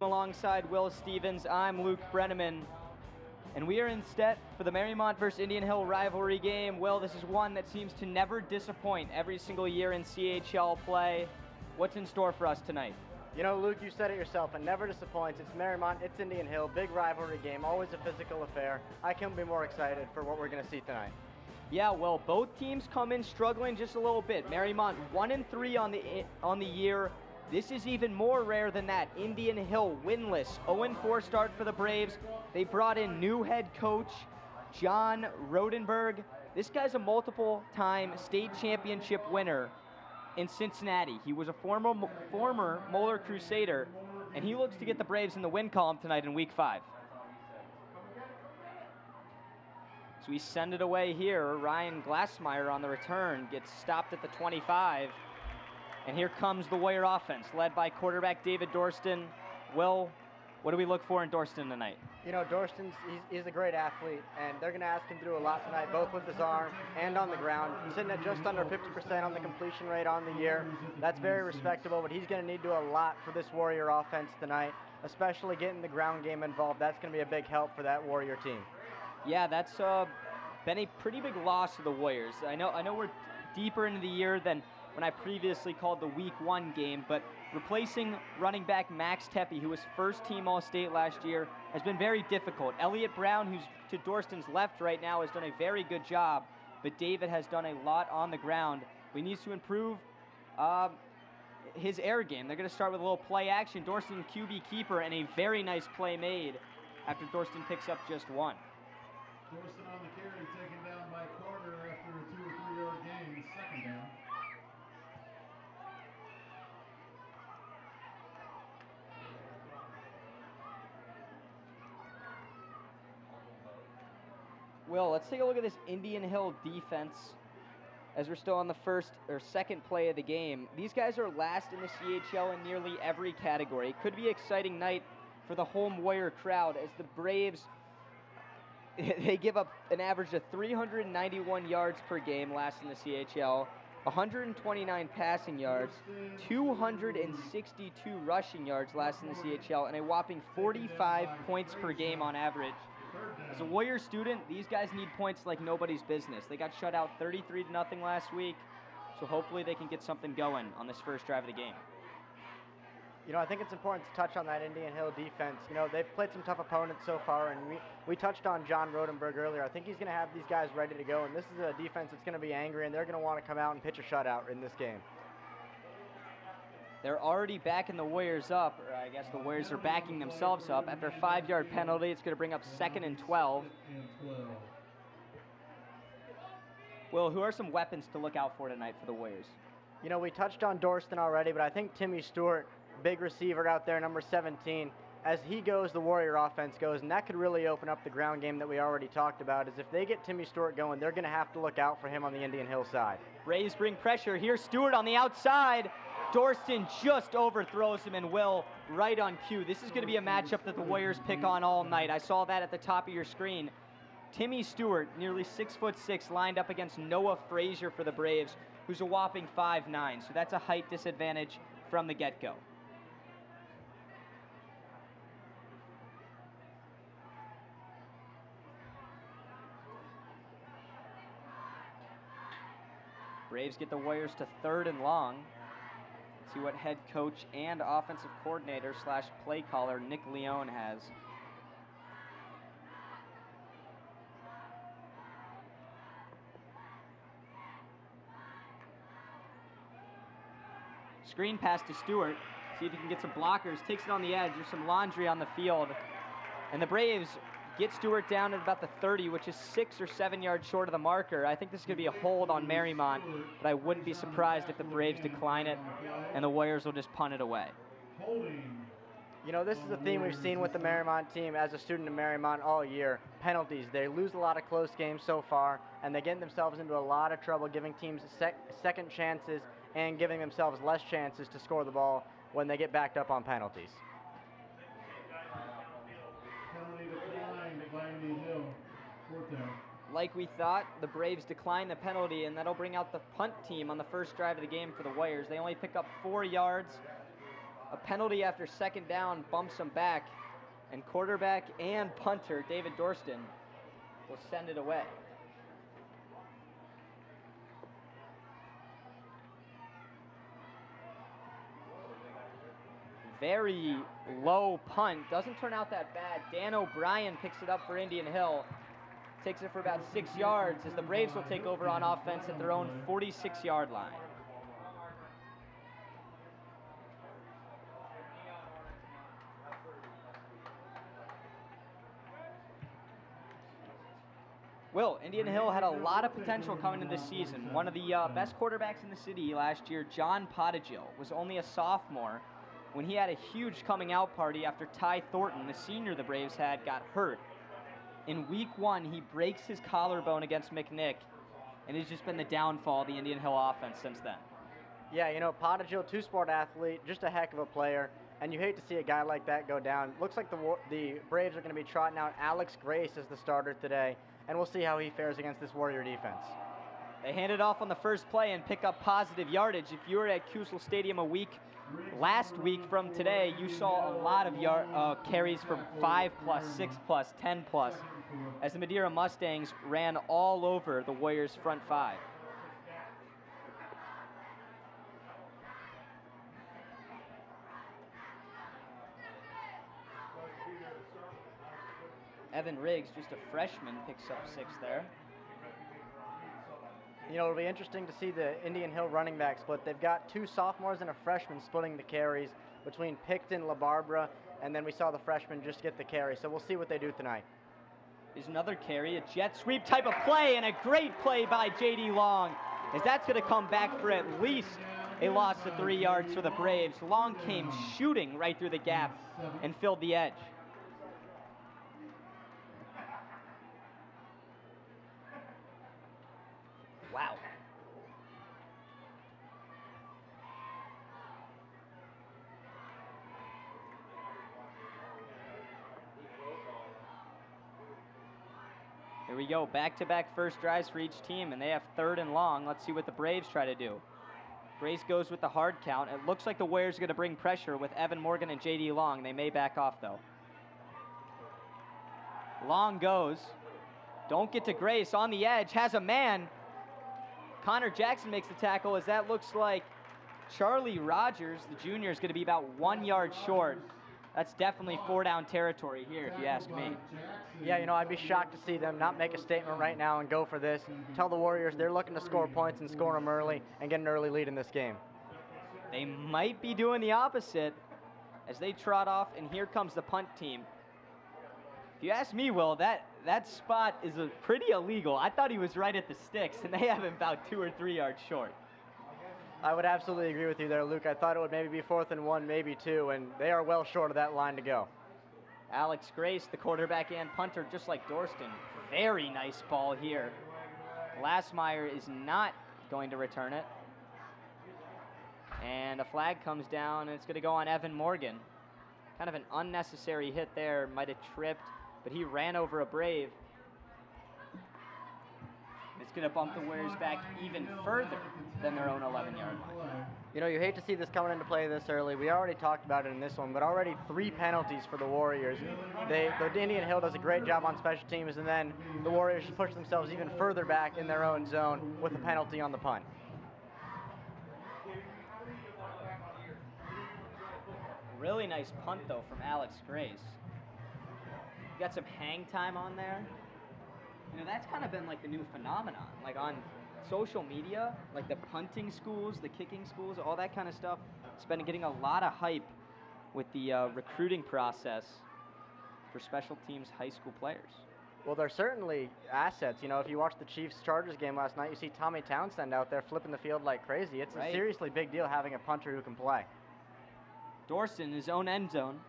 Alongside Will Stevens, I'm Luke Brenneman, and we are in set for the Mariemont versus Indian Hill rivalry game. Will, this is one that seems to never disappoint every single year in CHL play. What's in store for us tonight? You know, Luke, you said it yourself, it never disappoints. It's Mariemont, it's Indian Hill, big rivalry game, always a physical affair. I couldn't be more excited for what we're going to see tonight. Yeah, well, both teams come in struggling just a little bit. Mariemont 1-3 on the year. This is even more rare than that. Indian Hill winless, 0-4 start for the Braves. They brought in new head coach John Rodenberg. This guy's a multiple-time state championship winner in Cincinnati. He was a former Moeller Crusader, and he looks to get the Braves in the win column tonight in Week 5. So we send it away here. Ryan Glassmeyer on the return gets stopped at the 25. And here comes the Warrior offense, led by quarterback David Dorsten. Will, what do we look for in Dorsten tonight? You know, Dorsten's he's a great athlete, and they're going to ask him to do a lot tonight, both with his arm and on the ground. He's sitting at just under 50% on the completion rate on the year. That's very respectable, but he's going to need to do a lot for this Warrior offense tonight, especially getting the ground game involved. That's going to be a big help for that Warrior team. Yeah, that's been a pretty big loss to the Warriors. I know we're deeper into the year than when I previously called the Week 1 game, but replacing running back Max Tepe, who was first-team All-State last year, has been very difficult. Elliott Brown, who's to Dorsten's left right now, has done a very good job, but David has done a lot on the ground. We need to improve his air game. They're going to start with a little play action. Dorsten QB keeper, and a very nice play made after Dorsten picks up just one. Dorsten on the carry, taken down by Carter after a 2 or 3 yard gain, second down. Will, let's take a look at this Indian Hill defense as we're still on the first or second play of the game. These guys are last in the CHL in nearly every category. It could be an exciting night for the home Warrior crowd as the Braves, they give up an average of 391 yards per game last in the CHL, 129 passing yards, 262 rushing yards last in the CHL, and a whopping 45 points per game on average. As a Warrior student, these guys need points like nobody's business. They got shut out 33-0 last week, so hopefully they can get something going on this first drive of the game. You know, I think it's important to touch on that Indian Hill defense. You know, they've played some tough opponents so far, and we touched on John Rodenberg earlier. I think he's going to have these guys ready to go, and this is a defense that's going to be angry, and they're going to want to come out and pitch a shutout in this game. They're already backing the Warriors up, or I guess the Warriors are backing themselves up. After a 5-yard penalty, it's going to bring up 2nd and 12. Will, who are some weapons to look out for tonight for the Warriors? You know, we touched on Dorsten already, but I think Timmy Stewart, big receiver out there, number 17, as he goes, the Warrior offense goes, and that could really open up the ground game that we already talked about, is if they get Timmy Stewart going, they're going to have to look out for him on the Indian Hill side. Braves bring pressure. Here's Stewart on the outside. Dorsten just overthrows him, and Will right on cue. This is going to be a matchup that the Warriors pick on all night. I saw that at the top of your screen. Timmy Stewart, nearly 6'6", lined up against Noah Frazier for the Braves, who's a whopping 5'9", so that's a height disadvantage from the get-go. Braves get the Warriors to 3rd and long. Let's see what head coach and offensive coordinator / play caller Nick Leone has. Screen pass to Stewart. See if he can get some blockers. Takes it on the edge. There's some laundry on the field. And the Braves get Stewart down at about the 30, which is 6 or 7 yards short of the marker. I think this is going to be a hold on Mariemont, but I wouldn't be surprised if the Braves decline it and the Warriors will just punt it away. You know, this is a theme we've seen with the Mariemont team as a student of Mariemont all year. Penalties. They lose a lot of close games so far, and they get themselves into a lot of trouble giving teams second chances and giving themselves less chances to score the ball when they get backed up on penalties. Like we thought, the Braves decline the penalty, and that'll bring out the punt team on the first drive of the game for the Warriors. They only pick up 4 yards A penalty after second down bumps them back, and quarterback and punter David Dorsten will send it away. Very low punt, doesn't turn out that bad. Dan O'Brien picks it up for Indian Hill. Takes it for about 6 yards as the Braves will take over on offense at their own 46-yard line. Will, Indian Hill had a lot of potential coming into this season. One of the best quarterbacks in the city last year, John Pottigill, was only a sophomore when he had a huge coming out party after Ty Thornton, the senior the Braves had, got hurt. In week 1, he breaks his collarbone against McNick, and it's just been the downfall of the Indian Hill offense since then. Yeah, you know, Pottigill, two-sport athlete, just a heck of a player, and you hate to see a guy like that go down. Looks like the Braves are going to be trotting out Alex Grace as the starter today, and we'll see how he fares against this Warrior defense. They hand it off on the first play and pick up positive yardage. If you were at Kusel Stadium last week from today, you saw a lot of carries from 5+, 6+, 10+, as the Madeira Mustangs ran all over the Warriors' front five. Evan Riggs, just a freshman, picks up 6 there. You know, it'll be interesting to see the Indian Hill running back split. They've got 2 sophomores and a freshman splitting the carries between Picton, LaBarbera, and then we saw the freshman just get the carry. So we'll see what they do tonight. There's another carry, a jet sweep type of play, and a great play by J.D. Long, as that's going to come back for at least a loss of 3 yards for the Braves. Long came shooting right through the gap and filled the edge. Wow. Here we go, back-to-back first drives for each team, and they have 3rd and long. Let's see what the Braves try to do. Braves goes with the hard count. It looks like the Warriors are going to bring pressure with Evan Morgan and J.D. Long. They may back off, though. Long goes. Don't get to Grace on the edge, has a man. Connor Jackson makes the tackle as that looks like Charlie Rogers, the junior, is going to be about 1 yard short. That's definitely 4-down territory here, if you ask me. Yeah, you know, I'd be shocked to see them not make a statement right now and go for this. Tell the Warriors they're looking to score points and score them early and get an early lead in this game. They might be doing the opposite as they trot off, and here comes the punt team. If you ask me, Will, that spot is pretty illegal. I thought he was right at the sticks, and they have him about 2 or 3 yards short. I would absolutely agree with you there, Luke. I thought it would maybe be 4th and 1, maybe 2, and they are well short of that line to go. Alex Grace, the quarterback and punter, just like Dorsten. Very nice ball here. Glassmeyer is not going to return it. And a flag comes down, and it's going to go on Evan Morgan. Kind of an unnecessary hit there. Might have tripped, but he ran over a Brave. It's going to bump the Warriors back even further than their own 11-yard line. You know, you hate to see this coming into play this early. We already talked about it in this one, but already 3 penalties for the Warriors. The Indian Hill does a great job on special teams, and then the Warriors push themselves even further back in their own zone with a penalty on the punt. Really nice punt, though, from Alex Grace. Got some hang time on there. You know, that's kind of been like the new phenomenon. Like on social media, like the punting schools, the kicking schools, all that kind of stuff. It's been getting a lot of hype with the recruiting process for special teams high school players. Well, they're certainly assets. You know, if you watch the Chiefs-Chargers game last night, you see Tommy Townsend out there flipping the field like crazy. It's a seriously big deal having a punter who can play. Dorsten, his own end zone.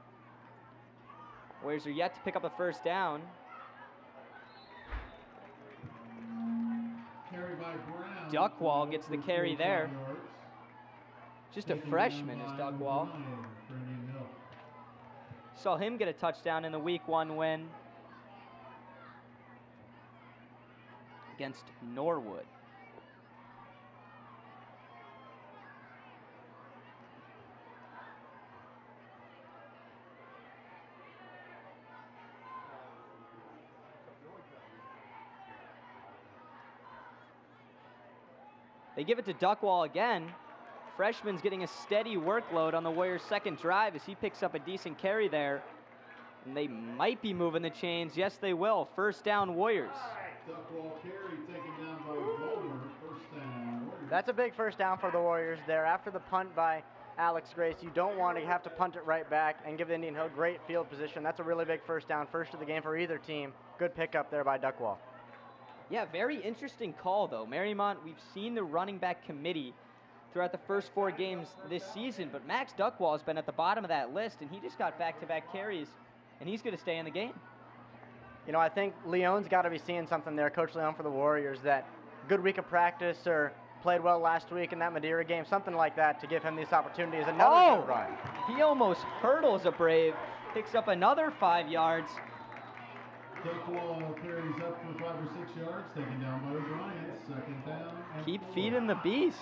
Warriors are yet to pick up a first down. Duckwall gets the carry there. Just a freshman is Duckwall. Saw him get a touchdown in the Week 1 win against Norwood. They give it to Duckwall again. Freshman's getting a steady workload on the Warriors' second drive as he picks up a decent carry there. And they might be moving the chains. Yes, they will. First down, Warriors. Duckwall carry taken down by Vollmer. First down, Warriors. That's a big first down for the Warriors there. After the punt by Alex Grace, you don't want to have to punt it right back and give Indian Hill great field position. That's a really big first down, first of the game for either team. Good pickup there by Duckwall. Yeah, very interesting call, though. Mariemont, we've seen the running back committee throughout the first 4 games this season, but Max Duckwall has been at the bottom of that list, and he just got back-to-back carries, and he's going to stay in the game. You know, I think Leon's got to be seeing something there, Coach Leon for the Warriors, that good week of practice or played well last week in that Madeira game, something like that to give him these opportunities. Another good run. He almost hurdles a Brave, picks up another 5 yards. Duckwall carries up for 5 or 6 yards, taken down by O'Brien. Second down. And Keep 4. feeding the beast.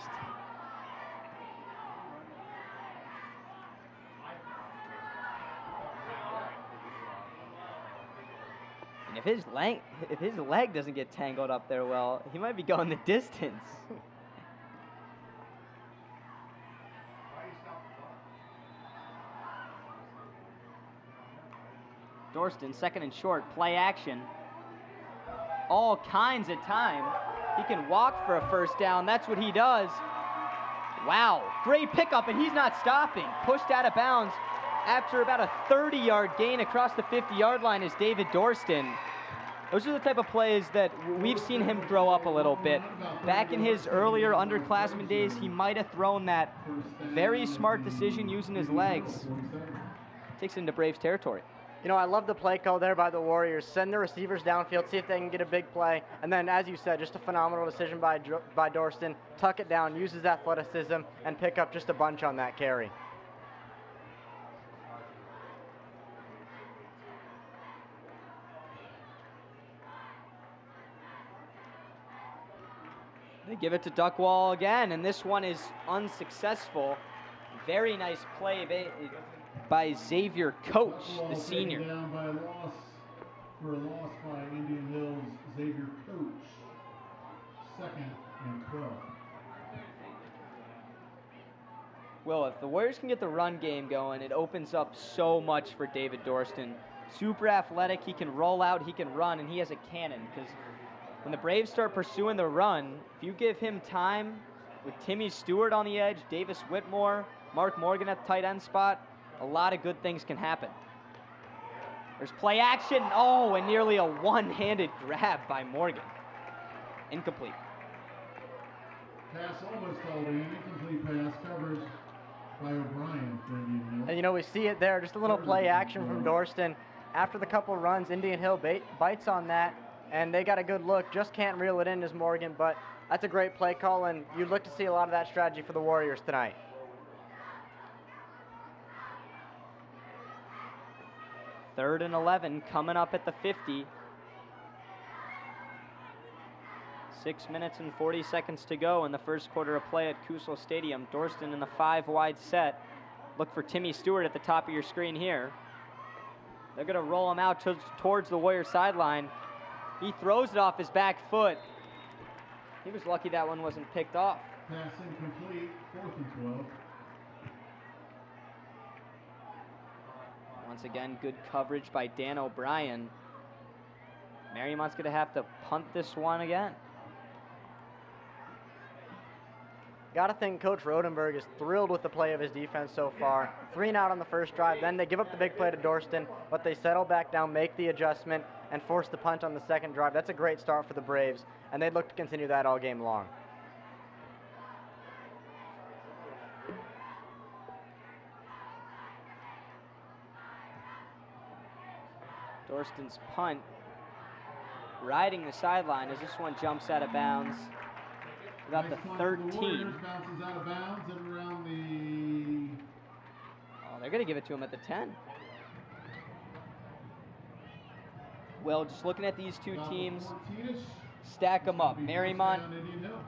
And if his leg doesn't get tangled up there well, he might be going the distance. Dorsten, second and short, play action. All kinds of time. He can walk for a first down. That's what he does. Wow, great pickup, and he's not stopping. Pushed out of bounds after about a 30-yard gain across the 50-yard line is David Dorsten. Those are the type of plays that we've seen him grow up a little bit. Back in his earlier underclassmen days, he might have thrown that very smart decision using his legs. Takes it into Braves territory. You know, I love the play call there by the Warriors. Send the receivers downfield, see if they can get a big play. And then, as you said, just a phenomenal decision by Dorsten. Tuck it down, use his athleticism, and pick up just a bunch on that carry. They give it to Duckwall again, and this one is unsuccessful. Very nice play by Xavier Coach, the senior. Down by for a loss by Indian Hills, Xavier Coach. Second and 12. Well, if the Warriors can get the run game going, it opens up so much for David Dorsten. Super athletic, he can roll out, he can run, and he has a cannon. Because when the Braves start pursuing the run, if you give him time with Timmy Stewart on the edge, Davis Whitmore, Mark Morgan at the tight end spot, a lot of good things can happen. There's play action. Oh, and nearly a one-handed grab by Morgan. Incomplete. Pass almost called in. Incomplete pass coverage by O'Brien for Indian Hill. And you know, we see it there, just a little play action from Dorsten. After the couple runs, Indian Hill bites on that, and they got a good look. Just can't reel it in as Morgan, but that's a great play call, and you look to see a lot of that strategy for the Warriors tonight. Third and 11 coming up at the 50. 6 minutes and 40 seconds to go in the first quarter of play at Kusel Stadium. Dorsten in the 5-wide set. Look for Timmy Stewart at the top of your screen here. They're going to roll him out towards the Warrior sideline. He throws it off his back foot. He was lucky that one wasn't picked off. Pass incomplete, 4th and 12. Once again, good coverage by Dan O'Brien. Mariemont's going to have to punt this one again. Got to think Coach Rodenberg is thrilled with the play of his defense so far. 3 and out on the first drive. Then they give up the big play to Dorsten, but they settle back down, make the adjustment, and force the punt on the second drive. That's a great start for the Braves, and they'd look to continue that all game long. Dorsten's punt riding the sideline as this one jumps out of bounds. About Nice the punt for 13. Warriors, bounces out of bounds and around the... Oh, they're going to give it to him at the 10. Well, just looking at these two teams, 14-ish. stack them up. Be first Mariemont, down, Indian Hill.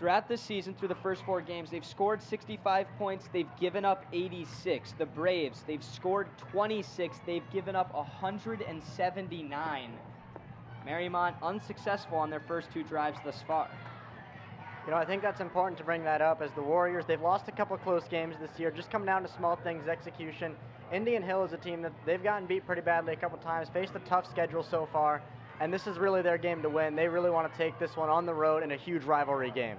throughout this season, through the first 4 games, they've scored 65 points. They've given up 86. The Braves, they've scored 26. They've given up 179. Mariemont unsuccessful on their first 2 drives thus far. You know, I think that's important to bring that up as the Warriors, they've lost a couple close games this year, just coming down to small things, execution. Indian Hill is a team that they've gotten beat pretty badly a couple times, faced a tough schedule so far, and this is really their game to win. They really want to take this one on the road in a huge rivalry game.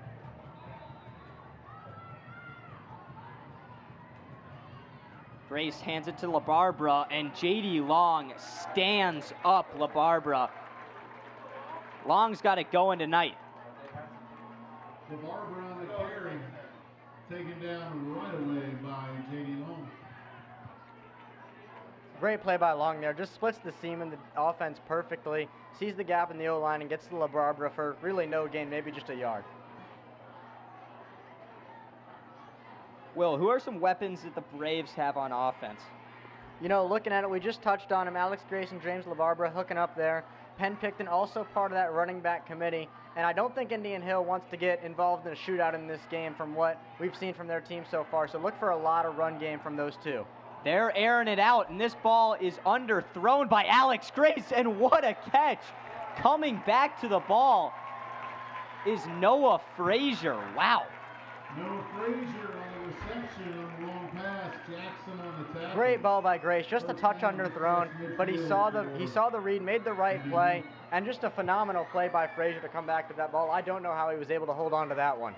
Grace hands it to LaBarbera, and J.D. Long stands up LaBarbera. Long's got it going tonight. LaBarbera on the carry, taken down right away by J.D. Long. Great play by Long there, just splits the seam in the offense perfectly, sees the gap in the O-line and gets to LaBarbera for really no gain, maybe just a yard. Will, who are some weapons that the Braves have on offense? You know, looking at it, we just touched on him. Alex Grace and James LaBarbera hooking up there. Penn Picton also part of that running back committee. And I don't think Indian Hill wants to get involved in a shootout in this game from what we've seen from their team so far. So look for a lot of run game from those two. They're airing it out, and this ball is underthrown by Alex Grace, and what a catch. Coming back to the ball is Noah Frazier. Wow. Noah Frazier on the reception on the long pass. Jackson on the tackle. Great ball by Grace, just a touch underthrown, but he saw the read, made the right play, and just a phenomenal play by Frazier to come back to that ball. I don't know how he was able to hold on to that one.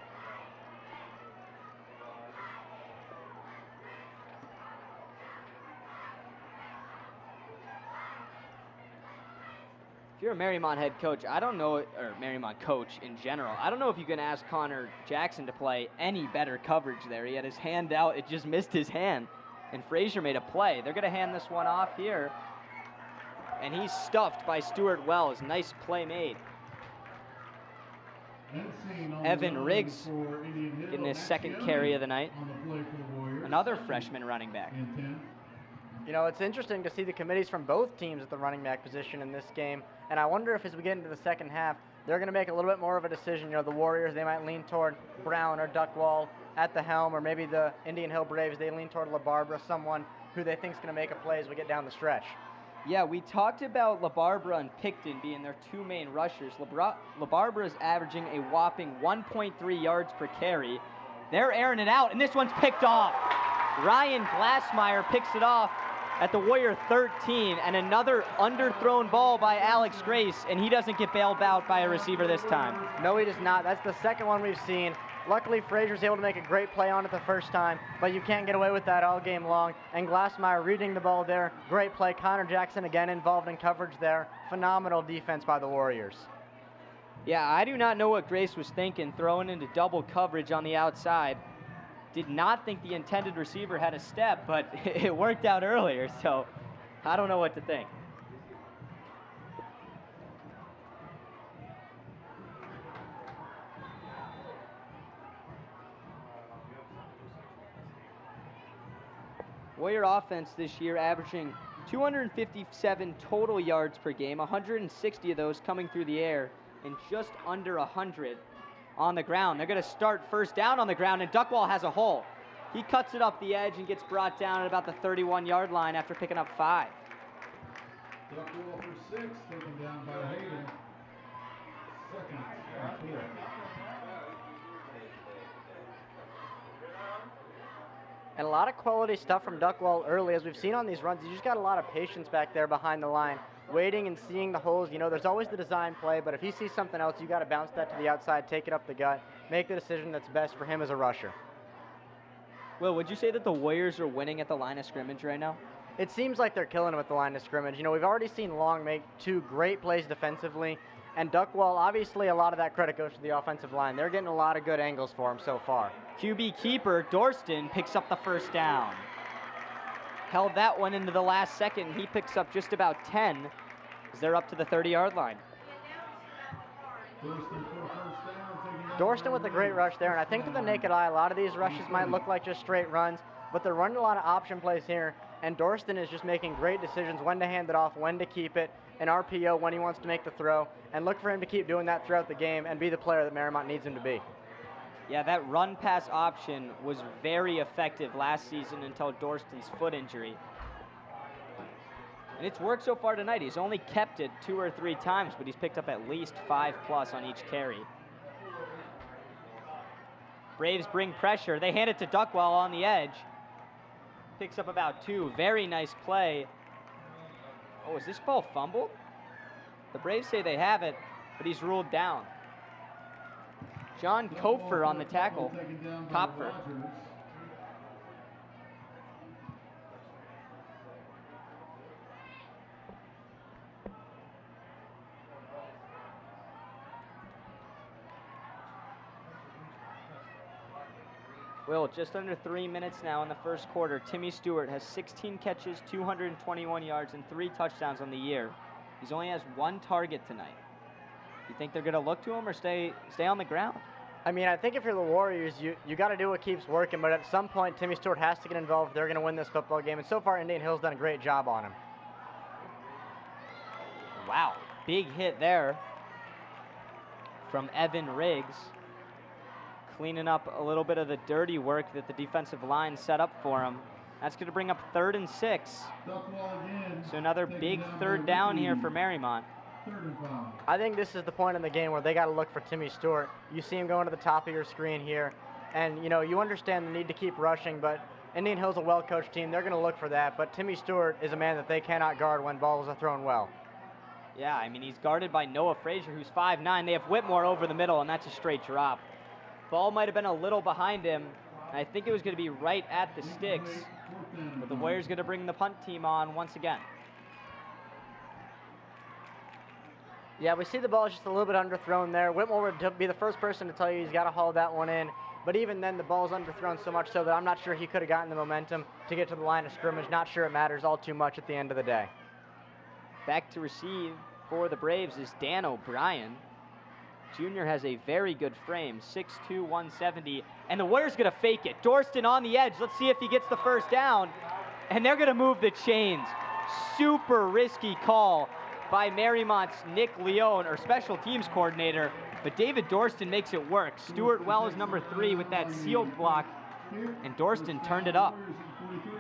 If you're a Mariemont head coach, I don't know, or Mariemont coach in general, I don't know if you can ask Connor Jackson to play any better coverage there. He had his hand out, it just missed his hand, and Frazier made a play. They're going to hand this one off here, and he's stuffed by Stuart Wells. Nice play made. Evan Riggs getting his second carry of the night. Another freshman running back. You know, it's interesting to see the committees from both teams at the running back position in this game, and I wonder if as we get into the second half, they're going to make a little bit more of a decision. You know, the Warriors, they might lean toward Brown or Duckwall at the helm, or maybe the Indian Hill Braves, they lean toward LaBarbera, someone who they think is going to make a play as we get down the stretch. Yeah, we talked about LaBarbera and Picton being their two main rushers. LaBarbera is averaging a whopping 1.3 yards per carry. They're airing it out, and this one's picked off. Ryan Glassmeyer picks it off at the Warrior 13, and another underthrown ball by Alex Grace, and he doesn't get bailed out by a receiver this time. No, he does not. That's the second one we've seen. Luckily, Frazier's able to make a great play on it the first time, but you can't get away with that all game long. And Glassmeyer reading the ball there. Great play. Connor Jackson again involved in coverage there. Phenomenal defense by the Warriors. Yeah, I do not know what Grace was thinking, throwing into double coverage on the outside. Did not think the intended receiver had a step, but it worked out earlier, so I don't know what to think. Warrior offense this year averaging 257 total yards per game, 160 of those coming through the air, and just under 100 on the ground. They're going to start first down on the ground, and Duckwall has a hole. He cuts it up the edge and gets brought down at about the 31-yard line after picking up 5. Duckwall for 6, taken down by Hayden. Second and 4. And a lot of quality stuff from Duckwall early. As we've seen on these runs, he's just got a lot of patience back there behind the line, waiting and seeing the holes. You know, there's always the design play, but if he sees something else, you got to bounce that to the outside, take it up the gut, make the decision that's best for him as a rusher. Will, would you say that the Warriors are winning at the line of scrimmage right now? It seems like they're killing him at the line of scrimmage. You know, we've already seen Long make 2 great plays defensively, and Duckwall, obviously a lot of that credit goes to the offensive line. They're getting a lot of good angles for him so far. QB keeper Dorsten picks up the first down. Held that one into the last second, and he picks up just about 10 as they're up to the 30-yard line. Dorsten with a great rush there, and I think to the naked eye, a lot of these rushes might look like just straight runs, but they're running a lot of option plays here, and Dorsten is just making great decisions when to hand it off, when to keep it, an RPO when he wants to make the throw, and look for him to keep doing that throughout the game and be the player that Mariemont needs him to be. Yeah, that run-pass option was very effective last season until Dorsten's foot injury. And it's worked so far tonight. He's only kept it 2 or 3 times, but he's picked up at least 5+ on each carry. Braves bring pressure. They hand it to Duckwell on the edge. Picks up about 2. Very nice play. Oh, is this ball fumbled? The Braves say they have it, but he's ruled down. John Kopfer on the tackle. Kopfer. Will, just under 3 minutes now in the first quarter. Timmy Stewart has 16 catches, 221 yards, and 3 touchdowns on the year. He only has 1 target tonight. You think they're going to look to him or stay on the ground? I mean, I think if you're the Warriors, you got to do what keeps working, but at some point, Timmy Stewart has to get involved if they're going to win this football game, and so far, Indian Hill's done a great job on him. Wow, big hit there from Evan Riggs. Cleaning up a little bit of the dirty work that the defensive line set up for him. That's going to bring up 3rd and 6. So another big 3rd down here for Mariemont. I think this is the point in the game where they got to look for Timmy Stewart. You see him going to the top of your screen here, and you understand the need to keep rushing, but Indian Hill's a well-coached team. They're going to look for that, but Timmy Stewart is a man that they cannot guard when balls are thrown well. Yeah, I mean, he's guarded by Noah Frazier, who's 5'9". They have Whitmore over the middle, and that's a straight drop. Ball might have been a little behind him. I think it was going to be right at the sticks, but the Warriors going to bring the punt team on once again. Yeah, we see the ball is just a little bit underthrown there. Whitmore would be the first person to tell you he's got to haul that one in, but even then the ball's underthrown so much so that I'm not sure he could have gotten the momentum to get to the line of scrimmage. Not sure it matters all too much at the end of the day. Back to receive for the Braves is Dan O'Brien. Junior has a very good frame, 6'2", 170, and the Warriors going to fake it. Dorsten on the edge. Let's see if he gets the first down, and they're going to move the chains. Super risky call by Mariemont's Nick Leone, or special teams coordinator, but David Dorsten makes it work. Stuart Wells, number 3, with that sealed block, and Dorsten turned it up.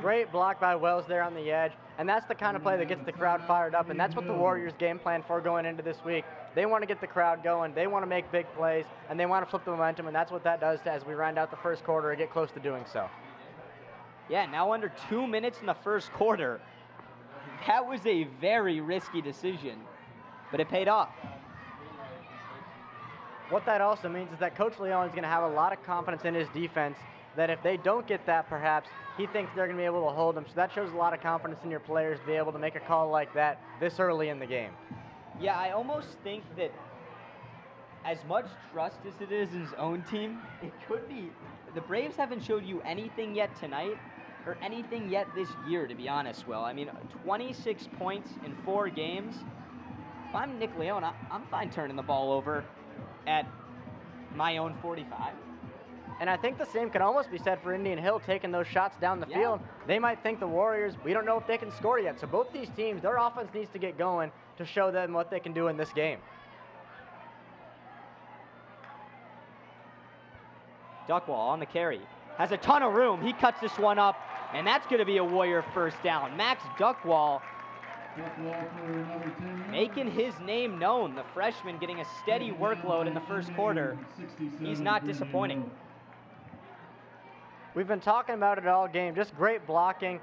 Great block by Wells there on the edge, and that's the kind of play that gets the crowd fired up, and that's what the Warriors game plan for going into this week. They want to get the crowd going, they want to make big plays, and they want to flip the momentum, and that's what that does as we round out the first quarter and get close to doing so. Yeah, now under 2 minutes in the first quarter. That was a very risky decision, but it paid off. What that also means is that Coach Leone is going to have a lot of confidence in his defense, that if they don't get that, perhaps, he thinks they're going to be able to hold them. So that shows a lot of confidence in your players to be able to make a call like that this early in the game. Yeah, I almost think that as much trust as it is in his own team, it could be. The Braves haven't showed you anything yet tonight, or anything yet this year, to be honest, Will. I mean, 26 points in 4 games. If I'm Nick Leone, I'm fine turning the ball over at my own 45. And I think the same can almost be said for Indian Hill taking those shots down the field. They might think the Warriors, we don't know if they can score yet. So both these teams, their offense needs to get going to show them what they can do in this game. Duckwall on the carry. Has a ton of room. He cuts this one up, and that's going to be a Warrior first down. Max Duckwall making his name known. The freshman getting a steady workload in the first quarter. He's not disappointing. We've been talking about it all game. Just great blocking.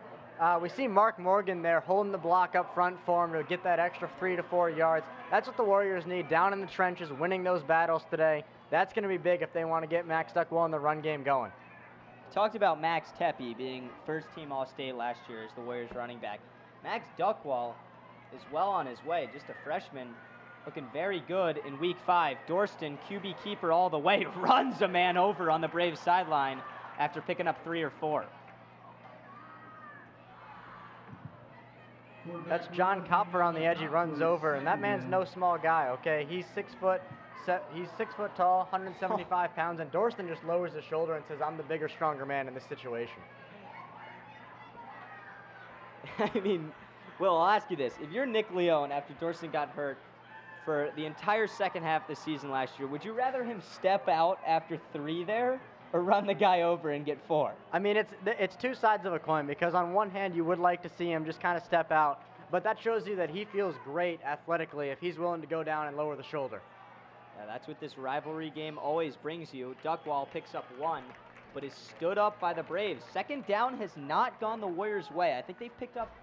We see Mark Morgan there holding the block up front for him to get that extra 3 to 4 yards. That's what the Warriors need, down in the trenches, winning those battles today. That's going to be big if they want to get Max Duckwall in the run game going. Talked about Max Tepe being first-team All-State last year as the Warriors running back. Max Duckwall is well on his way, just a freshman, looking very good in Week 5. Dorsten, QB keeper all the way, runs a man over on the Braves sideline after picking up 3 or 4. That's John Kopfer on the edge. He runs over, and that man's no small guy, okay? He's 6 foot tall, 175 pounds, and Dorsten just lowers his shoulder and says, I'm the bigger, stronger man in this situation. I mean, Will, I'll ask you this. If you're Nick Leone after Dorsten got hurt for the entire second half of the season last year, would you rather him step out after 3 there or run the guy over and get 4? I mean, it's two sides of a coin, because on one hand, you would like to see him just kind of step out, but that shows you that he feels great athletically if he's willing to go down and lower the shoulder. That's what this rivalry game always brings you. Duckwall picks up 1, but is stood up by the Braves. Second down has not gone the Warriors' way. I think they've picked up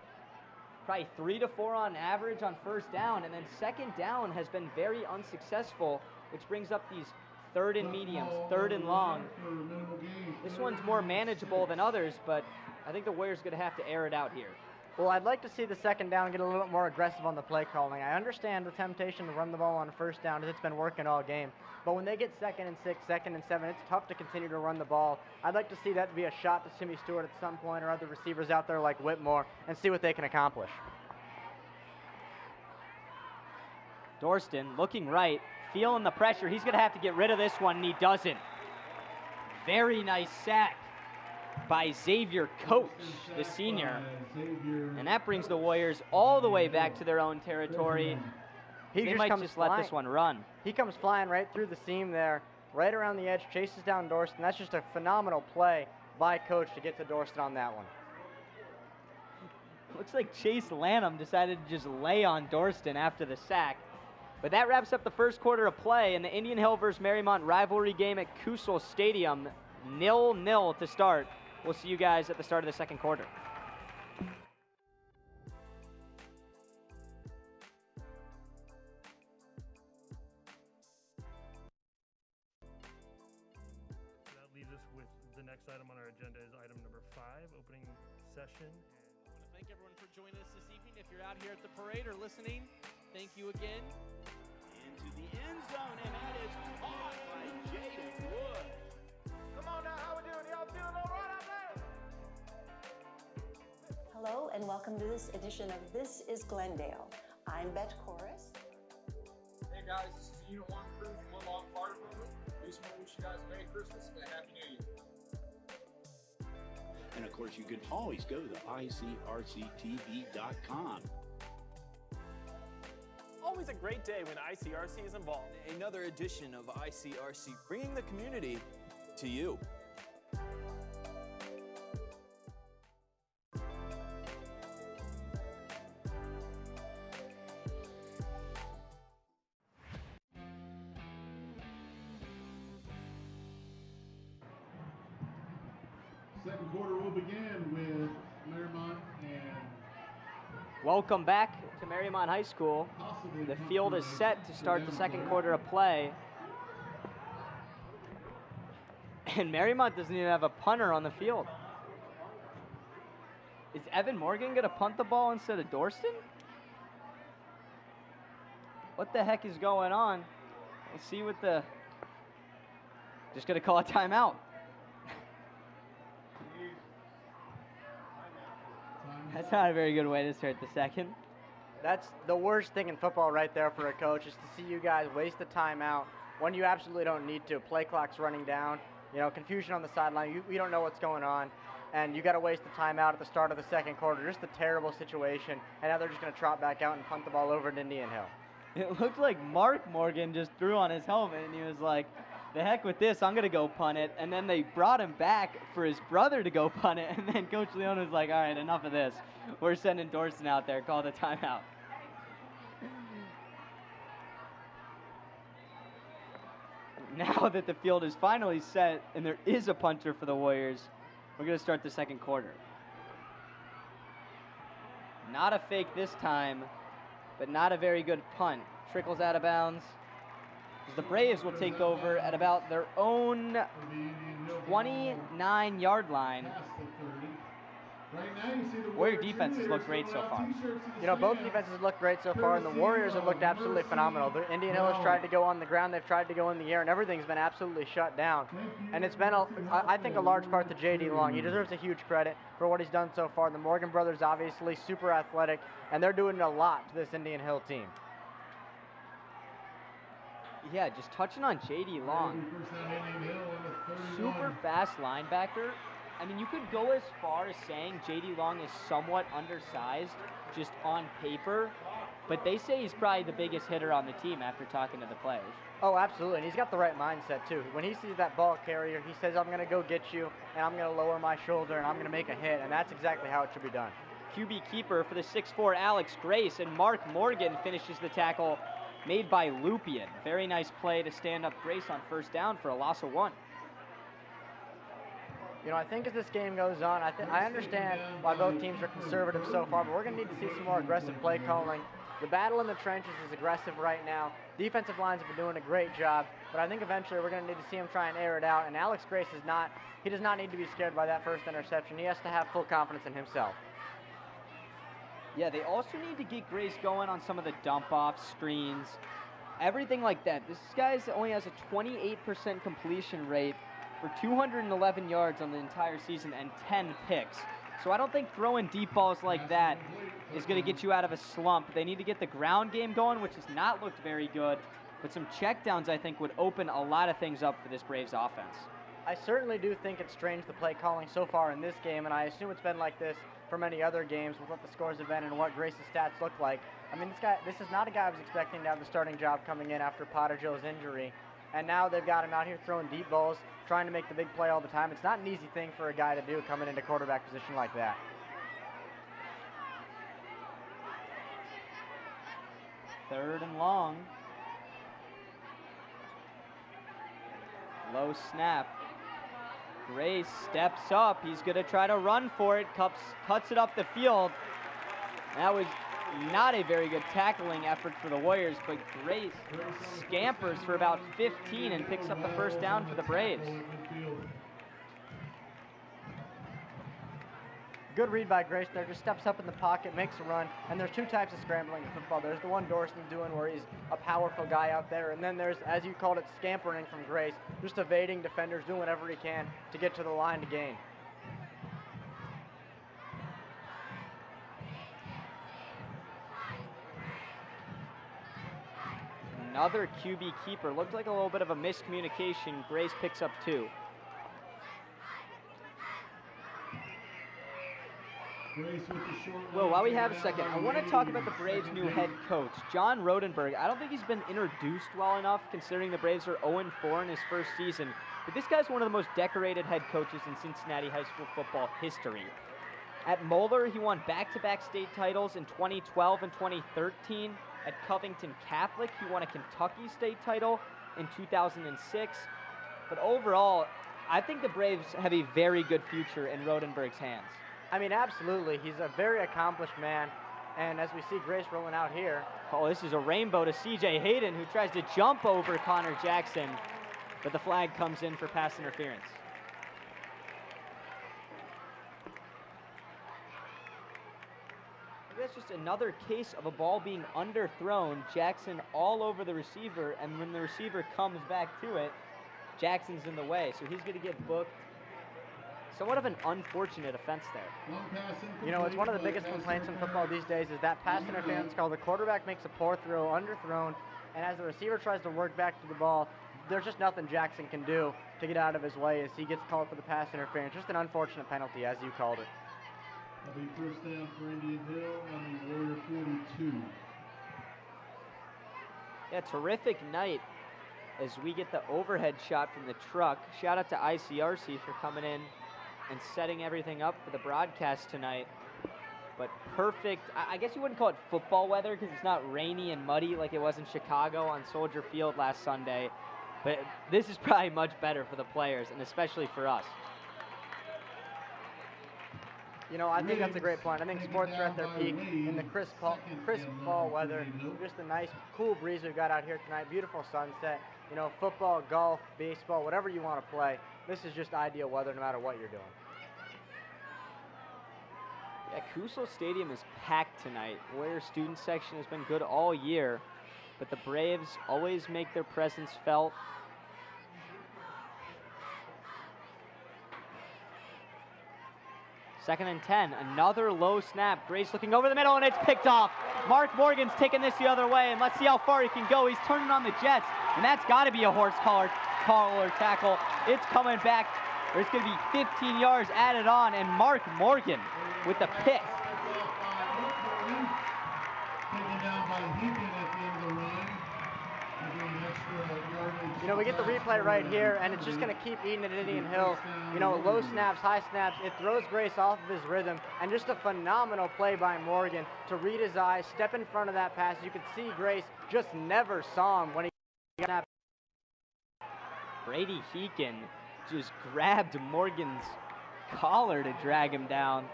probably 3 to 4 on average on first down, and then second down has been very unsuccessful, which brings up these third and mediums, third and long. This one's more manageable than others, but I think the Warriors are going to have to air it out here. Well, I'd like to see the second down get a little bit more aggressive on the play calling. I understand the temptation to run the ball on first down as it's been working all game. But when they get 2nd and 6, 2nd and 7, it's tough to continue to run the ball. I'd like to see that be a shot to Timmy Stewart at some point or other receivers out there like Whitmore and see what they can accomplish. Dorsten looking right, feeling the pressure. He's going to have to get rid of this one, and he doesn't. Very nice sack by Xavier Coach, the senior. And that brings the Warriors all the way back to their own territory. They might just let this one run. He comes flying right through the seam there, right around the edge, chases down Dorsten. That's just a phenomenal play by Coach to get to Dorsten on that one. Looks like Chase Lanham decided to just lay on Dorsten after the sack. But that wraps up the first quarter of play in the Indian Hill versus Mariemont rivalry game at Kusel Stadium. 0-0 to start. We'll see you guys at the start of the second quarter. That leaves us with the next item on our agenda is item number 5, opening session. I want to thank everyone for joining us this evening. If you're out here at the parade or listening, thank you again. Into the end zone, and that is caught by Jaden Wood. Come on now, how we doing? Y'all feeling all right out there? Hello and welcome to this edition of This is Glendale. I'm Bet Chorus. Hey guys, this is Unit 1 crew from Woodlawn Fire Department. We just want to wish you guys a Merry Christmas and a Happy New Year. And of course, you can always go to ICRC-TV.com. Always a great day when ICRC is involved. Another edition of ICRC, bringing the community to you. Second quarter will begin with Mariemont and Welcome back to Mariemont High School. The field is set to start the second quarter of play. And Mariemont doesn't even have a punter on the field. Is Evan Morgan going to punt the ball instead of Dorsten? What the heck is going on? We'll see what the... Just going to call a timeout. That's not a very good way to start the second. That's the worst thing in football right there for a coach, is to see you guys waste the timeout when you absolutely don't need to. Play clock's running down, you know, confusion on the sideline. You don't know what's going on, and you got to waste the timeout at the start of the second quarter. Just a terrible situation, and now they're just going to trot back out and punt the ball over to Indian Hill. It looked like Mark Morgan just threw on his helmet, and he was like, the heck with this, I'm going to go punt it. And then they brought him back for his brother to go punt it, and then Coach Leone was like, all right, enough of this. We're sending Dorsten out there, call the timeout. Now that the field is finally set and there is a punter for the Warriors, we're going to start the second quarter. Not a fake this time, but not a very good punt. Trickles out of bounds. The Braves will take over at about their own 29-yard line. Warrior defenses look great so far. You know, both defenses look great so far, and the Warriors have looked absolutely phenomenal. The Indian Hill has tried to go on the ground, they've tried to go in the air, and everything's been absolutely shut down. And it's been, I think, a large part to J.D. Long. He deserves a huge credit for what he's done so far. The Morgan brothers, obviously, super athletic, and they're doing a lot to this Indian Hill team. Yeah, just touching on J.D. Long. Super fast linebacker. I mean, you could go as far as saying J.D. Long is somewhat undersized just on paper, but they say he's probably the biggest hitter on the team after talking to the players. Oh, absolutely, and he's got the right mindset, too. When he sees that ball carrier, he says, I'm going to go get you, and I'm going to lower my shoulder, and I'm going to make a hit, and that's exactly how it should be done. QB keeper for the 6'4", Alex Grace, and Mark Morgan finishes the tackle made by Lupien. Very nice play to stand up Grace on first down for a loss of 1. You know, I think as this game goes on, I understand why both teams are conservative so far, but we're going to need to see some more aggressive play calling. The battle in the trenches is aggressive right now. Defensive lines have been doing a great job, but I think eventually we're going to need to see him try and air it out, and Alex Grace he does not need to be scared by that first interception. He has to have full confidence in himself. Yeah, they also need to get Grace going on some of the dump-offs, screens, everything like that. This guy only has a 28% completion rate for 211 yards on the entire season and 10 picks. So I don't think throwing deep balls like that is going to get you out of a slump. They need to get the ground game going, which has not looked very good, but some checkdowns I think would open a lot of things up for this Braves offense. I certainly do think it's strange the play calling so far in this game, and I assume it's been like this for many other games with what the scores have been and what Grace's stats look like. I mean, this is not a guy I was expecting to have the starting job coming in after Pottergill's injury, and now they've got him out here throwing deep balls, trying to make the big play all the time. It's not an easy thing for a guy to do coming into quarterback position like that. Third and long. Low snap. Grace steps up. He's going to try to run for it. Cuts it up the field. That was not a very good tackling effort for the Warriors, but Grace scampers for about 15 and picks up the first down for the Braves. Good read by Grace there, just steps up in the pocket, makes a run, and there's two types of scrambling in football. There's the one Dorsten's doing where he's a powerful guy out there, and then there's, as you called it, scampering from Grace, just evading defenders, doing whatever he can to get to the line to gain. Another QB keeper. Looked like a little bit of a miscommunication. Grace picks up 2. Well, while we have a second, I want to talk about the Braves' new head coach, John Rodenberg. I don't think he's been introduced well enough, considering the Braves are 0-4 in his first season. But this guy's one of the most decorated head coaches in Cincinnati high school football history. At Moeller, he won back-to-back state titles in 2012 and 2013. At Covington Catholic, he won a Kentucky state title in 2006. But overall, I think the Braves have a very good future in Rodenberg's hands. I mean, absolutely. He's a very accomplished man. And as we see Grace rolling out here. Oh, this is a rainbow to Cj Hayden, who tries to jump over Connor Jackson. But the flag comes in for pass interference. That's just another case of a ball being underthrown. Jackson all over the receiver, and when the receiver comes back to it, Jackson's in the way. So he's going to get booked. Somewhat of an unfortunate offense there. You know, it's one of the biggest complaints in football these days is that pass interference call. The quarterback makes a poor throw, underthrown, and as the receiver tries to work back to the ball, there's just nothing Jackson can do to get out of his way as he gets called for the pass interference. Just an unfortunate penalty, as you called it. That'll be first down for Indian Hill on the Warrior 42. Yeah, terrific night as we get the overhead shot from the truck. Shout out to ICRC for coming in and setting everything up for the broadcast tonight. But perfect, I guess you wouldn't call it football weather because it's not rainy and muddy like it was in Chicago on Soldier Field last Sunday. But this is probably much better for the players and especially for us. You know, I think that's a great point. I think sports are at their peak in the crisp fall weather. Just a nice, cool breeze we've got out here tonight. Beautiful sunset. You know, football, golf, baseball, whatever you want to play. This is just ideal weather no matter what you're doing. Yeah, Kusel Stadium is packed tonight. Warrior student section has been good all year, but the Braves always make their presence felt. Second and 10, another low snap. Grace looking over the middle, and it's picked off. Mark Morgan's taking this the other way, and let's see how far he can go. He's turning on the Jets, and that's got to be a horse collar tackle. It's coming back. There's going to be 15 yards added on, and Mark Morgan with the pick. Taken down by Heaton at the end of the run. An extra yardage You know, we get the replay right here, and it's just going to keep eating at Indian Hill. You know, low snaps, high snaps. It throws Grace off of his rhythm, and just a phenomenal play by Morgan to read his eyes, step in front of that pass. You could see Grace just never saw him when he got that. Brady Heekin just grabbed Morgan's collar to drag him down.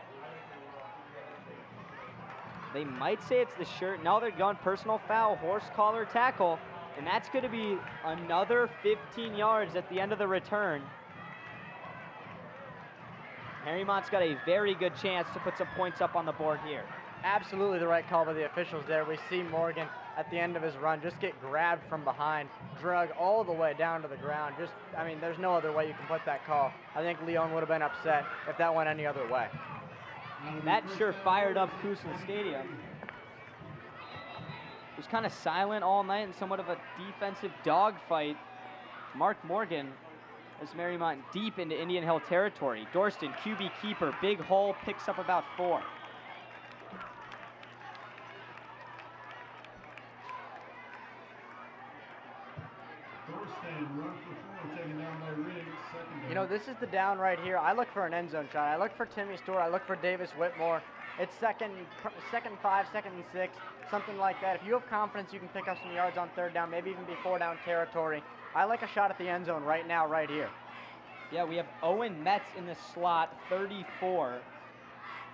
They might say it's the shirt. No, they're going personal foul, horse collar tackle, and that's going to be another 15 yards at the end of the return. Mariemont's got a very good chance to put some points up on the board here. Absolutely the right call by the officials there. We see Morgan at the end of his run just get grabbed from behind, drug all the way down to the ground. Just, I mean, there's no other way you can put that call. I think Leon would have been upset if that went any other way. That sure fired up Kusel Stadium. It was kind of silent all night and somewhat of a defensive dogfight. Mark Morgan as Mariemont deep into Indian Hill territory. Dorsten, QB keeper, big hole, picks up about 4. Dorsten, run for 4, taken down by Riggs, second down. You know, this is the down right here. I look for an end zone shot. I look for Timmy Stewart. I look for Davis Whitmore. It's second 5, second and 6, something like that. If you have confidence, you can pick up some yards on third down, maybe even be 4 down territory. I like a shot at the end zone right now, right here. Yeah, we have Owen Metz in the slot, 34.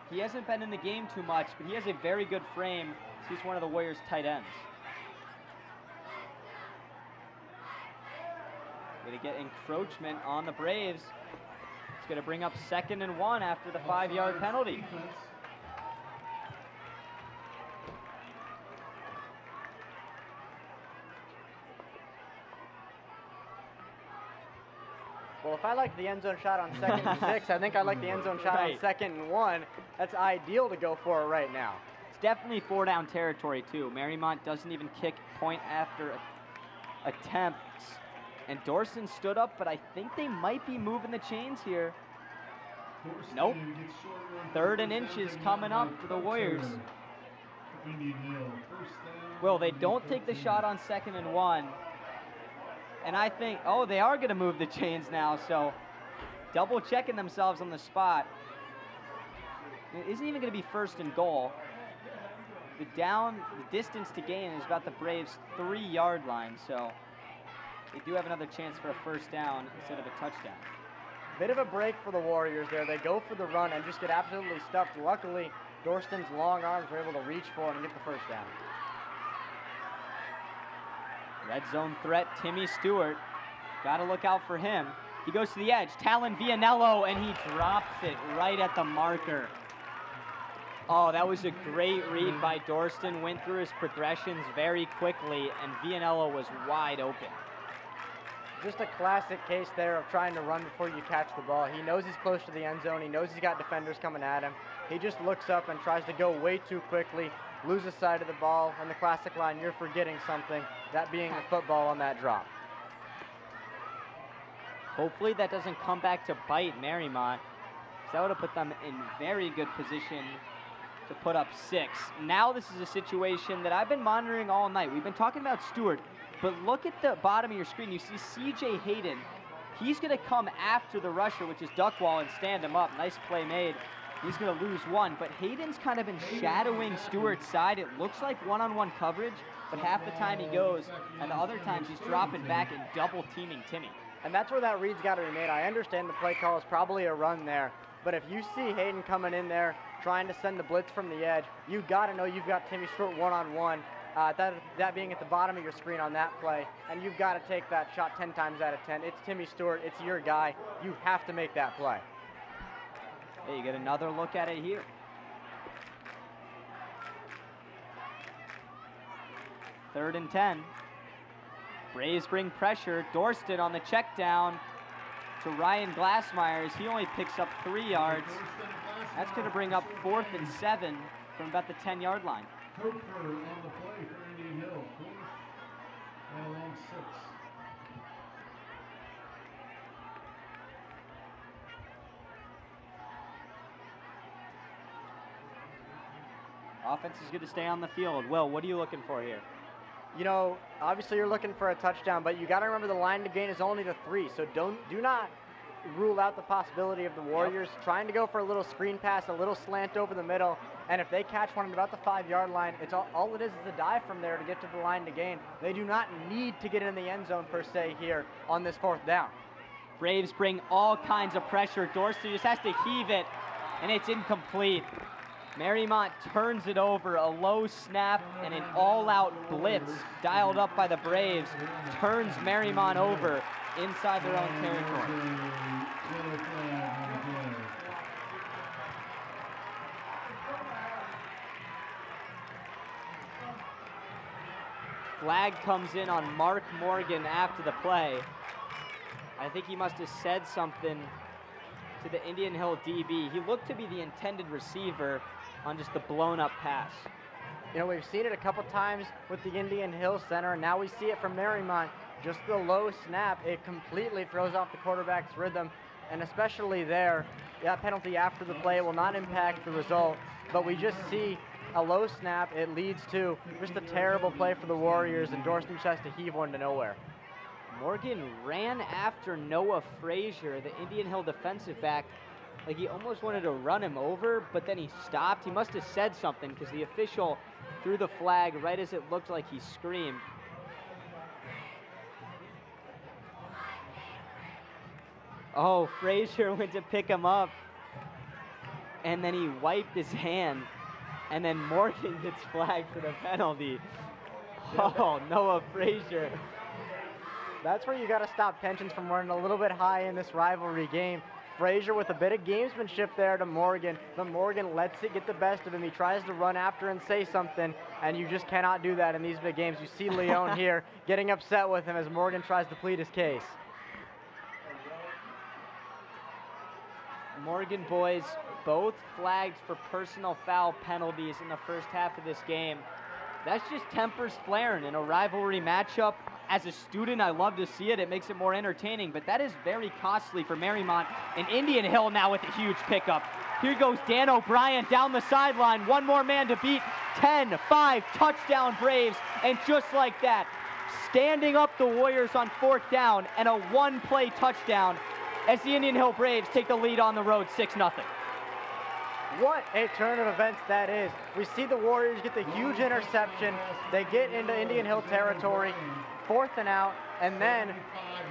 He hasn't been in the game too much, but he has a very good frame. He's one of the Warriors' tight ends. Going to get encroachment on the Braves. It's going to bring up 2nd and 1 after the 5-yard penalty. Well, if I like the end zone shot on 2nd and 6, I think I like the end zone shot on 2nd and 1. That's ideal to go for it right now. It's definitely 4 down territory, too. Mariemont doesn't even kick point after attempts. And Dorsten stood up, but I think they might be moving the chains here. Nope. 3rd and inches coming up for the Warriors. Well, they don't take the shot on 2nd and 1. And I think, oh, they are going to move the chains now, so double checking themselves on the spot. It isn't even going to be 1st and goal. The distance to gain is about the Braves' 3-yard line, so they do have another chance for a 1st down instead of a touchdown. Bit of a break for the Warriors there. They go for the run and just get absolutely stuffed. Luckily, Dorsten's long arms were able to reach for it and get the 1st down. Red zone threat, Timmy Stewart. Got to look out for him. He goes to the edge. Talon Vianello, and he drops it right at the marker. Oh, that was a great read by Dorsten. Went through his progressions very quickly, and Vianello was wide open. Just a classic case there of trying to run before you catch the ball. He knows he's close to the end zone. He knows he's got defenders coming at him. He just looks up and tries to go way too quickly, loses sight of the ball, and the classic line, "You're forgetting something," that being the football on that drop. Hopefully that doesn't come back to bite Mariemont, because that would have put them in very good position to put up 6. Now this is a situation that I've been monitoring all night. We've been talking about Stewart, but look at the bottom of your screen. You see Cj Hayden. He's going to come after the rusher, which is Duckwall, and stand him up. Nice play made. He's going to lose 1, but Hayden's kind of been shadowing Stewart's side. It looks like one-on-one coverage, but half the time he goes, and the other times he's dropping back and double-teaming Timmy. And that's where that read's got to be made. I understand the play call is probably a run there, but if you see Hayden coming in there trying to send the blitz from the edge, you've got to know you've got Timmy Stewart one-on-one, that being at the bottom of your screen on that play, and you've got to take that shot 10 times out of 10. It's Timmy Stewart. It's your guy. You have to make that play. Hey, you get another look at it here. 3rd and 10. Braves bring pressure. Dorsten on the check down to Ryan Glassmeyers. He only picks up 3 yards. That's going to bring up 4th and 7 from about the 10-yard line. Hooper on the play for Indian Hill, 4th and along 6. Offense is going to stay on the field. Will, what are you looking for here? You know, obviously you're looking for a touchdown, but you got to remember the line to gain is only to 3, so do not rule out the possibility of the Warriors trying to go for a little screen pass, a little slant over the middle, and if they catch one at about the 5-yard line, it's all it is a dive from there to get to the line to gain. They do not need to get in the end zone per se here on this 4th down. Braves bring all kinds of pressure. Dorsten just has to heave it, and it's incomplete. Mariemont turns it over, a low snap and an all-out blitz dialed up by the Braves turns Mariemont over inside their own territory. Flag comes in on Mark Morgan after the play. I think he must have said something to the Indian Hill DB. He looked to be the intended receiver on just the blown-up pass. You know, we've seen it a couple times with the Indian Hill center, and now we see it from Mariemont. Just the low snap, it completely throws off the quarterback's rhythm, and especially there, that penalty after the play will not impact the result, but we just see a low snap, it leads to just a terrible play for the Warriors, and Dorsten just has to heave one to nowhere. Morgan ran after Noah Frazier, the Indian Hill defensive back, like he almost wanted to run him over, but then he stopped. He must have said something because the official threw the flag right as it looked like he screamed. Oh, Frazier went to pick him up, and then he wiped his hand, and then Morgan gets flagged for the penalty. Oh, Noah Frazier. That's where you got to stop tensions from running a little bit high in this rivalry game. Frazier with a bit of gamesmanship there to Morgan, but Morgan lets it get the best of him. He tries to run after and say something, and you just cannot do that in these big games. You see Leone here getting upset with him as Morgan tries to plead his case. Morgan boys both flagged for personal foul penalties in the first half of this game. That's just tempers flaring in a rivalry matchup. As a student, I love to see it. It makes it more entertaining, but that is very costly for Mariemont. And Indian Hill now with a huge pickup. Here goes Dan O'Brien down the sideline. One more man to beat. 10-5 touchdown Braves. And just like that, standing up the Warriors on 4th down and a one-play touchdown as the Indian Hill Braves take the lead on the road 6-0. What a turn of events that is. We see the Warriors get the huge interception. They get into Indian Hill territory, 4th and out, and then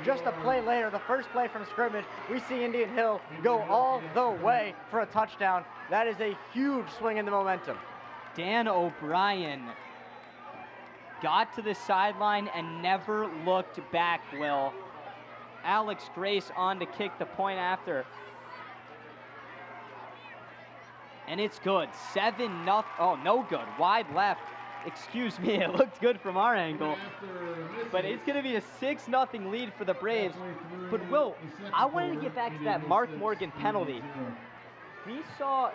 just a play later, the first play from scrimmage, we see Indian Hill go all the way for a touchdown. That is a huge swing in the momentum. Dan O'Brien got to the sideline and never looked back, Will. Alex Grace on to kick the point after. And it's good. 7-0. Oh, no good. Wide left. Excuse me. It looked good from our angle. But it's going to be a 6-0 lead for the Braves. But, Will, I wanted to get back to that Mark Morgan penalty. We saw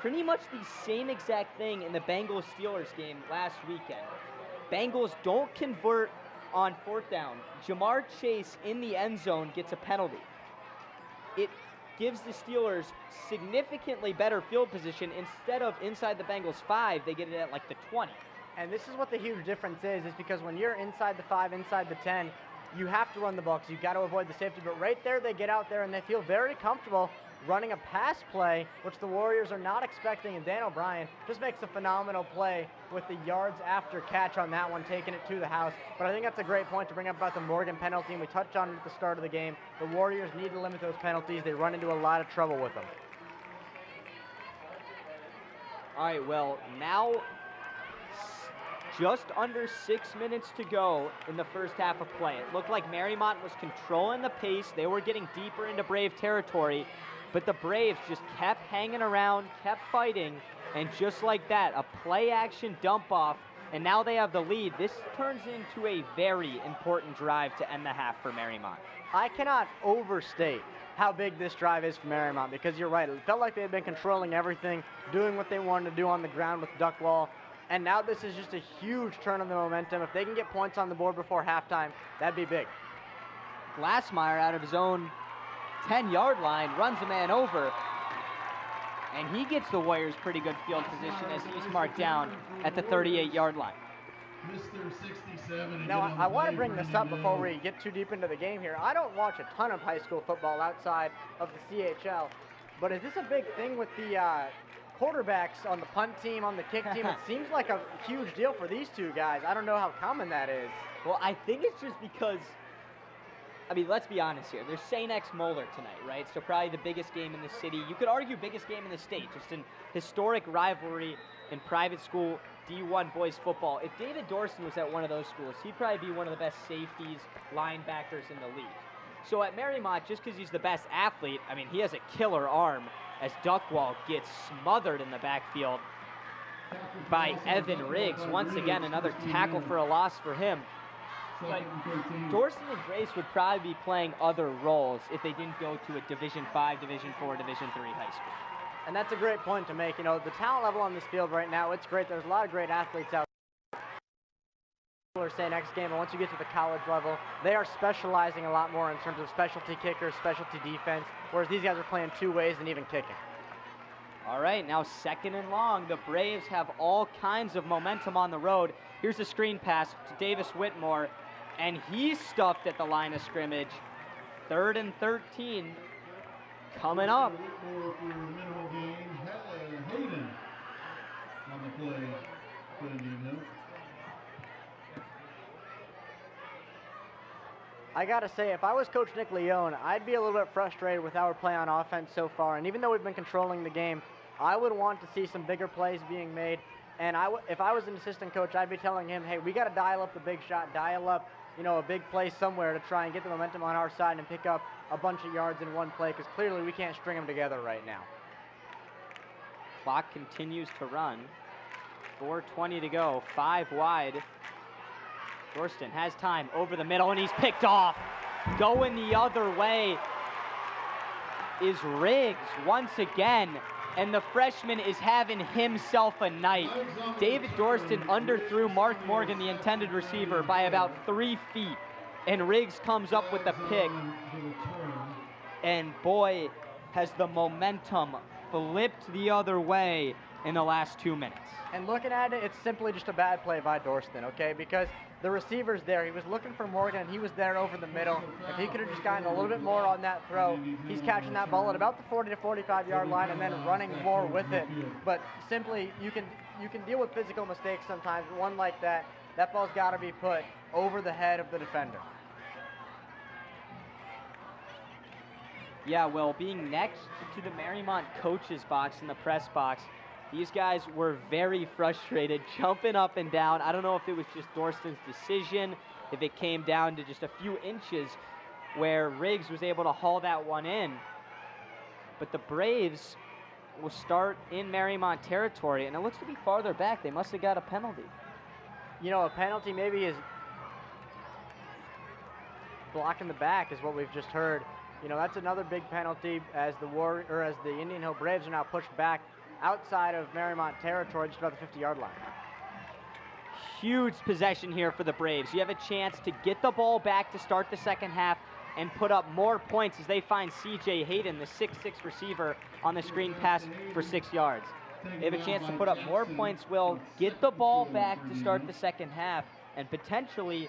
pretty much the same exact thing in the Bengals-Steelers game last weekend. Bengals don't convert on 4th down. Jamar Chase in the end zone gets a penalty. It gives the Steelers significantly better field position. Instead of inside the Bengals 5, they get it at like the 20. And this is what the huge difference is because when you're inside the 5, inside the 10, you have to run the ball because you've got to avoid the safety. But right there, they get out there and they feel very comfortable running a pass play, which the Warriors are not expecting. And Dan O'Brien just makes a phenomenal play with the yards after catch on that one, taking it to the house. But I think that's a great point to bring up about the Morgan penalty, and we touched on it at the start of the game. The Warriors need to limit those penalties. They run into a lot of trouble with them. All right, well, now just under 6 minutes to go in the first half of play. It looked like Mariemont was controlling the pace. They were getting deeper into Brave territory, but the Braves just kept hanging around, kept fighting, and just like that, a play-action dump-off, and now they have the lead. This turns into a very important drive to end the half for Mariemont. I cannot overstate how big this drive is for Mariemont because you're right. It felt like they had been controlling everything, doing what they wanted to do on the ground with duck wall. And now this is just a huge turn on the momentum. If they can get points on the board before halftime, that'd be big. Glassmeyer out of his own 10-yard line, runs a man over, and he gets the Warriors pretty good field position as he's marked down at the 38-yard line. Mr. 67. Now, I want to bring this up before we get too deep into the game here. I don't watch a ton of high school football outside of the CHL, but is this a big thing with the quarterbacks on the punt team, on the kick team? It seems like a huge deal for these two guys. I don't know how common that is. Well, I think it's just because, I mean, let's be honest here. There's St. X Moeller tonight, right? So probably the biggest game in the city. You could argue biggest game in the state. Just an historic rivalry in private school D1 boys football. If David Dorsten was at one of those schools, he'd probably be one of the best safeties, linebackers in the league. So at Mariemont, just because he's the best athlete, I mean, he has a killer arm as Duckwall gets smothered in the backfield by Evan Riggs. Once again, another tackle for a loss for him. But Dorsten and Grace would probably be playing other roles if they didn't go to a Division 5, Division 4, Division 3 high school. And that's a great point to make. You know, the talent level on this field right now, it's great. There's a lot of great athletes out there. St. X game, but once you get to the college level, they are specializing a lot more in terms of specialty kickers, specialty defense, whereas these guys are playing two ways and even kicking. All right, now 2nd and long. The Braves have all kinds of momentum on the road. Here's a screen pass to Davis Whitmore, and he's stuffed at the line of scrimmage. 3rd and 13 coming up. Hayden on the play for Indian Hill. I gotta say, if I was Coach Nick Leone, I'd be a little bit frustrated with our play on offense so far. And even though we've been controlling the game, I would want to see some bigger plays being made. And if I was an assistant coach, I'd be telling him, hey, we got to dial up the big shot, dial up, you know, a big play somewhere to try and get the momentum on our side and pick up a bunch of yards in one play, because clearly we can't string them together right now. Clock continues to run. 4:20 to go, 5 wide. Dorsten has time over the middle, and he's picked off. Going the other way is Riggs once again, and the freshman is having himself a night. David Dorsten underthrew Mark Morgan, the intended receiver, by about 3 feet, and Riggs comes up with the pick. And boy, has the momentum flipped the other way in the last 2 minutes. And looking at it, it's simply just a bad play by Dorsten, okay? Because the receiver's there. He was looking for Morgan, and he was there over the middle. If he could have just gotten a little bit more on that throw, he's catching that ball at about the 40 to 45-yard line and then running more with it. But simply, you can deal with physical mistakes sometimes. One like that, that ball's got to be put over the head of the defender. Yeah, well, being next to the Mariemont coaches box in the press box, these guys were very frustrated, jumping up and down. I don't know if it was just Dorsten's decision, if it came down to just a few inches where Riggs was able to haul that one in. But the Braves will start in Mariemont territory, and it looks to be farther back. They must have got a penalty. You know, a penalty maybe is blocking the back is what we've just heard. You know, that's another big penalty as the Indian Hill Braves are now pushed back outside of Mariemont territory, just about the 50-yard line. Huge possession here for the Braves. You have a chance to get the ball back to start the second half and put up more points as they find Cj Hayden, the 6'6 receiver, on the screen pass for 6 yards. They have a chance to put up more points, Will, get the ball back to start the second half, and potentially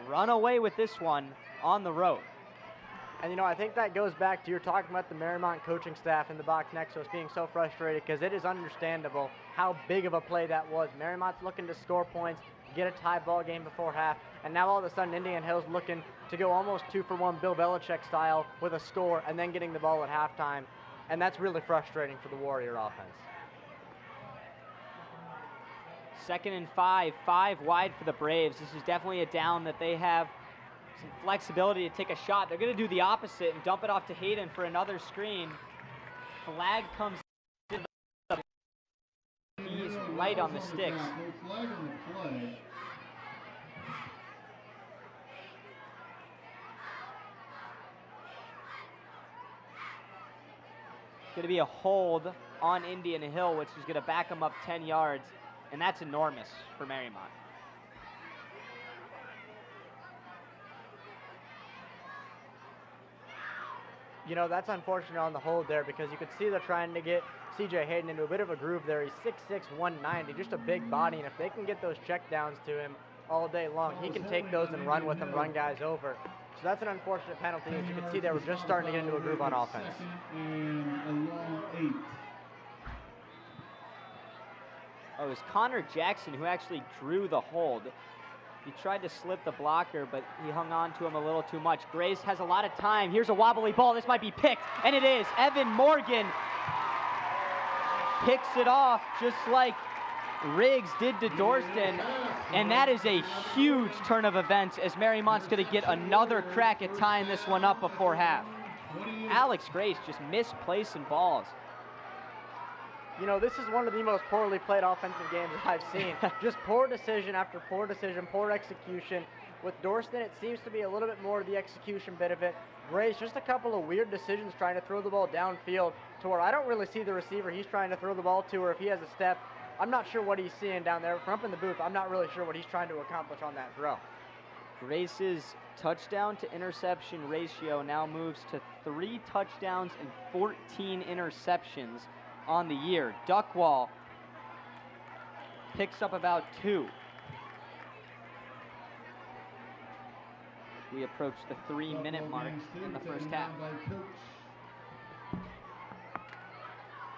run away with this one on the road. And, you know, I think that goes back to you're talking about the Mariemont coaching staff in the box next to us being so frustrated, because it is understandable how big of a play that was. Mariemont's looking to score points, get a tie ball game before half, and now all of a sudden Indian Hill's looking to go almost 2-for-1 Bill Belichick style with a score and then getting the ball at halftime, and that's really frustrating for the Warrior offense. 2nd and 5, 5 wide for the Braves. This is definitely a down that they have some flexibility to take a shot. They're going to do the opposite and dump it off to Hayden for another screen. Flag comes to the he's right on the sticks. Flag on the play. Going to be a hold on Indian Hill, which is going to back them up 10 yards, and that's enormous for Mariemont. You know, that's unfortunate on the hold there because you could see they're trying to get Cj Hayden into a bit of a groove there. He's 6'6", 190, just a big body, and if they can get those check downs to him all day long, he can take those and run with them, run guys over. So that's an unfortunate penalty. As you can see, they were just starting to get into a groove on offense. And a long 8. Oh, it was Connor Jackson who actually drew the hold. He tried to slip the blocker, but he hung on to him a little too much. Grace has a lot of time. Here's a wobbly ball. This might be picked, and it is. Evan Morgan picks it off just like Riggs did to Dorsten, and that is a huge turn of events as Mariemont's going to get another crack at tying this one up before half. Alex Grace just misplacing balls. You know, this is one of the most poorly played offensive games that I've seen. Just poor decision after poor decision, poor execution. With Dorsten, it seems to be a little bit more of the execution bit of it. Grace, just a couple of weird decisions trying to throw the ball downfield to where I don't really see the receiver he's trying to throw the ball to, or if he has a step. I'm not sure what he's seeing down there. From up in the booth, I'm not really sure what he's trying to accomplish on that throw. Grace's touchdown to interception ratio now moves to 3 touchdowns and 14 interceptions on the year. Duckwall picks up about 2. We approach the 3-minute mark in the first half.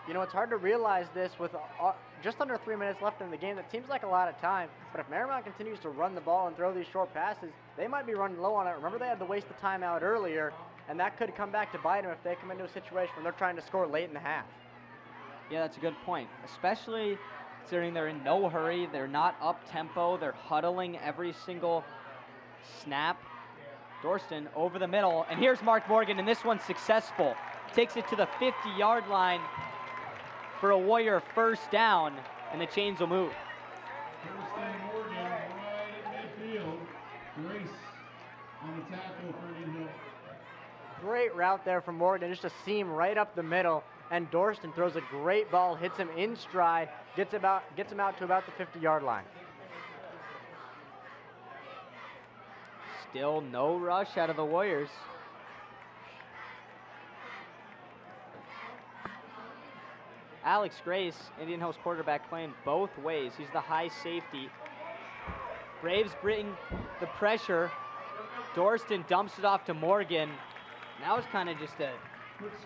You know, it's hard to realize this with just under 3 minutes left in the game. That seems like a lot of time, but if Mariemont continues to run the ball and throw these short passes, they might be running low on it. Remember, they had to waste the timeout earlier, and that could come back to bite them if they come into a situation where they're trying to score late in the half. Yeah, that's a good point, especially considering they're in no hurry. They're not up-tempo. They're huddling every single snap. Dorsten over the middle, and here's Mark Morgan, and this one's successful. Takes it to the 50-yard line for a Warrior first down, and the chains will move. Dorsten Morgan right at midfield. Grace on the tackle for Indian Hill. Great route there from Morgan, just a seam right up the middle. And Dorsten throws a great ball, hits him in stride, gets him out to about the 50-yard line. Still no rush out of the Warriors. Alex Grace, Indian Hill's quarterback, playing both ways. He's the high safety. Braves bring the pressure. Dorsten dumps it off to Morgan. Now it's kind of just a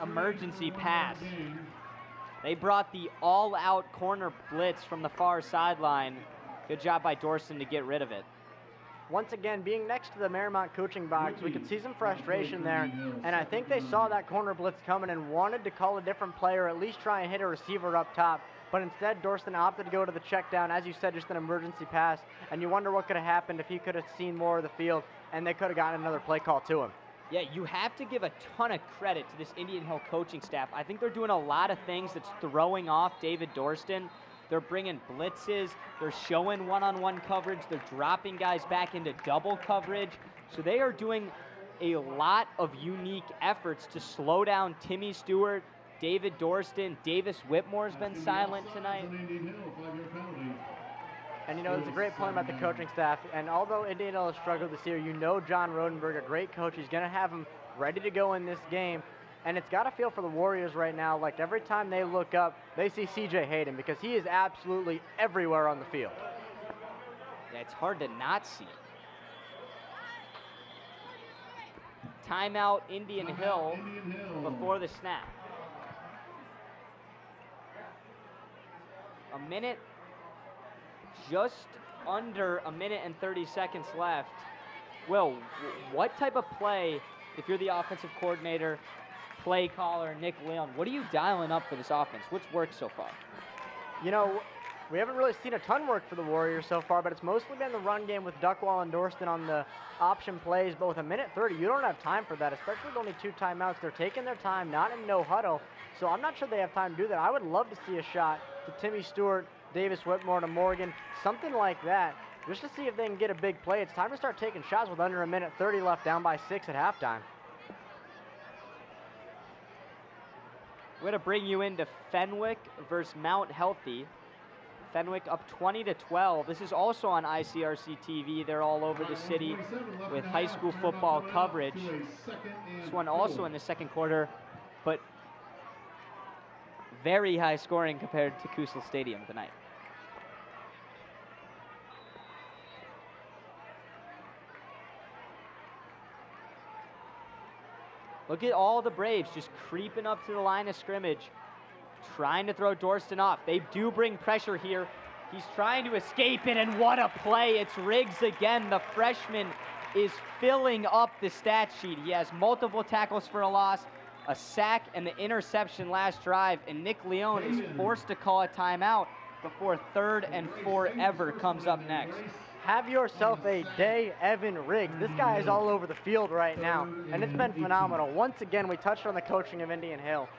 emergency pass. They brought the all-out corner blitz from the far sideline. Good job by Dorsten to get rid of it. Once again, being next to the Mariemont coaching box, we could see some frustration there, and I think they saw that corner blitz coming and wanted to call a different play or at least try and hit a receiver up top, but instead Dorsten opted to go to the check down, as you said, just an emergency pass, and you wonder what could have happened if he could have seen more of the field and they could have gotten another play call to him. Yeah, you have to give a ton of credit to this Indian Hill coaching staff. I think they're doing a lot of things that's throwing off David Dorsten. They're bringing blitzes, they're showing one-on-one coverage, they're dropping guys back into double coverage. So they are doing a lot of unique efforts to slow down Timmy Stewart, David Dorsten. Davis Whitmore's been silent tonight. And you know, it's a great point about the coaching staff. And although Indian Hill has struggled this year, you know John Rodenberg, a great coach, he's going to have him ready to go in this game. And it's got to feel for the Warriors right now, like every time they look up, they see Cj Hayden because he is absolutely everywhere on the field. Yeah, it's hard to not see. Timeout Indian Hill before the snap. A minute, just under a minute and 30 seconds left. Will, what type of play, if you're the offensive coordinator, play caller, Nick Leon, what are you dialing up for this offense? What's worked so far? You know, we haven't really seen a ton work for the Warriors so far, but it's mostly been the run game with Duckwall and Dorsten on the option plays. But with a minute 30, you don't have time for that, especially with only 2 timeouts. They're taking their time, not in no huddle. So I'm not sure they have time to do that. I would love to see a shot to Timmy Stewart, Davis Whitmore, to Morgan, something like that, just to see if they can get a big play. It's time to start taking shots with under a minute 30 left, down by 6 at halftime. We're going to bring you into Fenwick versus Mount Healthy. Fenwick up 20-12. This is also on ICRC-TV. They're all over the city with high school football coverage. This one also in the second quarter, but very high scoring compared to Kusel Stadium tonight. Look at all the Braves just creeping up to the line of scrimmage, trying to throw Dorsten off. They do bring pressure here. He's trying to escape it, and what a play. It's Riggs again. The freshman is filling up the stat sheet. He has multiple tackles for a loss, a sack, and the interception last drive, and Nick Leone is forced to call a timeout before 3rd and 4 ever comes up next. Have yourself a day, Evan Riggs. This guy is all over the field right now, and it's been phenomenal. Once again, we touched on the coaching of Indian Hill.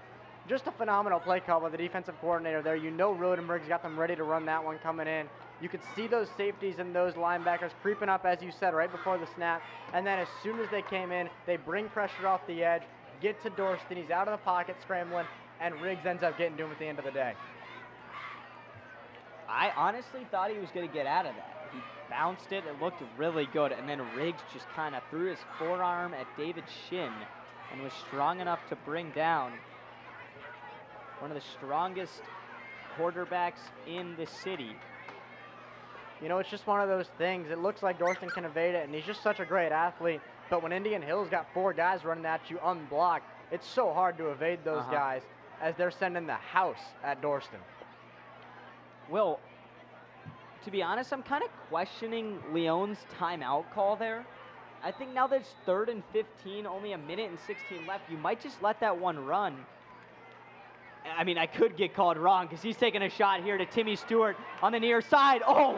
Just a phenomenal play call by the defensive coordinator there. You know Rodenberg's got them ready to run that one coming in. You could see those safeties and those linebackers creeping up, as you said, right before the snap. And then as soon as they came in, they bring pressure off the edge, get to Dorsten. He's out of the pocket scrambling, and Riggs ends up getting to him at the end of the day. I honestly thought he was going to get out of that. He bounced it, it looked really good, and then Riggs just kind of threw his forearm at David's shin and was strong enough to bring down one of the strongest quarterbacks in the city. You know, it's just one of those things. It looks like Dorsten can evade it, and he's just such a great athlete, but when Indian Hill's got 4 guys running at you unblocked, it's so hard to evade those guys as they're sending the house at Dorsten. Will, to be honest, I'm kind of questioning Leone's timeout call there. I think now that it's 3rd and 15, only a minute and 16 left, you might just let that one run. I mean, I could get called wrong because he's taking a shot here to Timmy Stewart on the near side. Oh,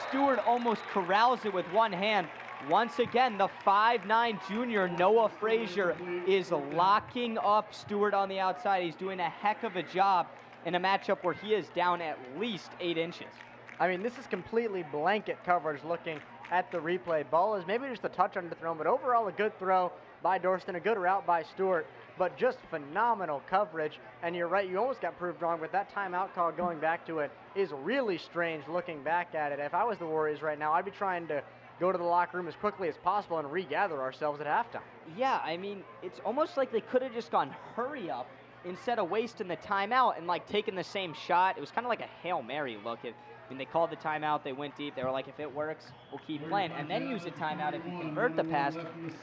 Stewart almost corrals it with one hand. Once again, the 5'9" junior, Noah Frazier, is locking up Stewart on the outside. He's doing a heck of a job in a matchup where he is down at least 8 inches. I mean, this is completely blanket coverage looking at the replay. Ball is maybe just a touch underthrown, but overall a good throw by Dorsten, a good route by Stewart, but just phenomenal coverage. And you're right, you almost got proved wrong, but that timeout call, going back to it, is really strange looking back at it. If I was the Warriors right now, I'd be trying to go to the locker room as quickly as possible and regather ourselves at halftime. Yeah, I mean, it's almost like they could have just gone hurry up instead of wasting the timeout and like taking the same shot. It was kind of like a Hail Mary look. I mean, they called the timeout, they went deep, they were like, if it works, we'll keep playing, and then use a timeout if you convert the pass.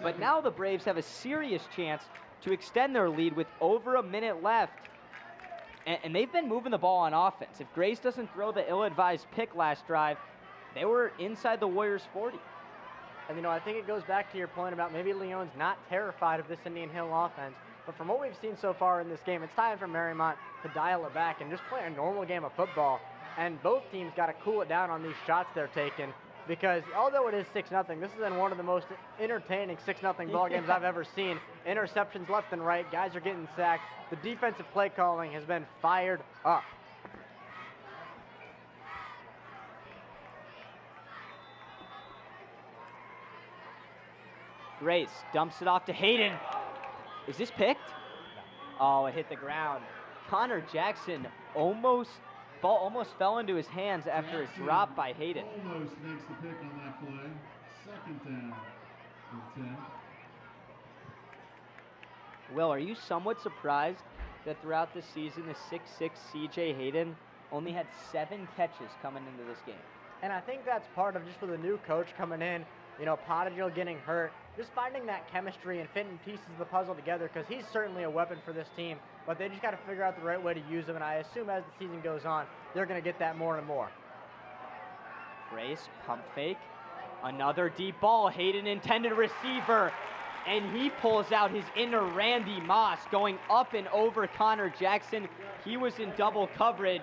But now the Braves have a serious chance to extend their lead with over a minute left. And they've been moving the ball on offense. If Grace doesn't throw the ill-advised pick last drive, they were inside the Warriors' 40. And, you know, I think it goes back to your point about maybe Leone's not terrified of this Indian Hill offense. But from what we've seen so far in this game, it's time for Mariemont to dial it back and just play a normal game of football. And both teams got to cool it down on these shots they're taking, because although it is 6-0, this has been one of the most entertaining 6-0 ball games I've ever seen. Interceptions left and right, guys are getting sacked. The defensive play calling has been fired up. Grace dumps it off to Hayden. Is this picked? Oh, it hit the ground. Connor Jackson almost fell into his hands after a drop by Hayden. Almost makes the pick on that play. 2nd down and 10. Will, are you somewhat surprised that throughout the season, the 6'6" Cj Hayden only had 7 catches coming into this game? And I think that's part of just with a new coach coming in, you know, Pottigill getting hurt, just finding that chemistry and fitting pieces of the puzzle together, because he's certainly a weapon for this team, but they just got to figure out the right way to use him, and I assume as the season goes on, they're going to get that more and more. Grace, pump fake, another deep ball, Hayden intended receiver, and he pulls out his inner Randy Moss, going up and over Connor Jackson. He was in double coverage,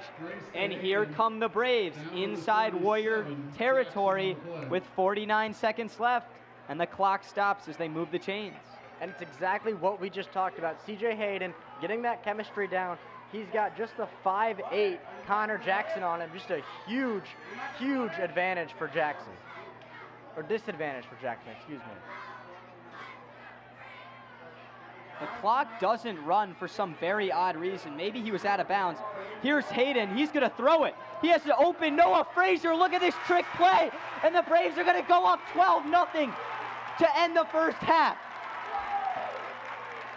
and here come the Braves inside Warrior territory with 49 seconds left, and the clock stops as they move the chains. And it's exactly what we just talked about. Cj Hayden getting that chemistry down. He's got just the 5'8" Connor Jackson on him. Just a huge, huge advantage for Jackson. Or disadvantage for Jackson, excuse me. The clock doesn't run for some very odd reason. Maybe he was out of bounds. Here's Hayden. He's going to throw it. He has to open Noah Frazier. Look at this trick play. And the Braves are going to go up 12-0 to end the first half.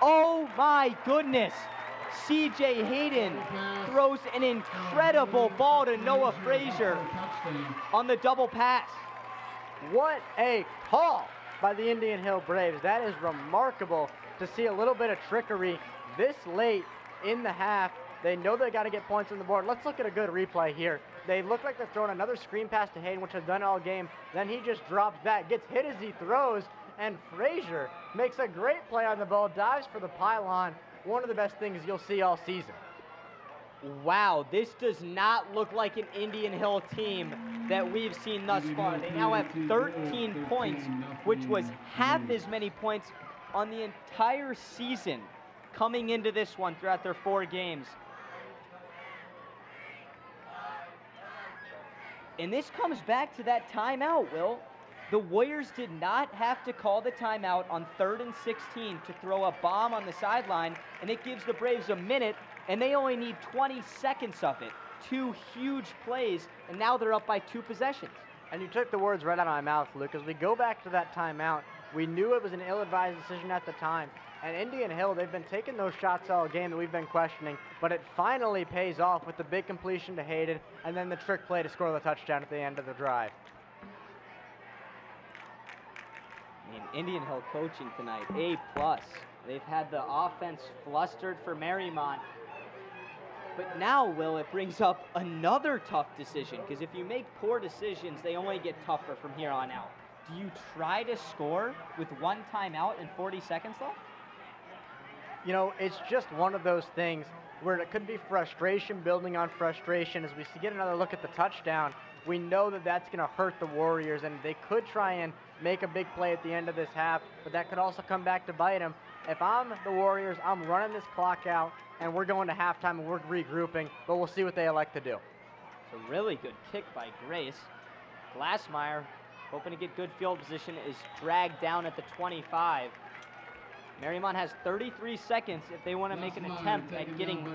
Oh my goodness. Cj Hayden throws an incredible ball to Noah Frazier on the double pass. What a call by the Indian Hill Braves. That is remarkable to see a little bit of trickery this late in the half. They know they got to get points on the board. Let's look at a good replay here. They look like they're throwing another screen pass to Hayden, which has done all game. Then he just drops back, gets hit as he throws, and Frazier makes a great play on the ball, dives for the pylon. One of the best things you'll see all season. Wow, this does not look like an Indian Hill team that we've seen thus far. They now have 13 points, which was half as many points on the entire season coming into this one throughout their 4 games. And this comes back to that timeout, Will. The Warriors did not have to call the timeout on 3rd and 16 to throw a bomb on the sideline, and it gives the Braves a minute, and they only need 20 seconds of it. 2 huge plays, and now they're up by 2 possessions. And you took the words right out of my mouth, Luke. As we go back to that timeout, we knew it was an ill-advised decision at the time. And Indian Hill, they've been taking those shots all game that we've been questioning, but it finally pays off with the big completion to Hayden, and then the trick play to score the touchdown at the end of the drive. I mean, Indian Hill coaching tonight, A+. They've had the offense flustered for Mariemont. But now, Will, it brings up another tough decision, because if you make poor decisions, they only get tougher from here on out. Do you try to score with 1 timeout and 40 seconds left? You know, it's just one of those things where it could be frustration building on frustration. As we get another look at the touchdown, we know that that's going to hurt the Warriors, and they could try and make a big play at the end of this half, but that could also come back to bite them. If I'm the Warriors, I'm running this clock out, and we're going to halftime, and we're regrouping, but we'll see what they elect to do. It's a really good kick by Grace. Glassmeyer, hoping to get good field position, is dragged down at the 25. Mariemont has 33 seconds if they want to make an attempt at getting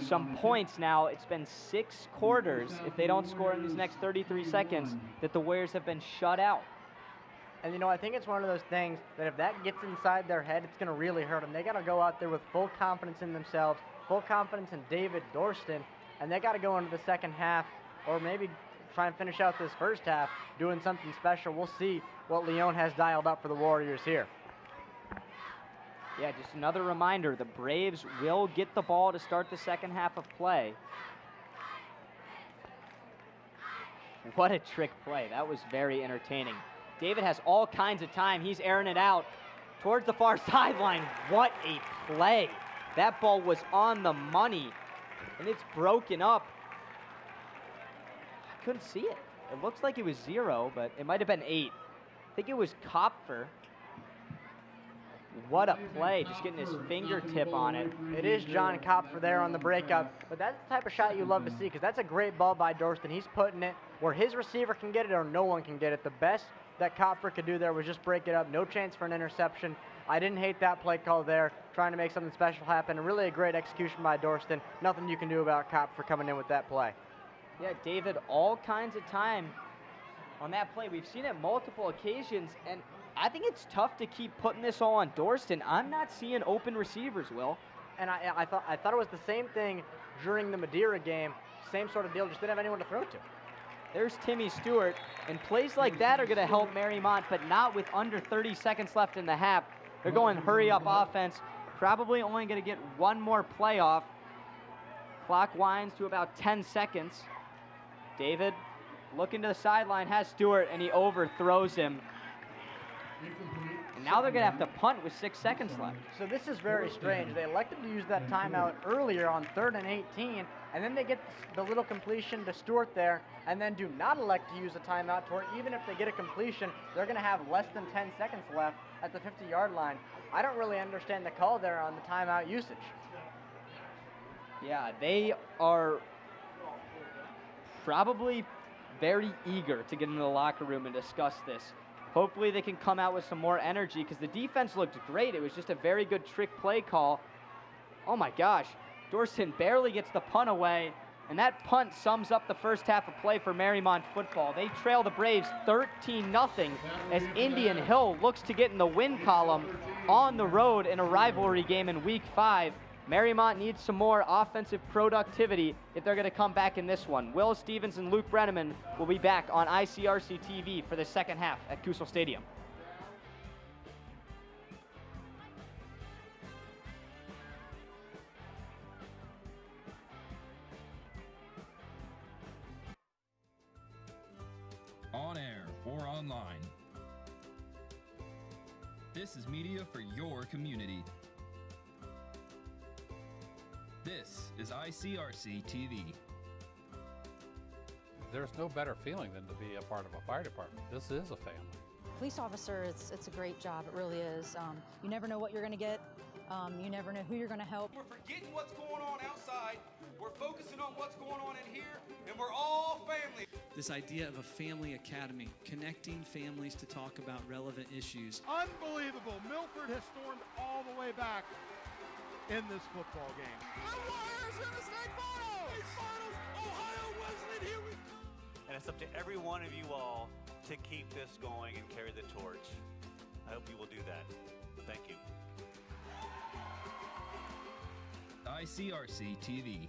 some points now. It's been 6 quarters, if they don't score in these next 33 seconds, that the Warriors have been shut out. And, you know, I think it's one of those things that if that gets inside their head, it's going to really hurt them. They got to go out there with full confidence in themselves, full confidence in David Dorsten, and they got to go into the second half, or maybe try and finish out this first half doing something special. We'll see what Leon has dialed up for the Warriors here. Yeah, just another reminder, the Braves will get the ball to start the second half of play. What a trick play. That was very entertaining. David has all kinds of time. He's airing it out towards the far sideline. What a play. That ball was on the money, and it's broken up. I couldn't see it. It looks like it was 0, but it might have been 8. I think it was Kopfer. What a play, just getting his fingertip on it. It is John Kopfer there on the breakup, but that's the type of shot you love to see, because that's a great ball by Dorsten. He's putting it where his receiver can get it or no one can get it. The best that Kopfer could do there was just break it up. No chance for an interception. I didn't hate that play call there, trying to make something special happen. Really a great execution by Dorsten. Nothing you can do about Kopfer coming in with that play. Yeah, David, all kinds of time on that play. We've seen it multiple occasions, and I think it's tough to keep putting this all on Dorsten. I'm not seeing open receivers, Will. And I thought it was the same thing during the Madeira game. Same sort of deal, just didn't have anyone to throw to. There's Timmy Stewart, and plays like that are going to help Mariemont, but not with under 30 seconds left in the half. They're going hurry-up offense, probably only going to get one more play off. Clock winds to about 10 seconds. David looking to the sideline, has Stewart, and he overthrows him. And now they're going to have to punt with 6 seconds left. So this is very strange. They elected to use that timeout earlier on 3rd and 18, and then they get the little completion to Stewart there, and then do not elect to use a timeout to where even if they get a completion, they're going to have less than 10 seconds left at the 50-yard line. I don't really understand the call there on the timeout usage. Yeah, they are probably very eager to get into the locker room and discuss this. Hopefully they can come out with some more energy because the defense looked great. It was just a very good trick play call. Oh my gosh, Dorsten barely gets the punt away, and that punt sums up the first half of play for Mariemont football. They trail the Braves 13-0 as Indian Hill looks to get in the win column on the road in a rivalry game in Week 5. Mariemont needs some more offensive productivity if they're going to come back in this one. Will Stevens and Luke Brenneman will be back on ICRC-TV for the second half at Kusel Stadium. On air or online. This is media for your community. This is ICRC-TV. There's no better feeling than to be a part of a fire department. This is a family. Police officer, it's a great job. It really is. You never know what you're going to get. You never know who you're going to help. We're forgetting what's going on outside. We're focusing on what's going on in here, and we're all family. This idea of a family academy, connecting families to talk about relevant issues. Unbelievable. Milford has stormed all the way back in this football game. The Warriors in the state finals! State finals! Ohio Wesleyan, here we go! And it's up to every one of you all to keep this going and carry the torch. I hope you will do that. Thank you. ICRC-TV.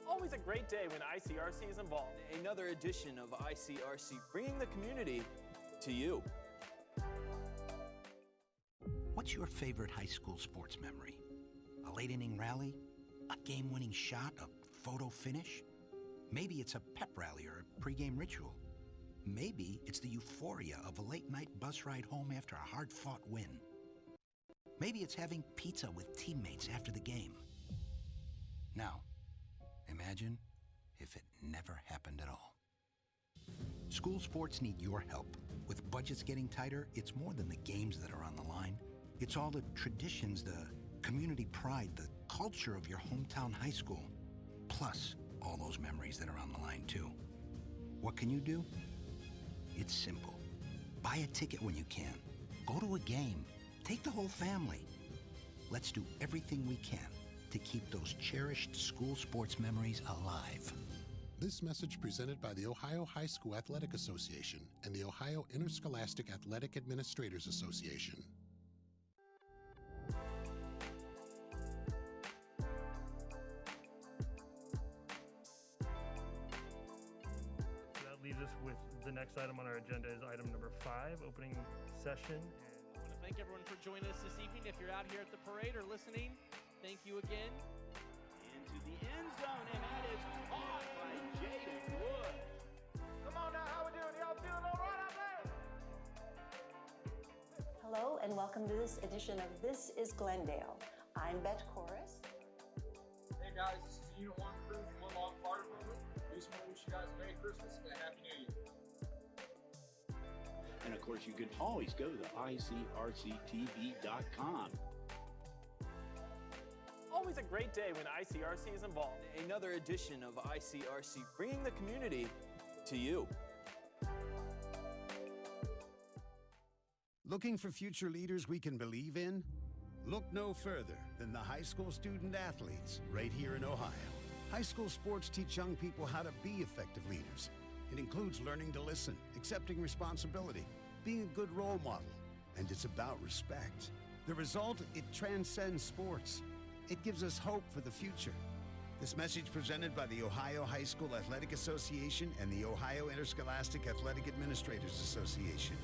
Always a great day when ICRC is involved. Another edition of ICRC, bringing the community to you. What's your favorite high school sports memory? A late inning rally? A game-winning shot? A photo finish? Maybe it's a pep rally or a pregame ritual. Maybe it's the euphoria of a late-night bus ride home after a hard-fought win. Maybe it's having pizza with teammates after the game. Now, imagine if it never happened at all. School sports need your help. With budgets getting tighter, it's more than the games that are on the line. It's all the traditions, the community pride, the culture of your hometown high school, plus all those memories that are on the line too. What can you do? It's simple. Buy a ticket when you can. Go to a game. Take the whole family. Let's do everything we can to keep those cherished school sports memories alive. This message presented by the Ohio High School Athletic Association and the Ohio Interscholastic Athletic Administrators Association. That leaves us with the next item on our agenda is item number 5, opening session. I want to thank everyone for joining us this evening. If you're out here at the parade or listening, thank you again. Into the end zone, and that is caught by Jaden Wood. Come on now, how we doing? Y'all feeling all right out there? Hello and welcome to this edition of This is Glendale. I'm Bet Chorus. Hey guys, this is the Unit 1 crew from Woodlawn Fire Department. We just want to wish you guys a Merry Christmas and a Happy New Year. And of course, you can always go to ICRC-TV.com. Always a great day when ICRC is involved. Another edition of ICRC, bringing the community to you. Looking for future leaders we can believe in? Look no further than the high school student athletes right here in Ohio. High school sports teach young people how to be effective leaders. It includes learning to listen, accepting responsibility, being a good role model, and it's about respect. The result, it transcends sports. It gives us hope for the future. This message presented by the Ohio High School Athletic Association and the Ohio Interscholastic Athletic Administrators Association.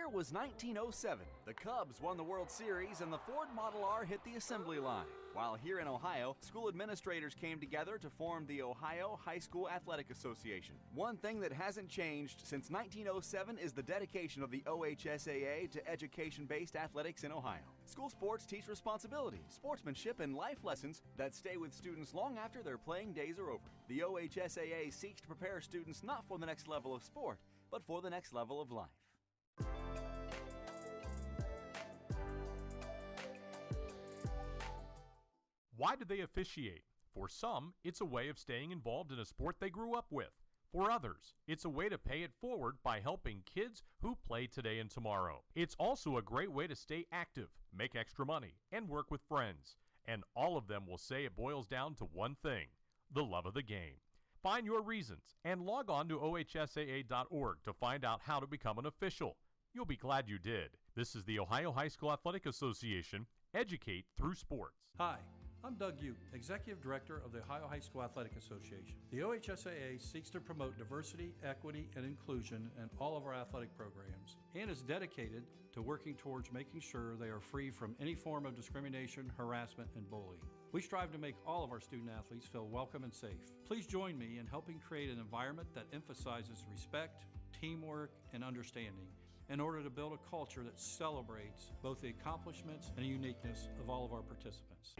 year was 1907. The Cubs won the World Series and the Ford Model R hit the assembly line. While here in Ohio, school administrators came together to form the Ohio High School Athletic Association. One thing that hasn't changed since 1907 is the dedication of the OHSAA to education-based athletics in Ohio. School sports teach responsibility, sportsmanship, and life lessons that stay with students long after their playing days are over. The OHSAA seeks to prepare students not for the next level of sport, but for the next level of life. Why do they officiate? For some, it's a way of staying involved in a sport they grew up with. For others, it's a way to pay it forward by helping kids who play today and tomorrow. It's also a great way to stay active, make extra money, and work with friends. And all of them will say it boils down to one thing: the love of the game. Find your reasons and log on to ohsaa.org to find out how to become an official. You'll be glad you did. This is the Ohio High School Athletic Association. Educate through sports. Hi, I'm Doug Uke, Executive Director of the Ohio High School Athletic Association. The OHSAA seeks to promote diversity, equity, and inclusion in all of our athletic programs and is dedicated to working towards making sure they are free from any form of discrimination, harassment, and bullying. We strive to make all of our student athletes feel welcome and safe. Please join me in helping create an environment that emphasizes respect, teamwork, and understanding in order to build a culture that celebrates both the accomplishments and uniqueness of all of our participants.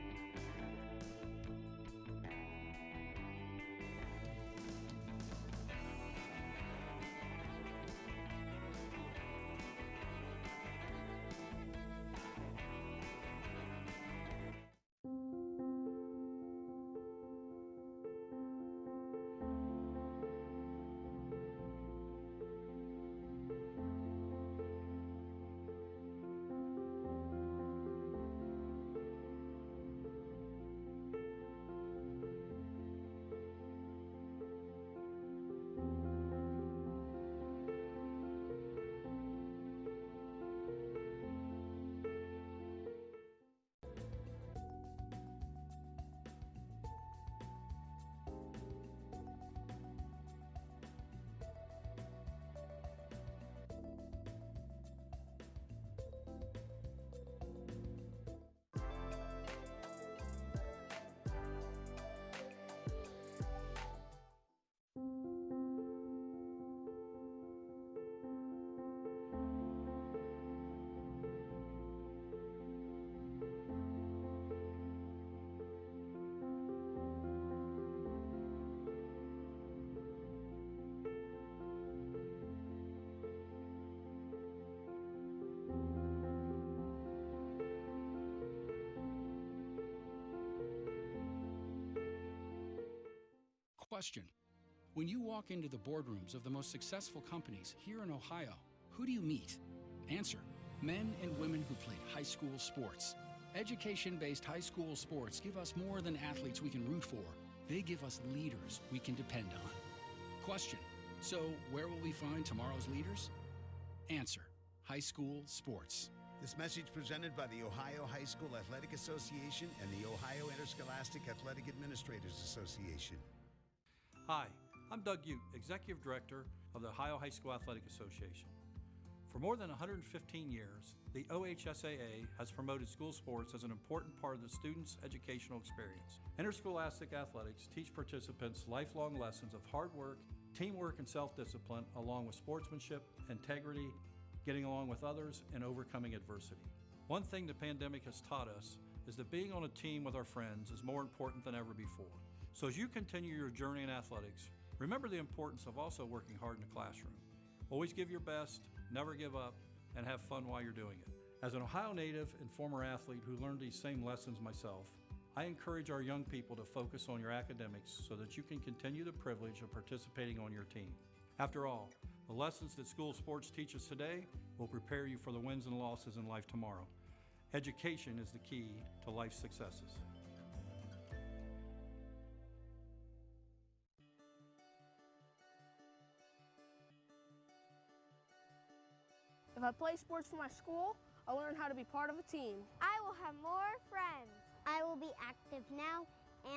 Question: when you walk into the boardrooms of the most successful companies here in Ohio, who do you meet? Answer: men and women who played high school sports. Education-based high school sports give us more than athletes we can root for. They give us leaders we can depend on. Question: so where will we find tomorrow's leaders? Answer: high school sports. This message presented by the Ohio High School Athletic Association and the Ohio Interscholastic Athletic Administrators Association. Hi, I'm Doug Uke, Executive Director of the Ohio High School Athletic Association. For more than 115 years, the OHSAA has promoted school sports as an important part of the student's educational experience. Interscholastic athletics teach participants lifelong lessons of hard work, teamwork, and self-discipline, along with sportsmanship, integrity, getting along with others, and overcoming adversity. One thing the pandemic has taught us is that being on a team with our friends is more important than ever before. So as you continue your journey in athletics, remember the importance of also working hard in the classroom. Always give your best, never give up, and have fun while you're doing it. As an Ohio native and former athlete who learned these same lessons myself, I encourage our young people to focus on your academics so that you can continue the privilege of participating on your team. After all, the lessons that school sports teach us today will prepare you for the wins and losses in life tomorrow. Education is the key to life's successes. If I play sports for my school, I'll learn how to be part of a team. I will have more friends. I will be active now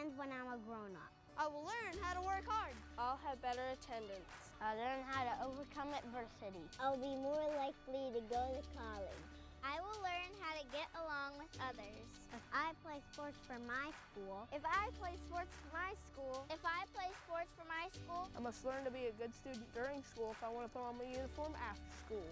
and when I'm a grown-up. I will learn how to work hard. I'll have better attendance. I'll learn how to overcome adversity. I'll be more likely to go to college. I will learn how to get along with others. If I play sports for my school. If I play sports for my school. If I play sports for my school. I must learn to be a good student during school if I want to put on my uniform after school.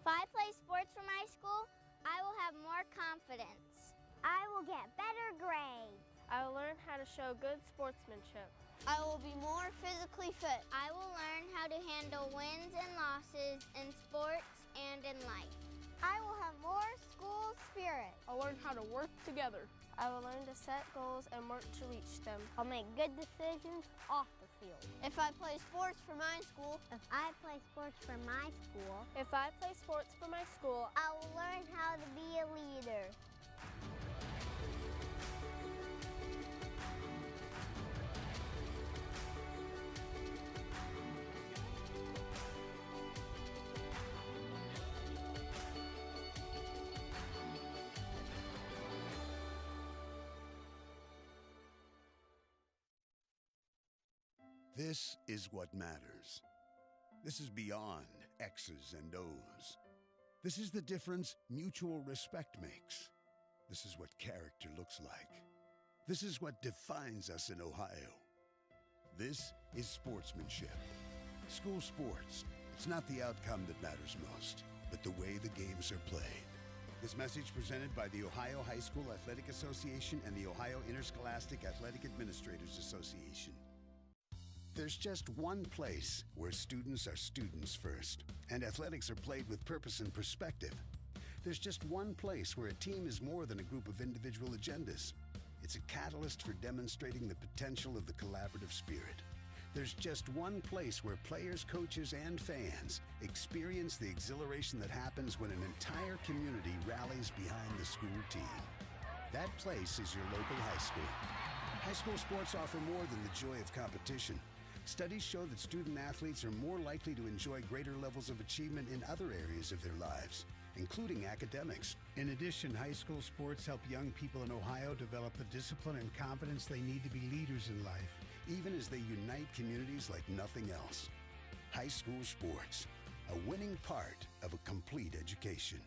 If I play sports for my school, I will have more confidence. I will get better grades. I will learn how to show good sportsmanship. I will be more physically fit. I will learn how to handle wins and losses in sports and in life. I will have more school spirit. I'll learn how to work together. I will learn to set goals and work to reach them. I'll make good decisions off the field. If I play sports for my school. If I play sports for my school. If I play sports for my school. I will learn how to be a leader. This is what matters. This is beyond X's and O's. This is the difference mutual respect makes. This is what character looks like. This is what defines us in Ohio. This is sportsmanship. School sports, it's not the outcome that matters most, but the way the games are played. This message presented by the Ohio High School Athletic Association and the Ohio Interscholastic Athletic Administrators Association. There's just one place where students are students first, and athletics are played with purpose and perspective. There's just one place where a team is more than a group of individual agendas. It's a catalyst for demonstrating the potential of the collaborative spirit. There's just one place where players, coaches, and fans experience the exhilaration that happens when an entire community rallies behind the school team. That place is your local high school. High school sports offer more than the joy of competition. Studies show that student athletes are more likely to enjoy greater levels of achievement in other areas of their lives, including academics. In addition, high school sports help young people in Ohio develop the discipline and confidence they need to be leaders in life, even as they unite communities like nothing else. High school sports, a winning part of a complete education.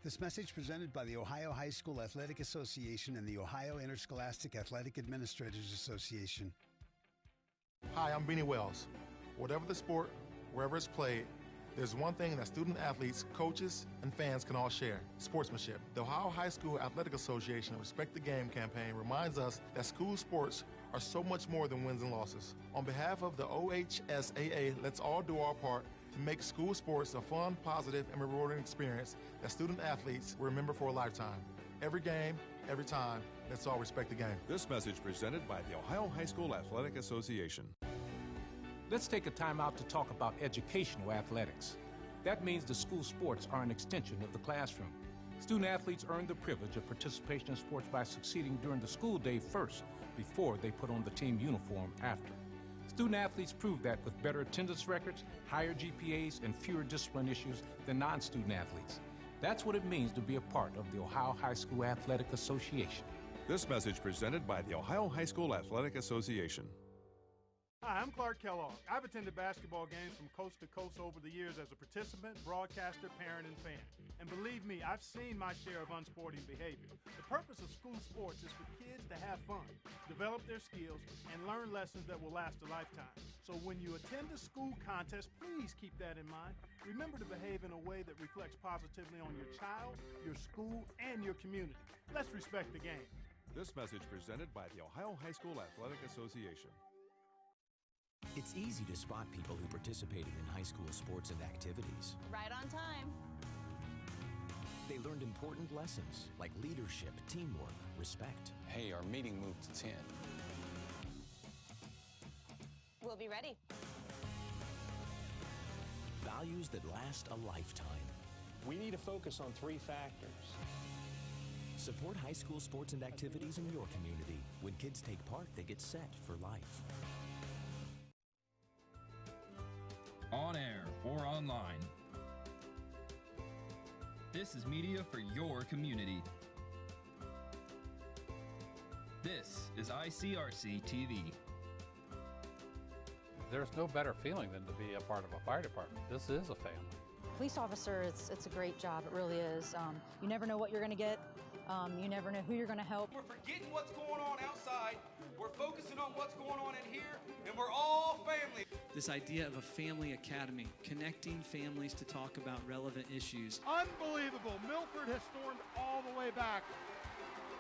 This message presented by the Ohio High School Athletic Association and the Ohio Interscholastic Athletic Administrators Association. Hi, I'm Beanie Wells. Whatever the sport, wherever it's played, there's one thing that student athletes, coaches, and fans can all share: sportsmanship. The Ohio High School Athletic Association Respect the Game campaign reminds us that school sports are so much more than wins and losses. On behalf of the OHSAA, let's all do our part to make school sports a fun, positive, and rewarding experience that student athletes will remember for a lifetime. Every game, every time, let's all respect the game. This message presented by the Ohio High School Athletic Association. Let's take a time out to talk about educational athletics. That means the school sports are an extension of the classroom. Student athletes earn the privilege of participation in sports by succeeding during the school day first, before they put on the team uniform after. Student athletes prove that with better attendance records, higher GPAs, and fewer discipline issues than non-student athletes. That's what it means to be a part of the Ohio High School Athletic Association. This message presented by the Ohio High School Athletic Association. Hi, I'm Clark Kellogg. I've attended basketball games from coast to coast over the years as a participant, broadcaster, parent, and fan. And believe me, I've seen my share of unsporting behavior. The purpose of school sports is for kids to have fun, develop their skills, and learn lessons that will last a lifetime. So when you attend a school contest, please keep that in mind. Remember to behave in a way that reflects positively on your child, your school, and your community. Let's respect the game. This message presented by the Ohio High School Athletic Association. It's easy to spot people who participated in high school sports and activities. Right on time. They learned important lessons like leadership, teamwork, respect. Hey, our meeting moved to 10. We'll be ready. Values that last a lifetime. We need to focus on 3 factors. Support high school sports and activities in your community. When kids take part, they get set for life. On air or online. This is media for your community. This is ICRC-TV. There's no better feeling than to be a part of a fire department. This is a family. Police officer, it's a great job. It really is. You never know what you're going to get. You never know who you're going to help. We're forgetting what's going on outside. We're focusing on what's going on in here, and we're all family. This idea of a family academy, connecting families to talk about relevant issues. Unbelievable. Milford has stormed all the way back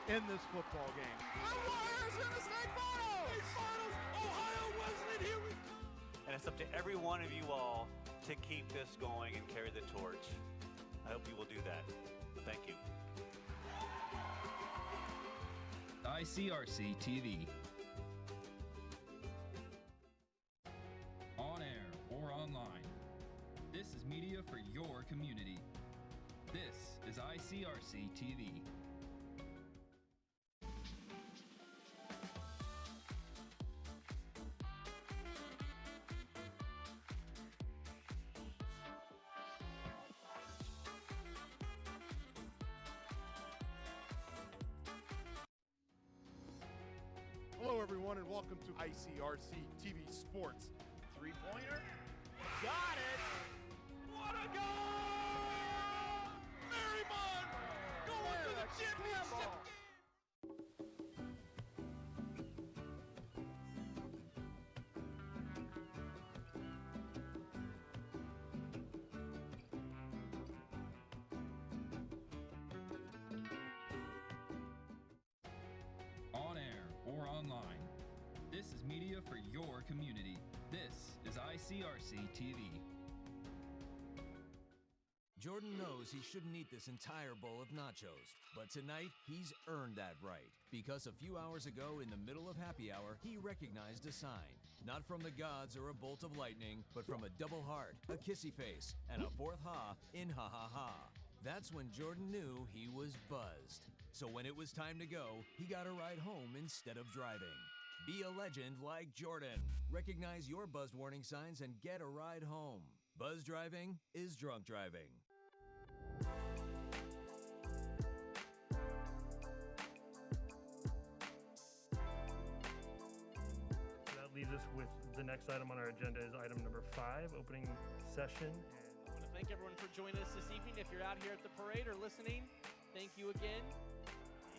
in this football game. The Warriors in the state finals! State finals! Ohio Wesleyan, here we come! And it's up to every one of you all to keep this going and carry the torch. I hope you will do that. Thank you. ICRC-TV. On air or online. This is media for your community. This is ICRC-TV. Hello, everyone, and welcome to ICRC-TV Sports. Three-pointer. Got it! What a goal! Mariemont going to the championship! On air or online. This is media for your community. This is ICRC-TV. Jordan knows he shouldn't eat this entire bowl of nachos, but tonight he's earned that right. Because a few hours ago, in the middle of happy hour, he recognized a sign. Not from the gods or a bolt of lightning, but from a double heart, a kissy face, and a fourth ha in ha ha ha. That's when Jordan knew he was buzzed. So when it was time to go, he got a ride home instead of driving. Be a legend like Jordan. Recognize your buzzed warning signs and get a ride home. Buzz driving is drunk driving. That leaves us with the next item on our agenda is item number 5, opening session. I want to thank everyone for joining us this evening. If you're out here at the parade or listening, thank you again.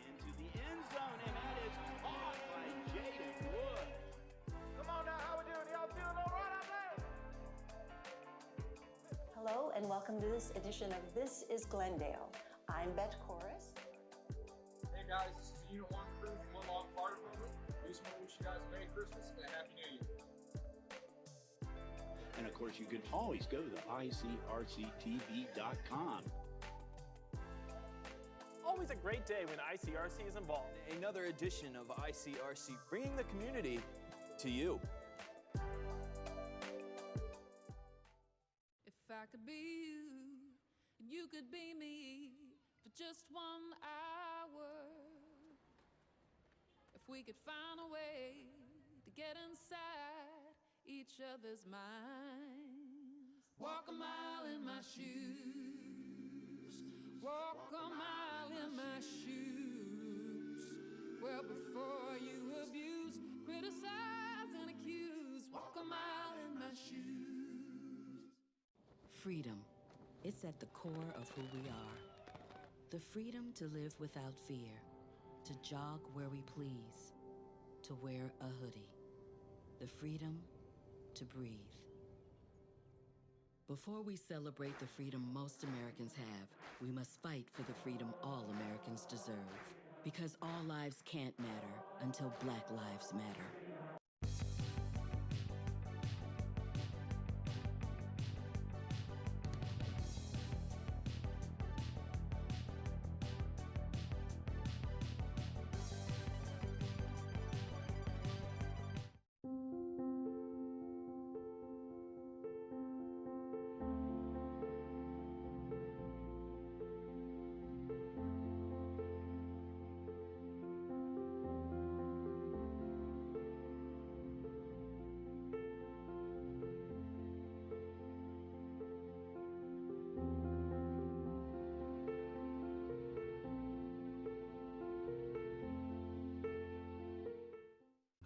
Into the end zone, and that is caught by Jaden Wood. Come on now, how we doing? Y'all feeling all right out there? Hello and welcome to this edition of This is Glendale. I'm Bet Chorus. Hey guys, this is the Unit 1 crew from Woodlawn Fire Department. We just want to wish you guys a Merry Christmas and a Happy New Year. And of course, you can always go to ICRC-TV.com. Always a great day when ICRC is involved. Another edition of ICRC, bringing the community to you. If I could be you, and you could be me for just 1 hour. If we could find a way to get inside each other's minds. Walk a mile in my shoes. Walk a mile in my shoes. Well, before you abuse, criticize, and accuse. Walk a mile in my shoes. Freedom. It's at the core of who we are. The freedom to live without fear, to jog where we please, to wear a hoodie. The freedom to breathe. Before we celebrate the freedom most Americans have, we must fight for the freedom all Americans deserve. Because all lives can't matter until Black lives matter.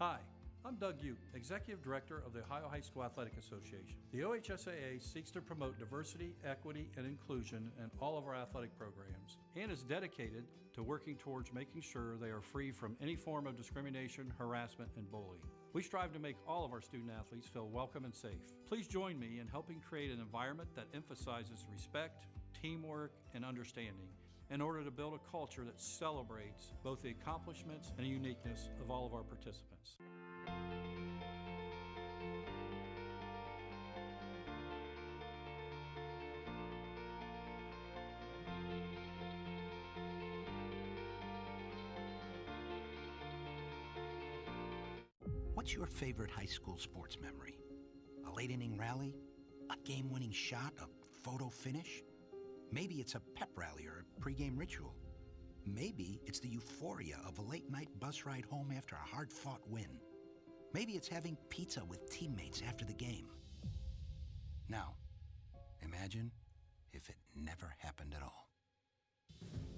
Hi, I'm Doug Ute, Executive Director of the Ohio High School Athletic Association. The OHSAA seeks to promote diversity, equity, and inclusion in all of our athletic programs and is dedicated to working towards making sure they are free from any form of discrimination, harassment, and bullying. We strive to make all of our student athletes feel welcome and safe. Please join me in helping create an environment that emphasizes respect, teamwork, and understanding in order to build a culture that celebrates both the accomplishments and uniqueness of all of our participants. What's your favorite high school sports memory? A late inning rally? A game-winning shot? A photo finish? Maybe it's a pep rally or a pregame ritual. Maybe it's the euphoria of a late-night bus ride home after a hard-fought win. Maybe it's having pizza with teammates after the game. Now, imagine if it never happened at all.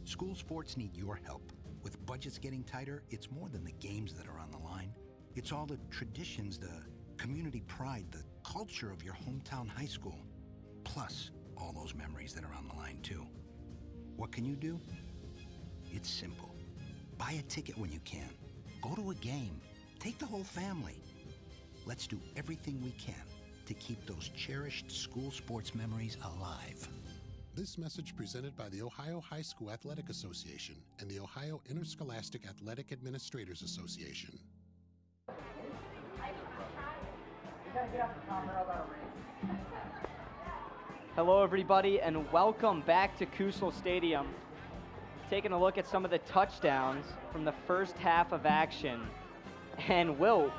School sports need your help. With budgets getting tighter, it's more than the games that are on the line. It's all the traditions, the community pride, the culture of your hometown high school, plus all those memories that are on the line too. What can you do? It's simple. Buy a ticket when you can. Go to a game. Take the whole family. Let's do everything we can to keep those cherished school sports memories alive. This message presented by the Ohio High School Athletic Association and the Ohio Interscholastic Athletic Administrators Association. Hello everybody and welcome back to Kusel Stadium. Taking a look at some of the touchdowns from the first half of action. And Will,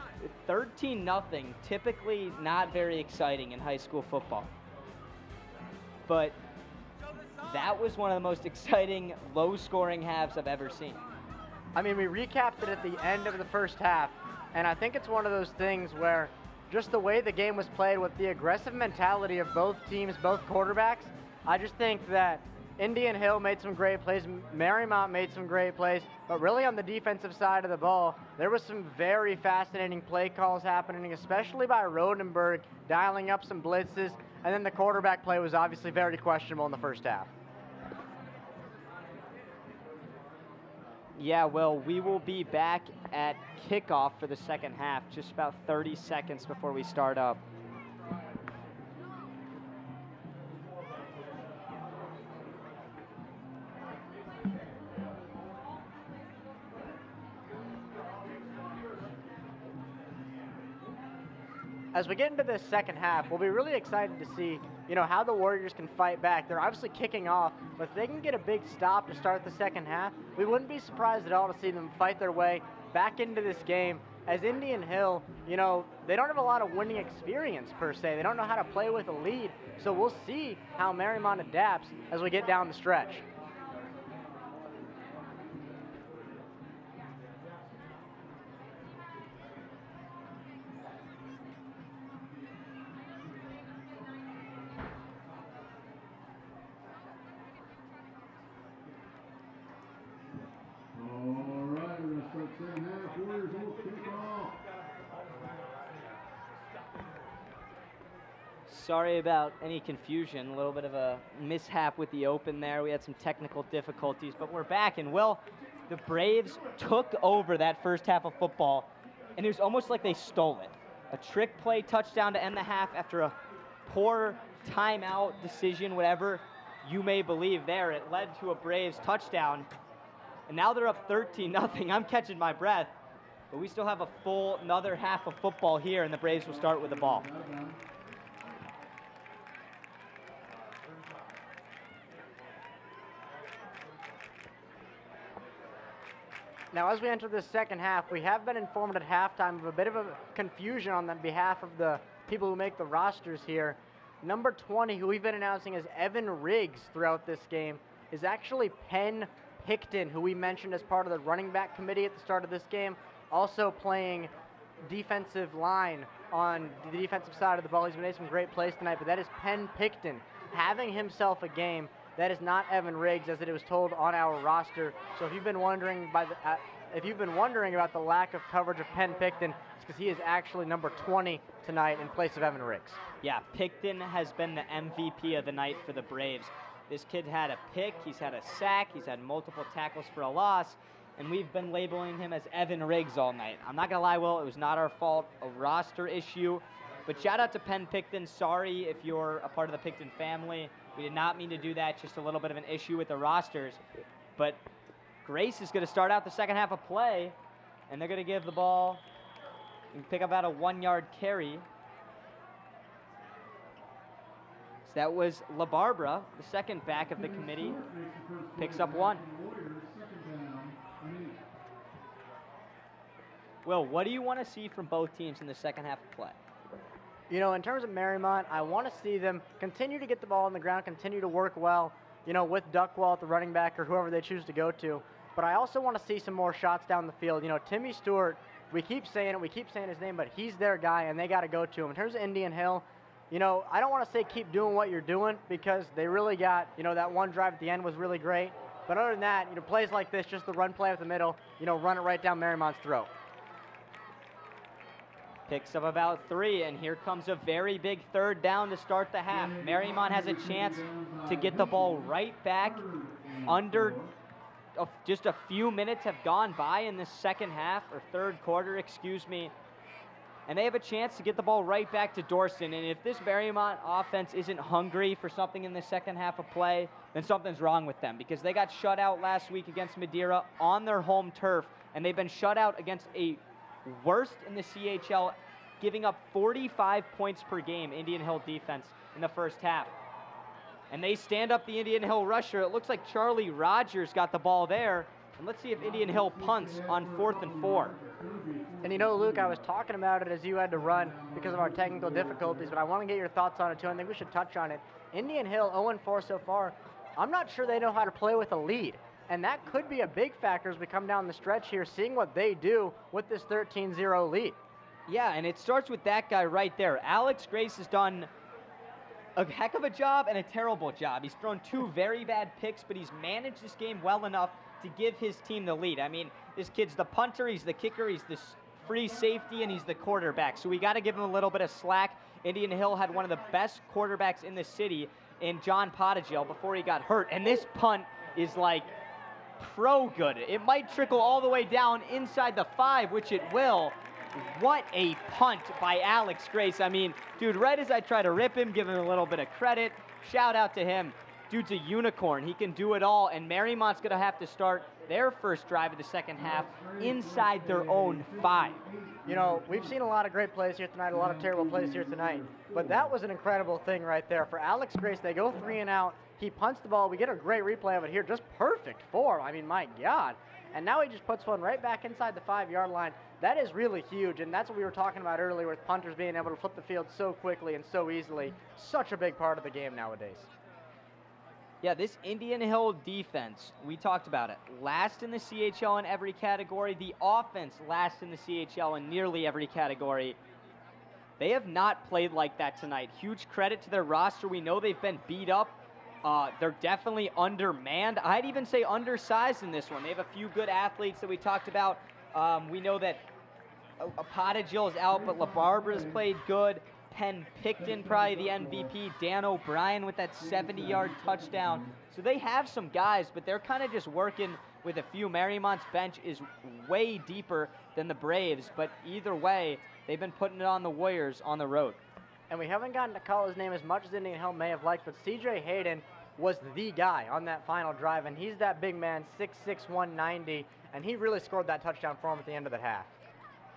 13-0, typically not very exciting in high school football. But that was one of the most exciting, low-scoring halves I've ever seen. I mean, we recapped it at the end of the first half, and I think it's one of those things where just the way the game was played with the aggressive mentality of both teams, both quarterbacks, I just think that Indian Hill made some great plays, Mariemont made some great plays, but really on the defensive side of the ball, there was some very fascinating play calls happening, especially by Rodenberg, dialing up some blitzes, and then the quarterback play was obviously very questionable in the first half. Yeah, well, we will be back at kickoff for the second half, just about 30 seconds before we start up. As we get into this second half, we'll be really excited to see, how the Warriors can fight back. They're obviously kicking off, but if they can get a big stop to start the second half, we wouldn't be surprised at all to see them fight their way back into this game. As Indian Hill, they don't have a lot of winning experience per se. They don't know how to play with a lead, so we'll see how Mariemont adapts as we get down the stretch. Sorry about any confusion, a little bit of a mishap with the open there. We had some technical difficulties, but we're back. And Will, the Braves took over that first half of football, and it was almost like they stole it. A trick play touchdown to end the half after a poor timeout decision, whatever you may believe there. It led to a Braves touchdown, and now they're up 13-0. I'm catching my breath, but we still have a full another half of football here, and the Braves will start with the ball. Now, as we enter the second half, we have been informed at halftime of a bit of a confusion on the behalf of the people who make the rosters here. Number 20, who we've been announcing as Evan Riggs throughout this game, is actually Penn Picton, who we mentioned as part of the running back committee at the start of this game, also playing defensive line on the defensive side of the ball. He's made some great plays tonight, but that is Penn Picton having himself a game. That is not Evan Riggs, as it was told on our roster. So if you've been wondering if you've been wondering about the lack of coverage of Penn Picton, it's because he is actually number 20 tonight in place of Evan Riggs. Yeah, Picton has been the MVP of the night for the Braves. This kid had a pick, he's had a sack, he's had multiple tackles for a loss, and we've been labeling him as Evan Riggs all night. I'm not going to lie, Will, it was not our fault, a roster issue. But shout out to Penn Picton. Sorry if you're a part of the Picton family. We did not mean to do that, just a little bit of an issue with the rosters. But Grace is going to start out the second half of play, and they're going to give the ball and pick up about a 1-yard carry. So that was LaBarbera, the second back of the committee, picks up 1. Will, what do you want to see from both teams in the second half of play? You know, in terms of Mariemont, I want to see them continue to get the ball on the ground, continue to work well, you know, with Duckwall at the running back or whoever they choose to go to. But I also want to see some more shots down the field. You know, Timmy Stewart, we keep saying it, we keep saying his name, but he's their guy, and they got to go to him. In terms of Indian Hill, you know, I don't want to say keep doing what you're doing because they really got, you know, that one drive at the end was really great. But other than that, you know, plays like this, just the run play up the middle, you know, run it right down Mariemont's throat. Picks up about 3, and here comes a very big third down to start the half. Mariemont has a chance to get the ball right back under just a few minutes have gone by in this second half, or third quarter, excuse me. And they have a chance to get the ball right back to Dorsten. And if this Mariemont offense isn't hungry for something in the second half of play, then something's wrong with them, because they got shut out last week against Madeira on their home turf, and they've been shut out against a worst in the CHL, giving up 45 points per game, Indian Hill defense, in the first half. And they stand up the Indian Hill rusher. It looks like Charlie Rogers got the ball there. And let's see if Indian Hill punts on 4th and 4. And you know, Luke, I was talking about it as you had to run because of our technical difficulties, but I want to get your thoughts on it too. I think we should touch on it. Indian Hill 0-4 so far. I'm not sure they know how to play with a lead. And that could be a big factor as we come down the stretch here, seeing what they do with this 13-0 lead. Yeah, and it starts with that guy right there. Alex Grace has done a heck of a job and a terrible job. He's thrown 2 very bad picks, but he's managed this game well enough to give his team the lead. I mean, this kid's the punter, he's the kicker, he's the free safety, and he's the quarterback. So we got to give him a little bit of slack. Indian Hill had one of the best quarterbacks in the city in John Potagil before he got hurt. And this punt is like pro good. It might trickle all the way down inside the 5, which it will. What a punt by Alex Grace. I mean, dude, right as I try to rip him, give him a little bit of credit, shout out to him. Dude's a unicorn. He can do it all, and Mariemont's going to have to start their first drive of the second half inside their own 5. You know, we've seen a lot of great plays here tonight, a lot of terrible plays here tonight, but that was an incredible thing right there. For Alex Grace, they go 3 and out. He punts the ball. We get a great replay of it here. Just perfect form. I mean, my God. And now he just puts one right back inside the 5-yard line. That is really huge, and that's what we were talking about earlier with punters being able to flip the field so quickly and so easily. Such a big part of the game nowadays. Yeah, this Indian Hill defense, we talked about it. Last in the CHL in every category. The offense last in the CHL in nearly every category. They have not played like that tonight. Huge credit to their roster. We know they've been beat up. They're definitely undermanned. I'd even say undersized in this one. They have a few good athletes that we talked about. We know that Potagil is out, but LaBarbera's played good. Penn Picton, probably the MVP. Dan O'Brien with that 70-yard touchdown. So they have some guys, but they're kind of just working with a few. Mariemont's bench is way deeper than the Braves, but either way, they've been putting it on the Warriors on the road. And we haven't gotten to call his name as much as Indian Hill may have liked, but Cj Hayden was the guy on that final drive, and he's that big man, 6'6", 190, and he really scored that touchdown for him at the end of the half.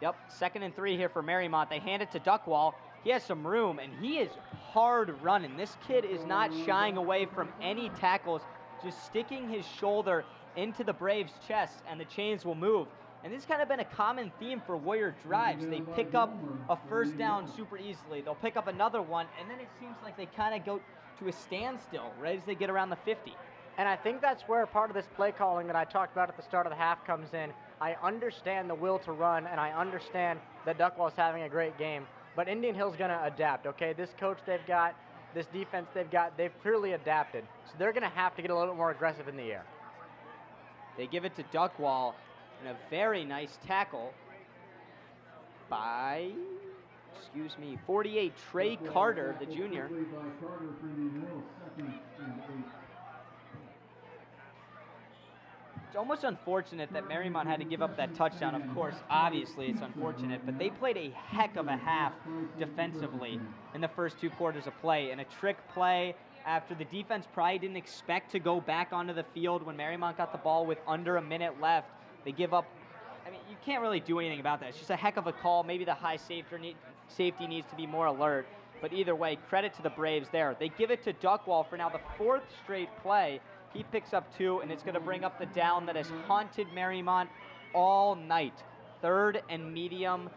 Yep, 2nd and 3 here for Mariemont. They hand it to Duckwall. He has some room, and he is hard running. This kid is not shying away from any tackles, just sticking his shoulder into the Braves' chest, and the chains will move. And this has kind of been a common theme for Warrior drives. They pick up a first down super easily. They'll pick up another one, and then it seems like they kind of go to a standstill right as they get around the 50. And I think that's where part of this play calling that I talked about at the start of the half comes in. I understand the will to run, and I understand that Duckwall's having a great game. But Indian Hill's going to adapt, okay? This coach they've got, this defense they've got, they've clearly adapted. So they're going to have to get a little bit more aggressive in the air. They give it to Duckwall. And a very nice tackle by, 48, Trey Carter, the junior. It's almost unfortunate that Mariemont had to give up that touchdown. Of course, obviously it's unfortunate, but they played a heck of a half defensively in the first 2 quarters of play. And a trick play after the defense probably didn't expect to go back onto the field when Mariemont got the ball with under a minute left. They give up. I mean, you can't really do anything about that. It's just a heck of a call. Maybe the high safety needs to be more alert. But either way, credit to the Braves there. They give it to Duckwall for now the 4th straight play. He picks up 2, and it's going to bring up the down that has haunted Mariemont all night. 3rd and medium,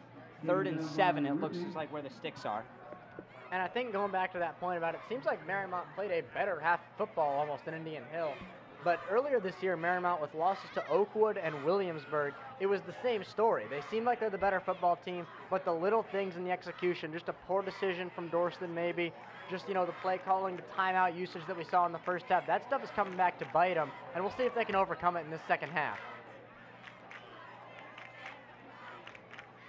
3rd and 7, it looks just like where the sticks are. And I think going back to that point about it seems like Mariemont played a better half football almost than Indian Hill. But earlier this year, Mariemont, with losses to Oakwood and Williamsburg, it was the same story. They seem like they're the better football team, but the little things in the execution, just a poor decision from Dorsten maybe, just, the play calling, the timeout usage that we saw in the first half, that stuff is coming back to bite them, and we'll see if they can overcome it in this second half.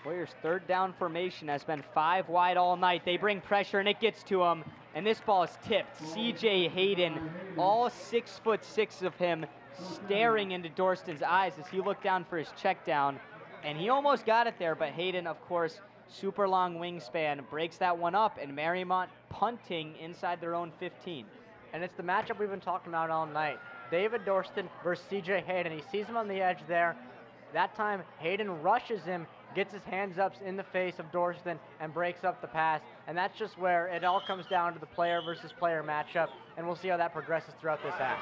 Warriors' 3rd down formation has been 5 wide all night. They bring pressure, and it gets to them. And this ball is tipped. Cj Hayden, all 6'6" of him, staring into Dorsten's eyes as he looked down for his check down. And he almost got it there, but Hayden, of course, super long wingspan, breaks that one up, and Mariemont punting inside their own 15. And it's the matchup we've been talking about all night. David Dorsten versus Cj Hayden. He sees him on the edge there. That time, Hayden rushes him, gets his hands up in the face of Dorsten, and breaks up the pass. And that's just where it all comes down to the player versus player matchup, and we'll see how that progresses throughout this half.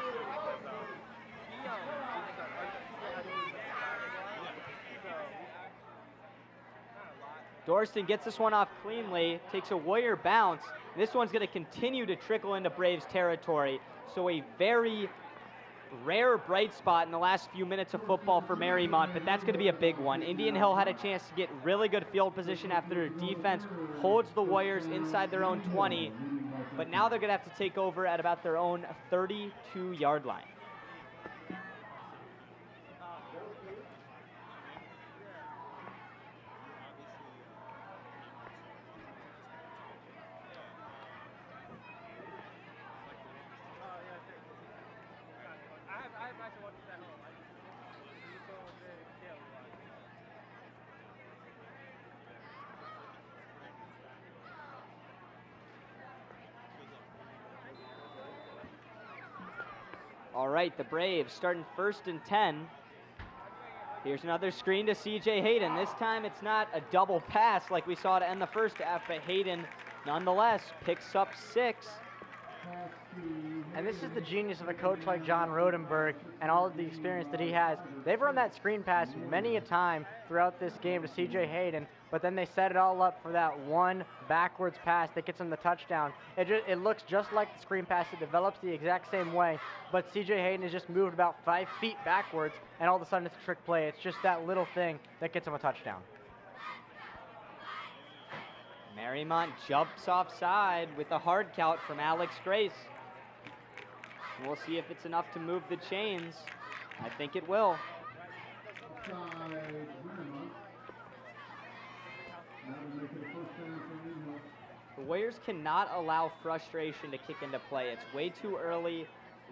Dorsten gets this one off cleanly, takes a Warrior bounce. This one's going to continue to trickle into Braves territory. So a very rare bright spot in the last few minutes of football for Mariemont, but that's going to be a big one. Indian Hill had a chance to get really good field position after their defense holds the Warriors inside their own 20, but now they're going to have to take over at about their own 32-yard line. All right, the Braves starting 1st and 10. Here's another screen to Cj Hayden. This time it's not a double pass like we saw to end the first half, but Hayden nonetheless picks up 6. And this is the genius of a coach like John Rodenberg and all of the experience that he has. They've run that screen pass many a time throughout this game to Cj Hayden, but then they set it all up for that one backwards pass that gets him the touchdown. It looks just like the screen pass. It develops the exact same way, but Cj Hayden has just moved about 5 feet backwards, and all of a sudden it's a trick play. It's just that little thing that gets him a touchdown. Mariemont jumps offside with a hard count from Alex Grace. We'll see if it's enough to move the chains. I think it will. The Warriors cannot allow frustration to kick into play. It's way too early.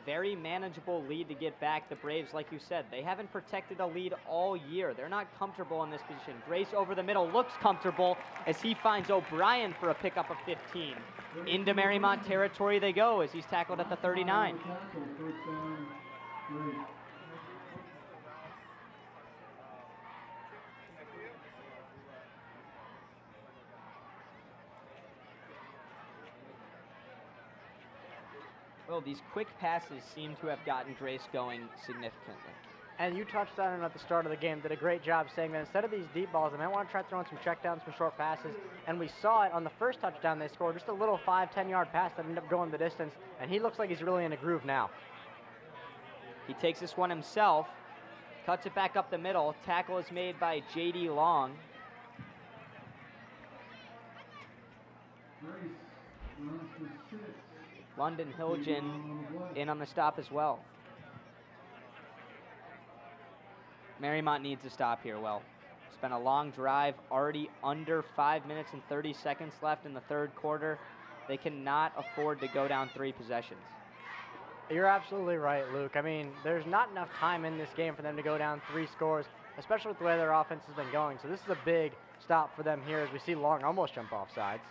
Very manageable lead to get back. The Braves, like you said, they haven't protected a lead all year. They're not comfortable in this position. Grace over the middle looks comfortable as he finds O'Brien for a pickup of 15. Into Mariemont territory they go as he's tackled at the 39. Well, these quick passes seem to have gotten Grace going significantly. And you touched on it at the start of the game, did a great job saying that instead of these deep balls, they might want to try throwing some checkdowns, some short passes. And we saw it on the first touchdown they scored, just a little 5-10 yard pass that ended up going the distance. And he looks like he's really in a groove now. He takes this one himself, cuts it back up the middle. Tackle is made by J.D. Long. London Hilgen in on the stop as well. Mariemont needs to stop here, Will. It's been a long drive, already under 5 minutes and 30 seconds left in the third quarter. They cannot afford to go down 3 possessions. You're absolutely right, Luke. I mean, there's not enough time in this game for them to go down 3 scores, especially with the way their offense has been going. So this is a big stop for them here as we see Long almost jump off sides.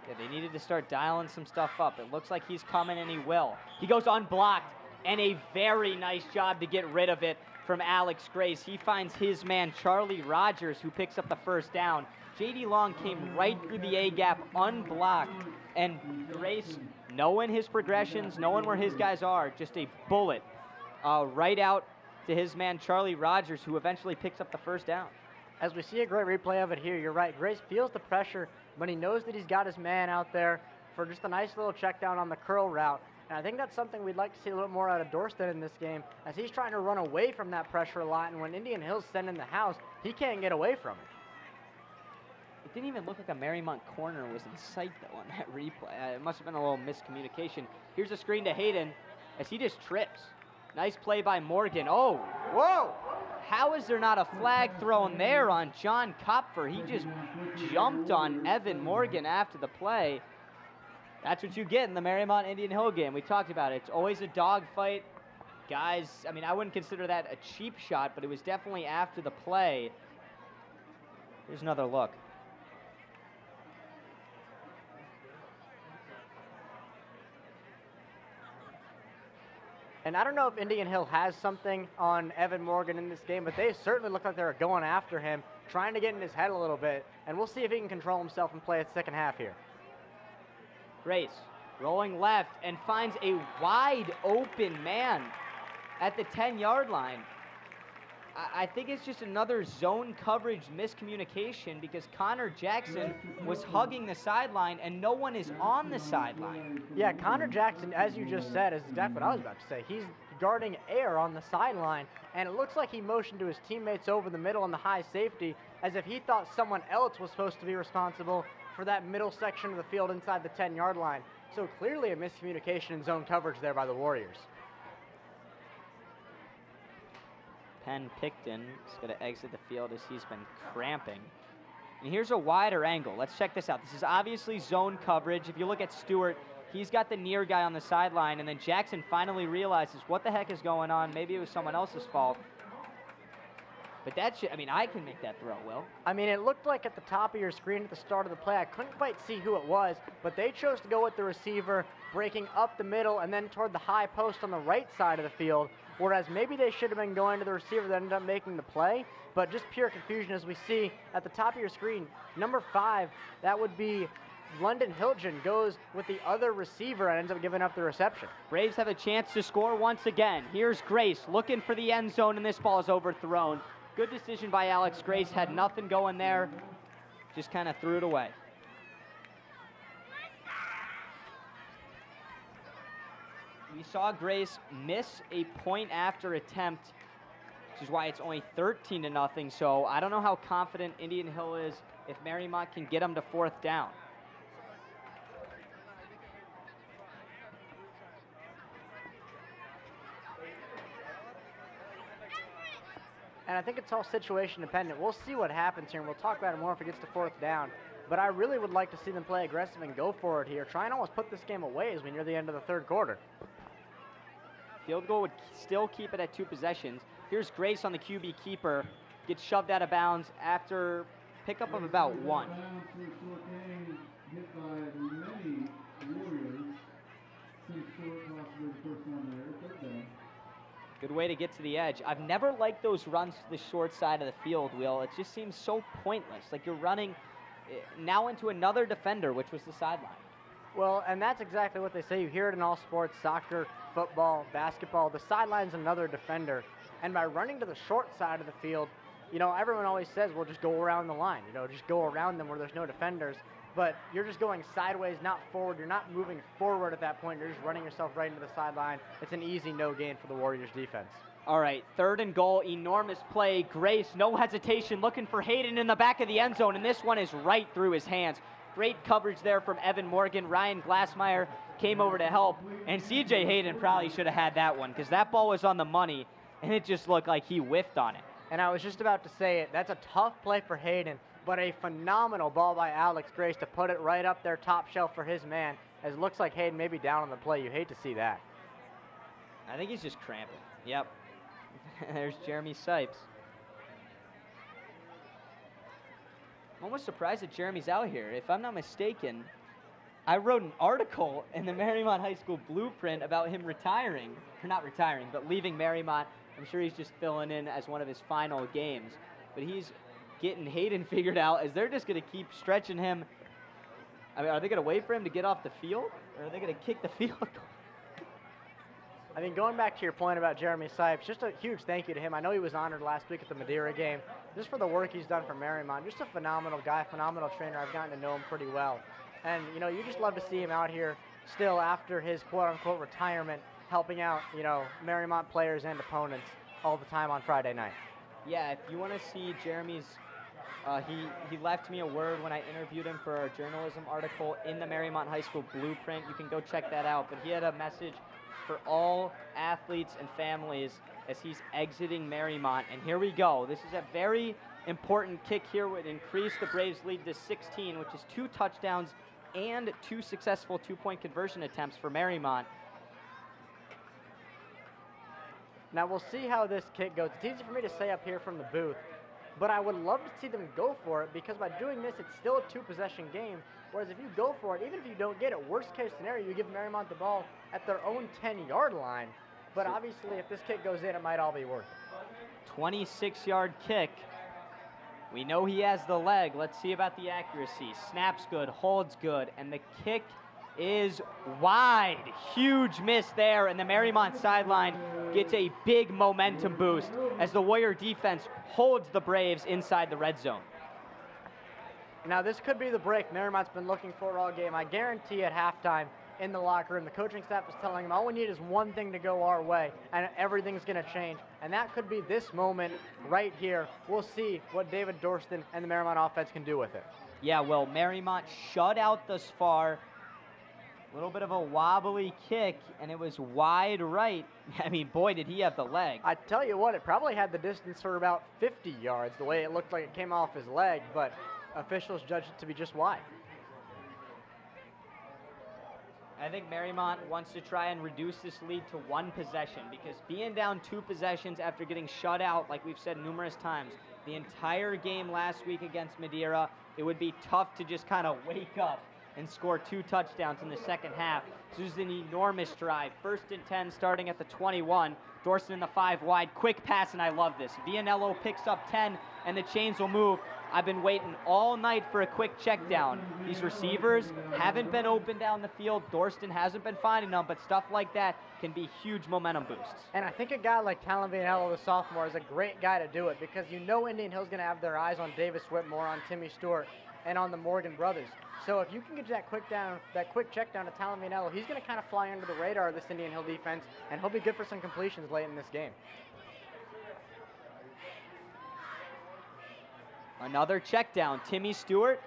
Yeah, they needed to start dialing some stuff up. It looks like he's coming, and he will. He goes unblocked, and a very nice job to get rid of it from Alex Grace. He finds his man, Charlie Rogers, who picks up the first down. J.D. Long came right through the A-gap, unblocked, and Grace, knowing his progressions, knowing where his guys are, just a bullet right out to his man, Charlie Rogers, who eventually picks up the first down. As we see a great replay of it here, you're right. Grace feels the pressure, but he knows that he's got his man out there for just a nice little check down on the curl route. And I think that's something we'd like to see a little more out of Dorsten in this game, as he's trying to run away from that pressure a lot, and when Indian Hill's sending the house, he can't get away from it. It didn't even look like a Mariemont corner was in sight, though, on that replay. It must have been a little miscommunication. Here's a screen to Hayden as he just trips. Nice play by Morgan. Oh, whoa! How is there not a flag thrown there on John Kopfer? He just jumped on Evan Morgan after the play. That's what you get in the Mariemont Indian Hill game. We talked about it. It's always a dogfight. Guys, I mean, I wouldn't consider that a cheap shot, but it was definitely after the play. Here's another look. And I don't know if Indian Hill has something on Evan Morgan in this game, but they certainly look like they're going after him, trying to get in his head a little bit. And we'll see if he can control himself and play its second half here. Grace rolling left and finds a wide open man at the 10-yard line. I think it's just another zone coverage miscommunication because Connor Jackson was hugging the sideline and no one is on the sideline. Yeah, Connor Jackson, as you just said, is exactly what I was about to say. He's guarding air on the sideline, and it looks like he motioned to his teammates over the middle on the high safety as if he thought someone else was supposed to be responsible for that middle section of the field inside the 10-yard line. So clearly a miscommunication in zone coverage there by the Warriors. Penn Picton is going to exit the field as he's been cramping. And here's a wider angle. Let's check this out. This is obviously zone coverage. If you look at Stewart, he's got the near guy on the sideline, and then Jackson finally realizes what the heck is going on. Maybe it was someone else's fault. But that should, I mean, I can make that throw, Will. I mean, it looked like at the top of your screen at the start of the play, I couldn't quite see who it was, but they chose to go with the receiver, breaking up the middle and then toward the high post on the right side of the field, whereas maybe they should have been going to the receiver that ended up making the play, but just pure confusion as we see at the top of your screen. Number 5, that would be London Hilgen, goes with the other receiver and ends up giving up the reception. Braves have a chance to score once again. Here's Grace looking for the end zone, and this ball is overthrown. Good decision by Alex Grace, had nothing going there, just kind of threw it away. We saw Grace miss a point after attempt, which is why it's only 13-0. So I don't know how confident Indian Hill is if Mariemont can get them to 4th down. And I think it's all situation dependent. We'll see what happens here, and we'll talk about it more if it gets to 4th down. But I really would like to see them play aggressive and go for it here. Try and almost put this game away as we near the end of the 3rd quarter. Field goal would still keep it at 2 possessions. Here's Grace on the QB keeper. Gets shoved out of bounds after pickup of about 1. Good way to get to the edge. I've never liked those runs to the short side of the field, Will. It just seems so pointless. Like you're running now into another defender, which was the sideline. Well, and that's exactly what they say. You hear it in all sports, soccer, football, basketball. The sideline's another defender. And by running to the short side of the field, you know, everyone always says, well, just go around the line. You know, just go around them where there's no defenders. But you're just going sideways, not forward. You're not moving forward at that point. You're just running yourself right into the sideline. It's an easy no gain for the Warriors defense. All right, 3rd and goal, enormous play. Grace, no hesitation, looking for Hayden in the back of the end zone, and this one is right through his hands. Great coverage there from Evan Morgan. Ryan Glassmeyer came over to help, and Cj Hayden probably should have had that one because that ball was on the money. and it just looked like he whiffed on it. And I was just about to say it. That's a tough play for Hayden, but a phenomenal ball by Alex Grace to put it right up there top shelf for his man, as it looks like Hayden may be down on the play. You hate to see that. I think he's just cramping. Yep. There's Jeremy Sipes. I'm almost surprised that Jeremy's out here. If I'm not mistaken, I wrote an article in the Mariemont High School Blueprint about him retiring, or not retiring, but leaving Mariemont. I'm sure he's just filling in as one of his final games. But he's getting Hayden figured out as they're just going to keep stretching him. I mean, are they going to wait for him to get off the field, or are they going to kick the field goal? I mean, going back to your point about Jeremy Sipes, just a huge thank you to him. I know he was honored last week at the Madeira game, just for the work he's done for Mariemont. Just a phenomenal guy, phenomenal trainer. I've gotten to know him pretty well. And, you know, you just love to see him out here still after his quote-unquote retirement, helping out, you know, Mariemont players and opponents all the time on Friday night. Yeah, if you want to see Jeremy's, he left me a word when I interviewed him for our journalism article in the Mariemont High School Blueprint. You can go check that out. But he had a message for all athletes and families as he's exiting Mariemont. And here we go. This is a very important kick here, would increase the Braves' lead to 16, which is 2 touchdowns and 2 successful 2-point conversion attempts for Mariemont. Now we'll see how this kick goes. It's easy for me to say up here from the booth, but I would love to see them go for it, because by doing this, it's still a 2-possession game. Whereas if you go for it, even if you don't get it, worst case scenario, you give Mariemont the ball at their own 10-yard line. But obviously, if this kick goes in, it might all be worth it. 26-yard kick. We know he has the leg. Let's see about the accuracy. Snaps good, holds good, and the kick is wide. Huge miss there, and the Mariemont sideline gets a big momentum boost as the Warrior defense holds the Braves inside the red zone. Now this could be the break Mariemont's been looking for all game. I guarantee at halftime in the locker room, the coaching staff is telling them all we need is one thing to go our way and everything's going to change. And that could be this moment right here. We'll see what David Dorsten and the Mariemont offense can do with it. Yeah, well, Mariemont shut out thus far. A little bit of a wobbly kick, and it was wide right. I mean, boy, did he have the leg. I tell you what, it probably had the distance for about 50 yards, the way it looked like it came off his leg, but officials judged it to be just wide. I think Mariemont wants to try and reduce this lead to 1 possession, because being down 2 possessions after getting shut out, like we've said numerous times, the entire game last week against Madeira, it would be tough to just kind of wake up and score 2 touchdowns in the second half. This is an enormous drive. 1st and 10 starting at the 21. Dorsten in the 5 wide. Quick pass, and I love this. Vianello picks up 10, and the chains will move. I've been waiting all night for a quick check down. These receivers haven't been open down the field. Dorsten hasn't been finding them, but stuff like that can be huge momentum boosts. And I think a guy like Talon Vianello, the sophomore, is a great guy to do it, because you know Indian Hill's going to have their eyes on Davis Whitmore, on Timmy Stewart, and on the Morgan brothers. So if you can get that quick check down to Talon Vianello, he's going to kind of fly under the radar of this Indian Hill defense, and he'll be good for some completions late in this game. Another check down. Timmy Stewart,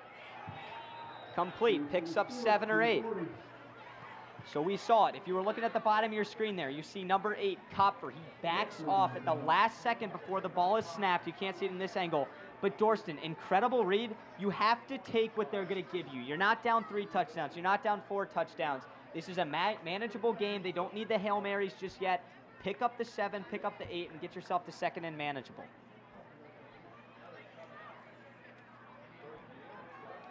complete, picks up 7 or 8. So we saw it. If you were looking at the bottom of your screen there, you see number 8, Kopfer. He backs off at the last second before the ball is snapped. You can't see it in this angle. But Dorsten, incredible read. You have to take what they're going to give you. You're not down 3 touchdowns. You're not down 4 touchdowns. This is a manageable game. They don't need the Hail Marys just yet. Pick up the 7, pick up the 8, and get yourself to 2nd and manageable.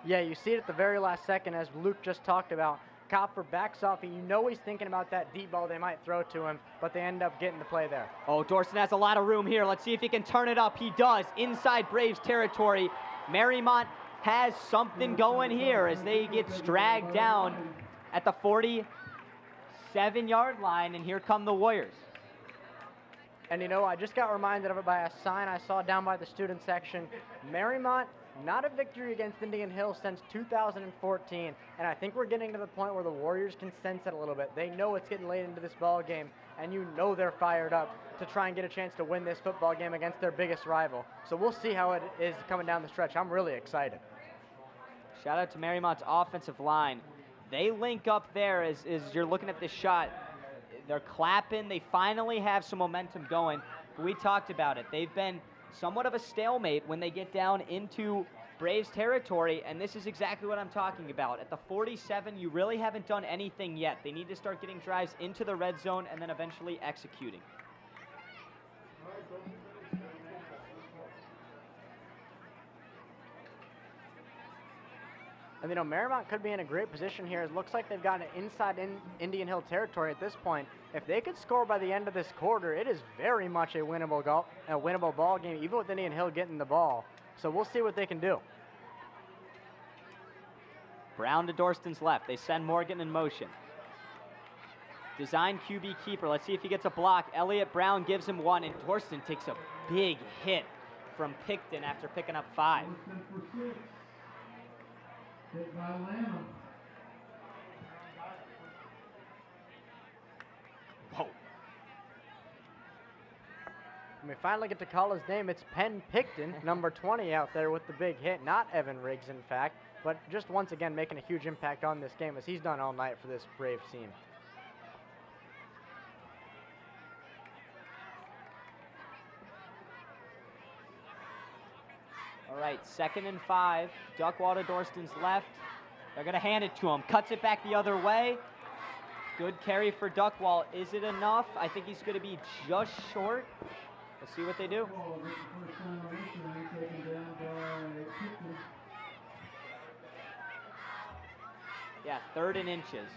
Yeah, you see it at the very last second, as Luke just talked about. Kopfer backs off, and you know he's thinking about that deep ball they might throw to him, but they end up getting the play there. Oh, Dorsten has a lot of room here. Let's see if he can turn it up. He does, inside Braves territory. Mariemont has something going here as they get dragged down at the 47-yard line, and here come the Warriors. And you know, I just got reminded of it by a sign I saw down by the student section. Mariemont, not a victory against Indian Hill since 2014, and I think we're getting to the point where the Warriors can sense it a little bit. They know it's getting late into this ball game, and you know they're fired up to try and get a chance to win this football game against their biggest rival. So we'll see how it is coming down the stretch. I'm really excited. Shout out to Mariemont's offensive line. They link up there as you're looking at this shot. They're clapping. They finally have some momentum going. But we talked about it. They've been somewhat of a stalemate when they get down into Braves territory, and this is exactly what I'm talking about. At the 47, you really haven't done anything yet. They need to start getting drives into the red zone and then eventually executing. And, Mariemont could be in a great position here. It looks like they've gotten inside Indian Hill territory at this point. If they could score by the end of this quarter, it is very much a winnable ball game, even with Indian Hill getting the ball. So we'll see what they can do. Brown to Dorsten's left. They send Morgan in motion. Design QB keeper. Let's see if he gets a block. Elliott Brown gives him one, and Dorsten takes a big hit from Picton after picking up 5. Whoa. And we finally get to call his name. It's Penn Picton, number 20 out there with the big hit. Not Evan Riggs, in fact, but just once again making a huge impact on this game as he's done all night for this Braves team. All right, 2nd and 5. Duckwall to Dorsten's left. They're going to hand it to him. Cuts it back the other way. Good carry for Duckwall. Is it enough? I think he's going to be just short. Let's see what they do. Yeah, 3rd and inches.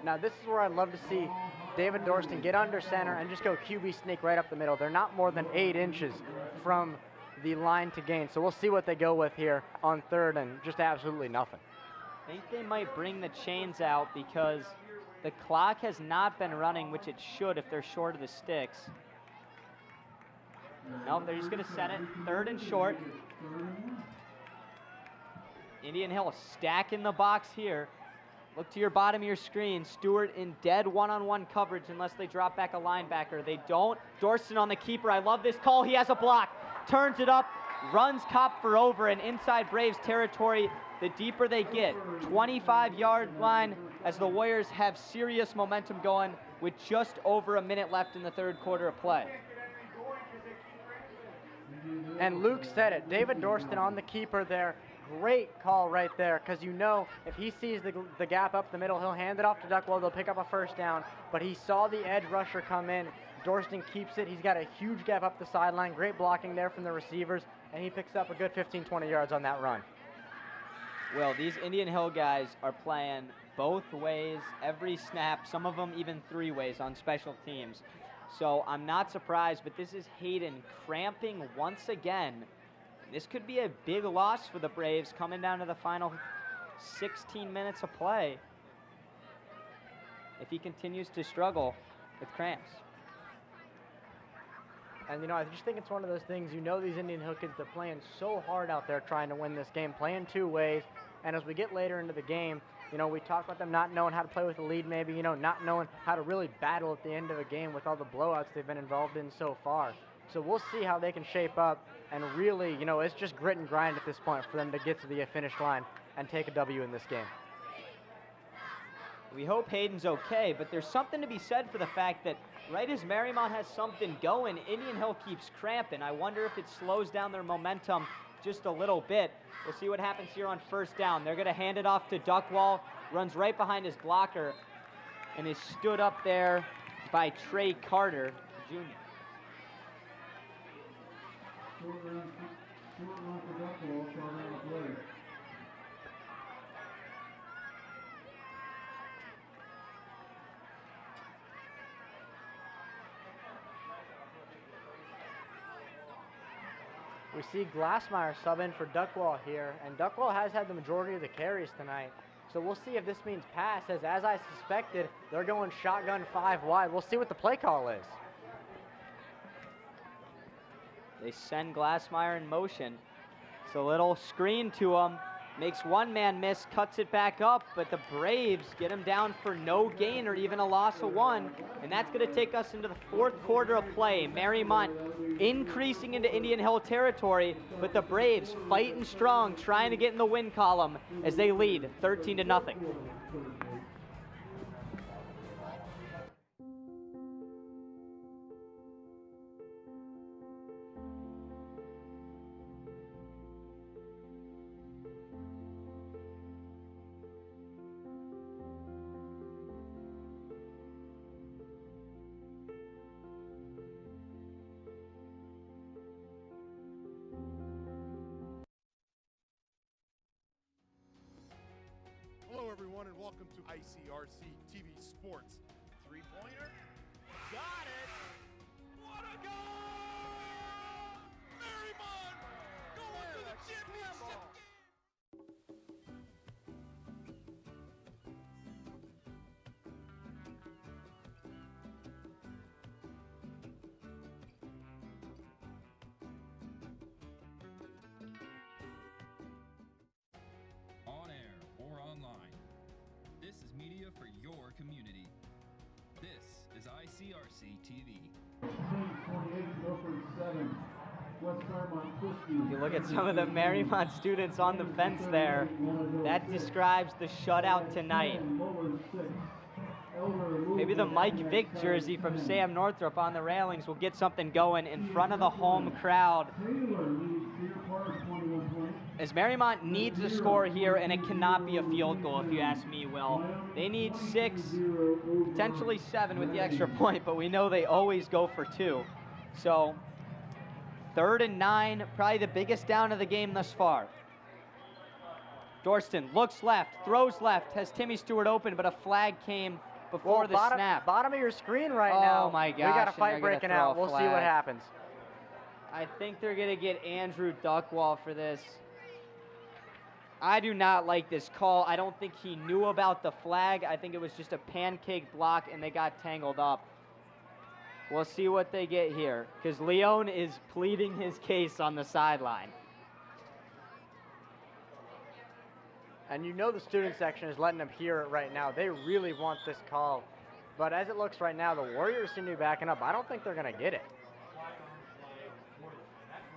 Now this is where I'd love to see David Dorsten get under center and just go QB sneak right up the middle. They're not more than 8 inches from the line to gain. So we'll see what they go with here on 3rd and just absolutely nothing. I think they might bring the chains out because the clock has not been running, which it should if they're short of the sticks. Nope, they're just going to set it. 3rd and short. Indian Hill stack in the box here. Look to your bottom of your screen. Stewart in dead one-on-one coverage unless they drop back a linebacker. They don't. Dorsten on the keeper. I love this call. He has a block. Turns it up. Runs Kopp for over and inside Braves territory. The deeper they get, 25-yard line as the Warriors have serious momentum going with just over a minute left in the 3rd quarter of play. And Luke said it. David Dorsten on the keeper there. Great call right there, because if he sees the gap up the middle, he'll hand it off to Duckwall. They'll pick up a 1st down. But he saw the edge rusher come in. Dorsten keeps it. He's got a huge gap up the sideline. Great blocking there from the receivers, and he picks up a good 15, 20 yards on that run. Well, these Indian Hill guys are playing both ways, every snap, some of them even 3 ways on special teams. So I'm not surprised, but this is Hayden cramping once again. This could be a big loss for the Braves coming down to the final 16 minutes of play if he continues to struggle with cramps. And, I just think it's one of those things, these Indian Hill kids, they're playing so hard out there trying to win this game, playing 2 ways. And as we get later into the game, we talked about them not knowing how to play with the lead maybe, not knowing how to really battle at the end of a game with all the blowouts they've been involved in so far. So we'll see how they can shape up. And really, it's just grit and grind at this point for them to get to the finish line and take a W in this game. We hope Hayden's okay, but there's something to be said for the fact that right as Mariemont has something going, Indian Hill keeps cramping. I wonder if it slows down their momentum just a little bit. We'll see what happens here on 1st down. They're going to hand it off to Duckwall, runs right behind his blocker, and is stood up there by Trey Carter, Jr. We see Glassmeyer sub in for Duckwall here, and Duckwall has had the majority of the carries tonight. So we'll see if this means pass, as I suspected, they're going shotgun 5 wide. We'll see what the play call is. They send Glassmeyer in motion. It's a little screen to him. Makes one man miss, cuts it back up, but the Braves get him down for no gain or even a loss of 1. And that's going to take us into the 4th quarter of play. Mariemont increasing into Indian Hill territory, but the Braves fighting strong, trying to get in the win column as they lead 13-0. everyone, and welcome to ICRC-TV Sports. Three-pointer. Got it. What a goal! Mariemont going to the championship. On air or online, this is media for your community. This is ICRC-TV. If you look at some of the Mariemont students on the fence there, that describes the shutout tonight. Maybe the Mike Vick jersey from Sam Northrup on the railings will get something going in front of the home crowd. As Mariemont needs a score here, and it cannot be a field goal if you ask me, Will. They need 6, potentially 7 with the extra point, but we know they always go for 2. So 3rd and 9, probably the biggest down of the game thus far. Dorsten looks left, throws left, has Timmy Stewart open, but a flag came before the snap. Bottom of your screen right now. Oh my gosh. We got a fight breaking out. We'll see what happens. I think they're going to get Andrew Duckwall for this. I do not like this call. I don't think he knew about the flag. I think it was just a pancake block, and they got tangled up. We'll see what they get here, because Leon is pleading his case on the sideline. And you know the student section is letting them hear it right now. They really want this call. But as it looks right now, the Warriors seem to be backing up. I don't think they're going to get it.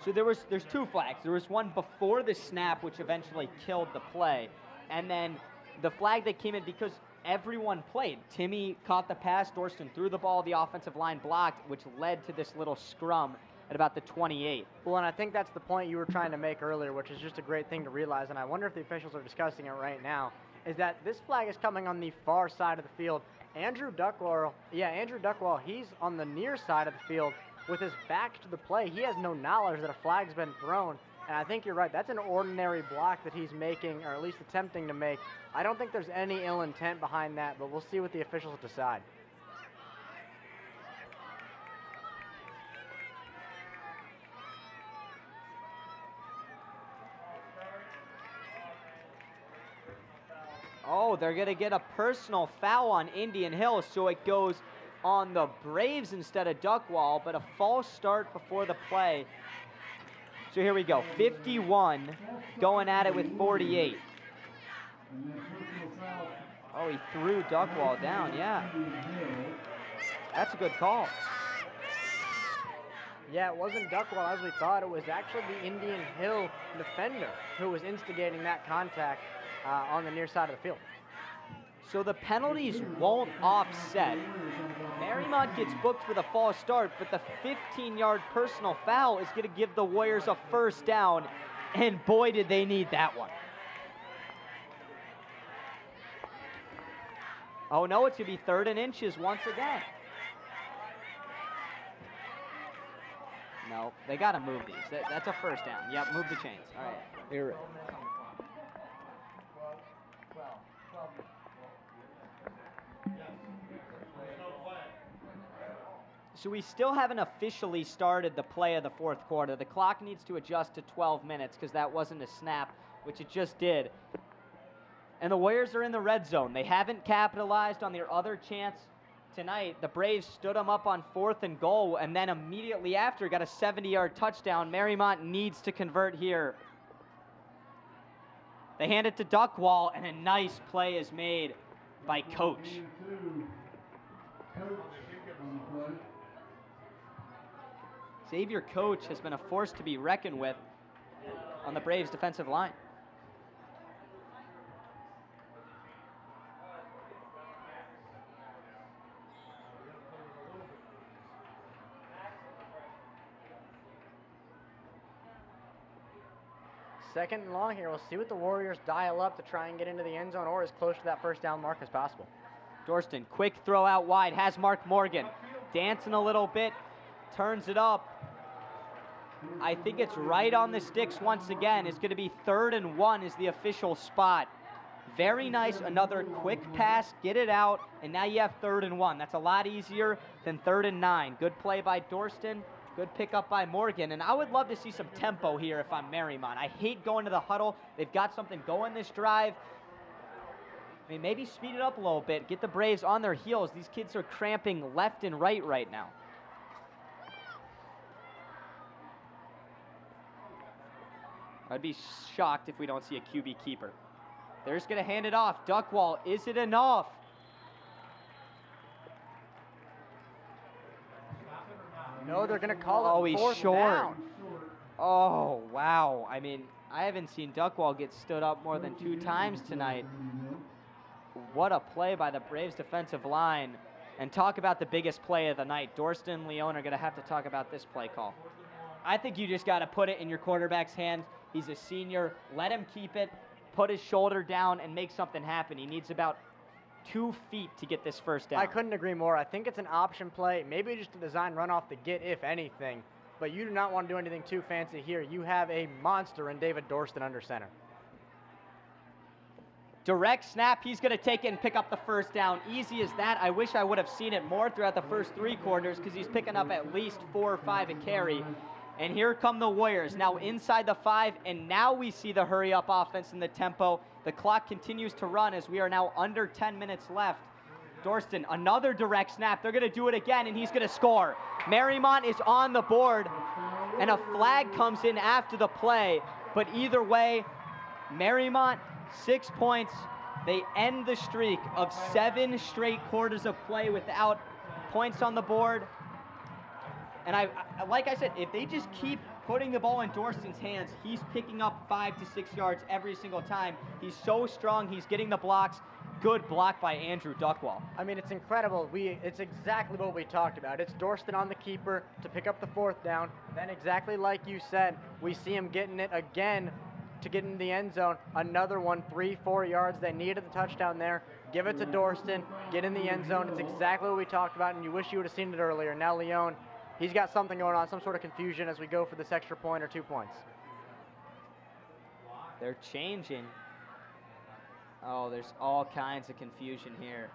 So there's 2 flags. There was one before the snap, which eventually killed the play. And then the flag that came in because everyone played. Timmy caught the pass, Dorsten threw the ball, the offensive line blocked, which led to this little scrum at about the 28. Well, and I think that's the point you were trying to make earlier, which is just a great thing to realize, and I wonder if the officials are discussing it right now, is that this flag is coming on the far side of the field. Andrew Duckwall, he's on the near side of the field with his back to the play. He has no knowledge that a flag's been thrown, and I think you're right. That's an ordinary block that he's making, or at least attempting to make. I don't think there's any ill intent behind that, but we'll see what the officials decide. Oh, they're going to get a personal foul on Indian Hill, so it goes on the Braves instead of Duckwall, but a false start before the play. So here we go, 51 going at it with 48. Oh, he threw Duckwall down, yeah. That's a good call. Yeah, it wasn't Duckwall as we thought. It was actually the Indian Hill defender who was instigating that contact on the near side of the field. So the penalties won't offset. Mariemont gets booked with a false start, but the 15-yard personal foul is going to give the Warriors a first down, and boy, did they need that one. Oh no, it's going to be 3rd and inches once again. No, they got to move these. That's a first down. Yep, move the chains. All right, here. So we still haven't officially started the play of the 4th quarter. The clock needs to adjust to 12 minutes because that wasn't a snap, which it just did. And the Warriors are in the red zone. They haven't capitalized on their other chance tonight. The Braves stood them up on 4th and goal, and then immediately after got a 70-yard touchdown. Mariemont needs to convert here. They hand it to Duckwall, and a nice play is made by Coach. Xavier Coach has been a force to be reckoned with on the Braves' defensive line. Second and long here. We'll see what the Warriors dial up to try and get into the end zone or as close to that first down mark as possible. Dorsten, quick throw out wide, has Mark Morgan. Dancing a little bit, turns it up. I think it's right on the sticks once again. It's going to be 3rd and 1 is the official spot. Very nice, another quick pass, get it out, and now you have 3rd and 1. That's a lot easier than 3rd and 9. Good play by Dorsten, good pickup by Morgan, and I would love to see some tempo here if I'm Mariemont. I hate going to the huddle. They've got something going this drive. I mean, maybe speed it up a little bit, get the Braves on their heels. These kids are cramping left and right now. I'd be shocked if we don't see a QB keeper. They're just going to hand it off. Duckwall, is it enough? No, they're going to call it. Oh, he's 4th short. down. Oh, wow. I mean, I haven't seen Duckwall get stood up more than 2 times tonight. What a play by the Braves defensive line. And talk about the biggest play of the night. Dorsten and Leon are going to have to talk about this play call. I think you just got to put it in your quarterback's hands. He's a senior. Let him keep it. Put his shoulder down and make something happen. He needs about 2 feet to get this first down. I couldn't agree more. I think it's an option play, maybe just a design run off the get, if anything. But you do not want to do anything too fancy here. You have a monster in David Dorsten under center. Direct snap, he's going to take it and pick up the first down. Easy as that. I wish I would have seen it more throughout the first 3 quarters because he's picking up at least 4 or 5 a carry. And here come the Warriors, now inside the 5, and now we see the hurry-up offense in the tempo. The clock continues to run as we are now under 10 minutes left. Dorsten, another direct snap. They're going to do it again, and he's going to score. Mariemont is on the board, and a flag comes in after the play. But either way, Mariemont, 6 points. They end the streak of 7 straight quarters of play without points on the board. And like I said, if they just keep putting the ball in Dorsten's hands, he's picking up 5 to 6 yards every single time. He's so strong. He's getting the blocks. Good block by Andrew Duckwall. I mean, it's incredible. It's exactly what we talked about. It's Dorsten on the keeper to pick up the 4th down. Then exactly like you said, we see him getting it again to get in the end zone. Another one, 3-4 yards. They needed the touchdown there. Give it to Dorsten. Get in the end zone. It's exactly what we talked about, and you wish you would have seen it earlier. Now Leon, he's got something going on, some sort of confusion as we go for this extra point or 2 points. They're changing. Oh, there's all kinds of confusion here.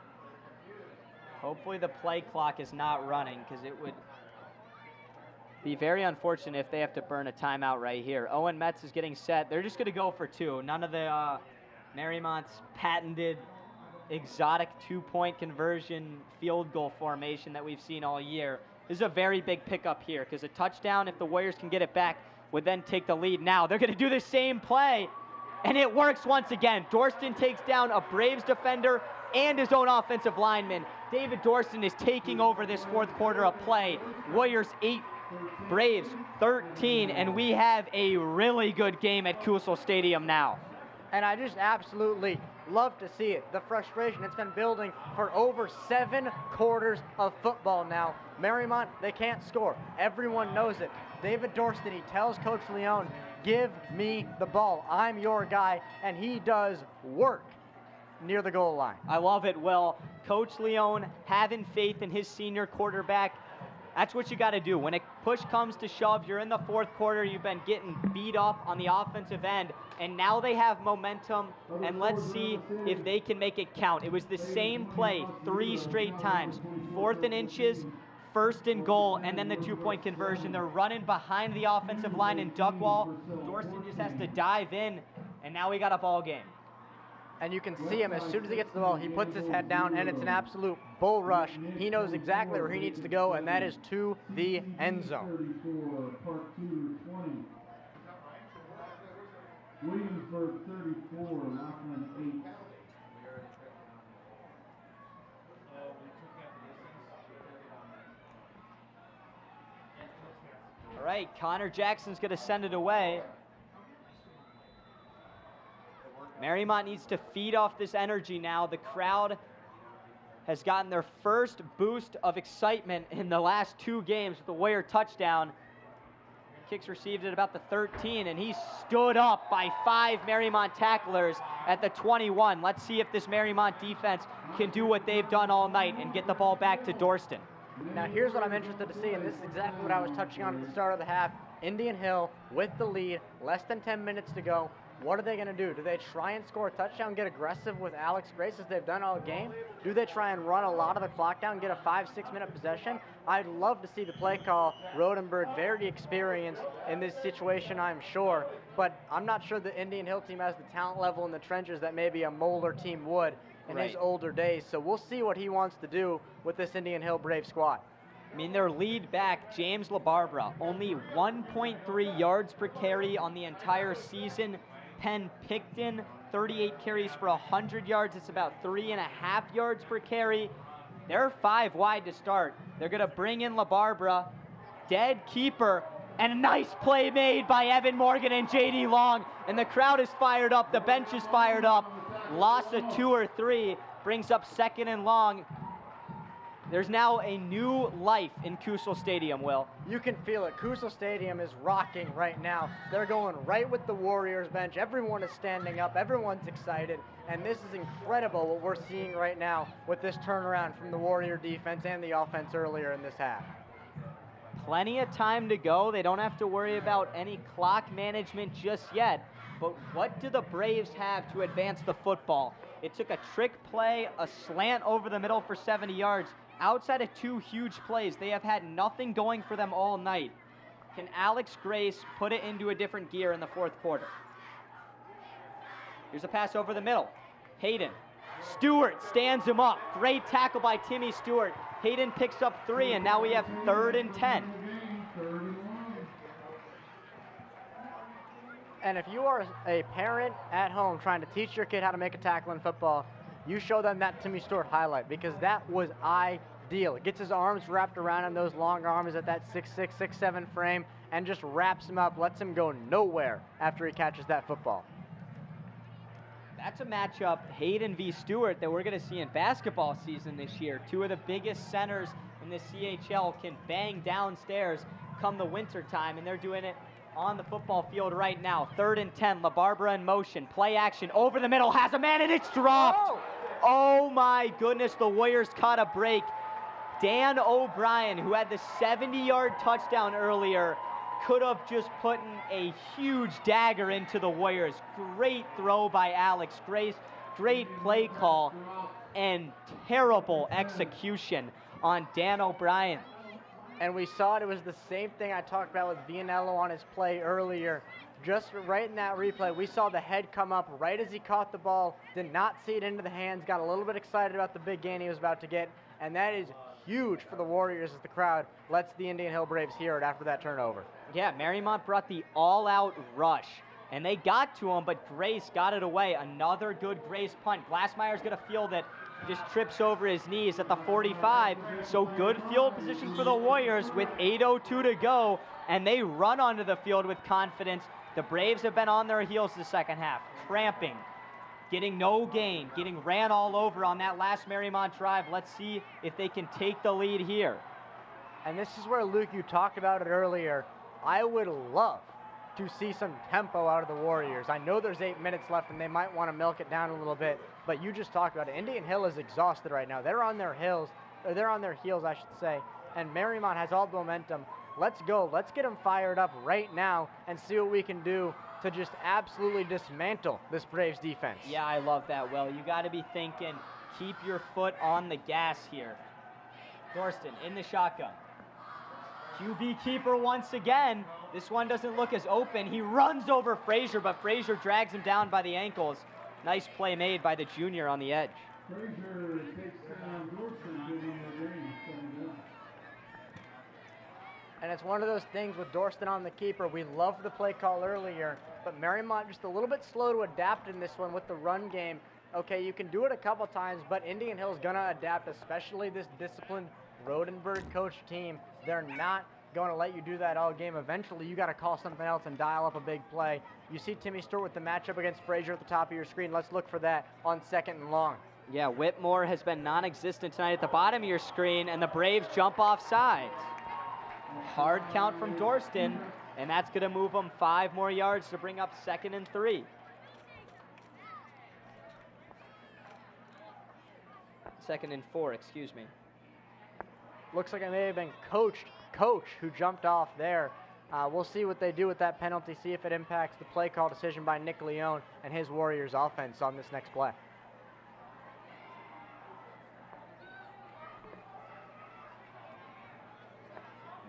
Hopefully the play clock is not running because it would be very unfortunate if they have to burn a timeout right here. Owen Metz is getting set. They're just going to go for 2. None of the Mariemont's patented exotic 2-point conversion field goal formation that we've seen all year. This is a very big pickup here because a touchdown, if the Warriors can get it back, would then take the lead. Now they're going to do the same play, and it works once again. Dorsten takes down a Braves defender and his own offensive lineman. David Dorsten is taking over this 4th quarter of play. Warriors 8, Braves 13, and we have a really good game at Kusel Stadium now. And I just absolutely love to see it. The frustration, it's been building for over 7 quarters of football now. Mariemont, they can't score. Everyone knows it. David Dorsten, he tells Coach Leon, give me the ball. I'm your guy, and he does work near the goal line. I love it, Will. Coach Leon having faith in his senior quarterback. That's what you got to do. When a push comes to shove, you're in the 4th quarter, you've been getting beat up on the offensive end, and now they have momentum, and let's see if they can make it count. It was the same play 3 straight times. 4th and inches, 1st and goal, and then the 2-point conversion. They're running behind the offensive line in Duckwall. Dorsten just has to dive in, and now we got a ball game. And you can see him as soon as he gets the ball, he puts his head down, and it's an absolute bull rush. He knows exactly where he needs to go, and that is to the end zone. Williamsburg 34, Laughlin 8. All right, Connor Jackson's going to send it away. Mariemont needs to feed off this energy now. The crowd has gotten their first boost of excitement in the last 2 games with the Warrior touchdown. Kicks received at about the 13, and he stood up by 5 Mariemont tacklers at the 21. Let's see if this Mariemont defense can do what they've done all night and get the ball back to Dorsten. Now here's what I'm interested to see, and this is exactly what I was touching on at the start of the half. Indian Hill with the lead, less than 10 minutes to go. What are they going to do? Do they try and score a touchdown, get aggressive with Alex Grace as they've done all game? Do they try and run a lot of the clock down, get a 5-6 minute possession? I'd love to see the play call. Rodenberg, very experienced in this situation, I'm sure, but I'm not sure the Indian Hill team has the talent level in the trenches that maybe a Moeller team would in his older days. So we'll see what he wants to do with this Indian Hill Brave squad. I mean, their lead back, James LaBarbera, only 1.3 yards per carry on the entire season. Penn Picton, 38 carries for 100 yards. It's about 3.5 yards per carry. They're 5 wide to start. They're going to bring in LaBarbera, dead keeper, and a nice play made by Evan Morgan and J.D. Long. And the crowd is fired up. The bench is fired up. Loss of 2 or 3 brings up 2nd and long. There's now a new life in Kusel Stadium, Will. You can feel it. Kusel Stadium is rocking right now. They're going right with the Warriors bench. Everyone is standing up. Everyone's excited. And this is incredible what we're seeing right now with this turnaround from the Warrior defense and the offense earlier in this half. Plenty of time to go. They don't have to worry about any clock management just yet. But what do the Braves have to advance the football? It took a trick play, a slant over the middle for 70 yards. Outside of 2 huge plays, they have had nothing going for them all night. Can Alex Grace put it into a different gear in the 4th quarter? Here's a pass over the middle. Hayden. Stewart stands him up. Great tackle by Timmy Stewart. Hayden picks up 3, and now we have 3rd and 10. And if you are a parent at home trying to teach your kid how to make a tackle in football, you show them that Timmy Stewart highlight, because that was ideal. It gets his arms wrapped around him, those long arms at that 6'6", 6'7" frame, and just wraps him up, lets him go nowhere after he catches that football. That's a matchup, Hayden v. Stewart, that we're going to see in basketball season this year. 2 of the biggest centers in the CHL can bang downstairs come the winter time, and they're doing it on the football field right now. 3rd and 10, LaBarbera in motion. Play action over the middle, has a man, and it's dropped. Oh my goodness, the Warriors caught a break. Dan O'Brien, who had the 70-yard touchdown earlier, could have just put a huge dagger into the Warriors. Great throw by Alex Grace, great play call, and terrible execution on Dan O'Brien. And we saw it was the same thing I talked about with Vianello on his play earlier. Just right in that replay, we saw the head come up right as he caught the ball, did not see it into the hands, got a little bit excited about the big gain he was about to get, and that is huge for the Warriors as the crowd lets the Indian Hill Braves hear it after that turnover. Yeah, Mariemont brought the all-out rush, and they got to him, but Grace got it away. Another good Grace punt. Glassmeyer's going to field it, just trips over his knees at the 45, so good field position for the Warriors with 8:02 to go, and they run onto the field with confidence. The Braves have been on their heels the second half, cramping, getting no gain, getting ran all over on that last Mariemont drive. Let's see if they can take the lead here. And this is where, Luke, you talked about it earlier. I would love to see some tempo out of the Warriors. I know there's 8 minutes left and they might want to milk it down a little bit, but you just talked about it. Indian Hill is exhausted right now. They're on their heels, I should say, and Mariemont has all the momentum. Let's go. Let's get them fired up right now and see what we can do to just absolutely dismantle this Braves defense. Yeah, I love that, Will. You got to be thinking, keep your foot on the gas here. Dorsten in the shotgun. QB keeper once again. This one doesn't look as open. He runs over Frazier, but Frazier drags him down by the ankles. Nice play made by the junior on the edge. Frazier takes down Dorsten, giving the game 7-1. And it's one of those things with Dorsten on the keeper. We loved the play call earlier, but Mariemont just a little bit slow to adapt in this one with the run game. Okay, you can do it a couple times, but Indian Hill's going to adapt, especially this disciplined Rodenberg coach team. They're not going to let you do that all game. Eventually, you got to call something else and dial up a big play. You see Timmy Stewart with the matchup against Frazier at the top of your screen. Let's look for that on 2nd and long. Yeah, Whitmore has been non-existent tonight at the bottom of your screen, and the Braves jump off sides. Hard count from Dorsten, and that's going to move them 5 more yards to bring up 2nd and 3. 2nd and 4, excuse me. Looks like it may have been Coach who jumped off there. We'll see what they do with that penalty, see if it impacts the play call decision by Nick Leone and his Warriors offense on this next play.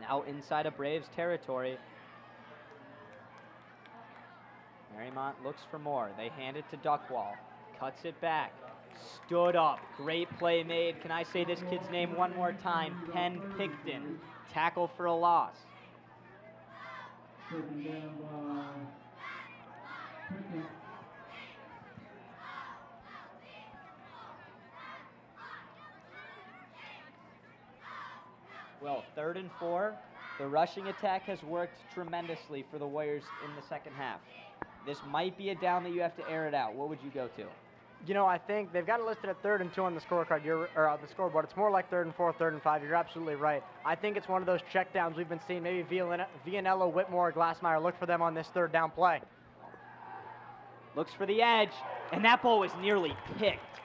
Now inside of Braves territory. Mariemont looks for more. They hand it to Duckwall. Cuts it back. Stood up. Great play made. Can I say this kid's name one more time? Penn Picton. Tackle for a loss. Well, 3rd and 4. The rushing attack has worked tremendously for the Warriors in the second half. This might be a down that you have to air it out. What would you go to? You know, I think they've got it listed at 3rd and 2 on the scorecard, or on the scoreboard. It's more like 3rd and 4, 3rd and 5. You're absolutely right. I think it's one of those checkdowns we've been seeing. Maybe Vianello, Whitmore, Glassmeyer look for them on this 3rd down play. Looks for the edge, and that ball was nearly picked.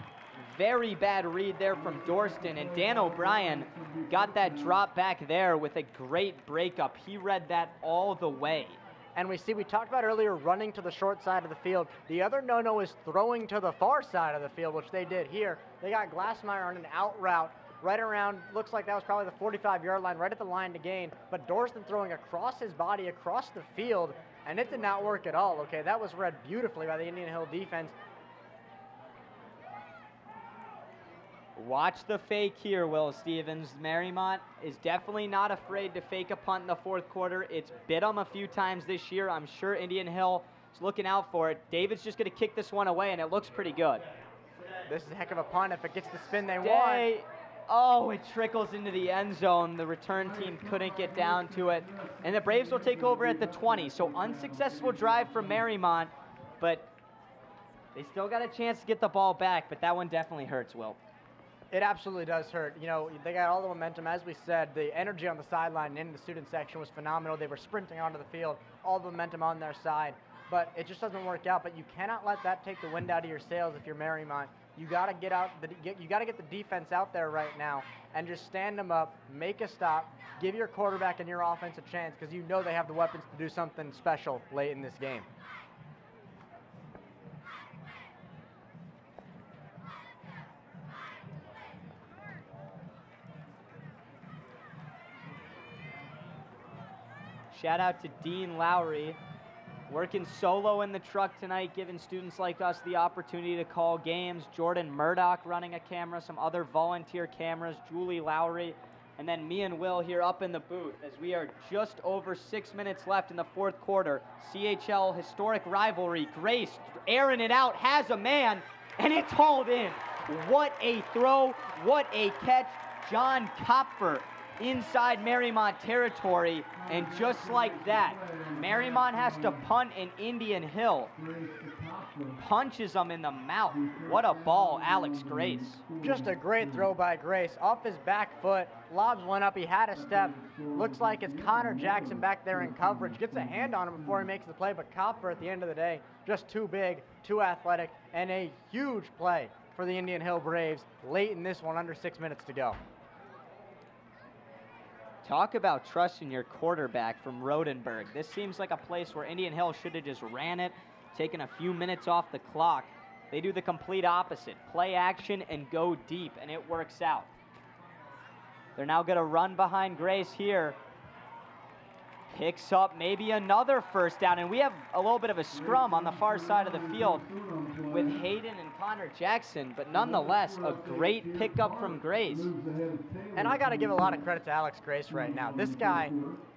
Very bad read there from Dorsten, and Dan O'Brien got that drop back there with a great breakup. He read that all the way. And we talked about earlier running to the short side of the field. The other no-no is throwing to the far side of the field, which they did here. They got Glassmeyer on an out route right around, looks like that was probably the 45-yard line, right at the line to gain. But Dorsten throwing across his body, across the field, and it did not work at all. Okay, that was read beautifully by the Indian Hill defense. Watch the fake here, Will Stevens. Mariemont is definitely not afraid to fake a punt in the 4th quarter. It's bit them a few times this year. I'm sure Indian Hill is looking out for it. David's just going to kick this one away, and it looks pretty good. This is a heck of a punt if it gets the spin they want. Oh, it trickles into the end zone. The return team couldn't get down to it. And the Braves will take over at the 20. So unsuccessful drive from Mariemont, but they still got a chance to get the ball back, but that one definitely hurts, Will. It absolutely does hurt. You know, they got all the momentum. As we said, the energy on the sideline and in the student section was phenomenal. They were sprinting onto the field, all the momentum on their side. But it just doesn't work out. But you cannot let that take the wind out of your sails if you're Mariemont. You got to you got to get the defense out there right now and just stand them up, make a stop, give your quarterback and your offense a chance because you know they have the weapons to do something special late in this game. Shout out to Dean Lowry, working solo in the truck tonight, giving students like us the opportunity to call games. Jordan Murdoch running a camera, some other volunteer cameras, Julie Lowry, and then me and Will here up in the booth as we are just over 6 minutes left in the 4th quarter. CHL historic rivalry. Grace airing it out, has a man, and it's hauled in. What a throw, what a catch. John Kopfer inside Mariemont territory, and just like that, Mariemont has to punt in Indian Hill. Punches them in the mouth. What a ball, Alex Grace. Just a great throw by Grace. Off his back foot, lobs one up, he had a step. Looks like it's Connor Jackson back there in coverage. Gets a hand on him before he makes the play, but Kopfer at the end of the day, just too big, too athletic, and a huge play for the Indian Hill Braves late in this one, under 6 minutes to go. Talk about trusting your quarterback from Rodenberg. This seems like a place where Indian Hill should have just ran it, taken a few minutes off the clock. They do the complete opposite. Play action and go deep, and it works out. They're now going to run behind Grace here. Picks up maybe another 1st down, and we have a little bit of a scrum on the far side of the field with Hayden and Connor Jackson, but nonetheless, a great pickup from Grace. And I got to give a lot of credit to Alex Grace right now. This guy,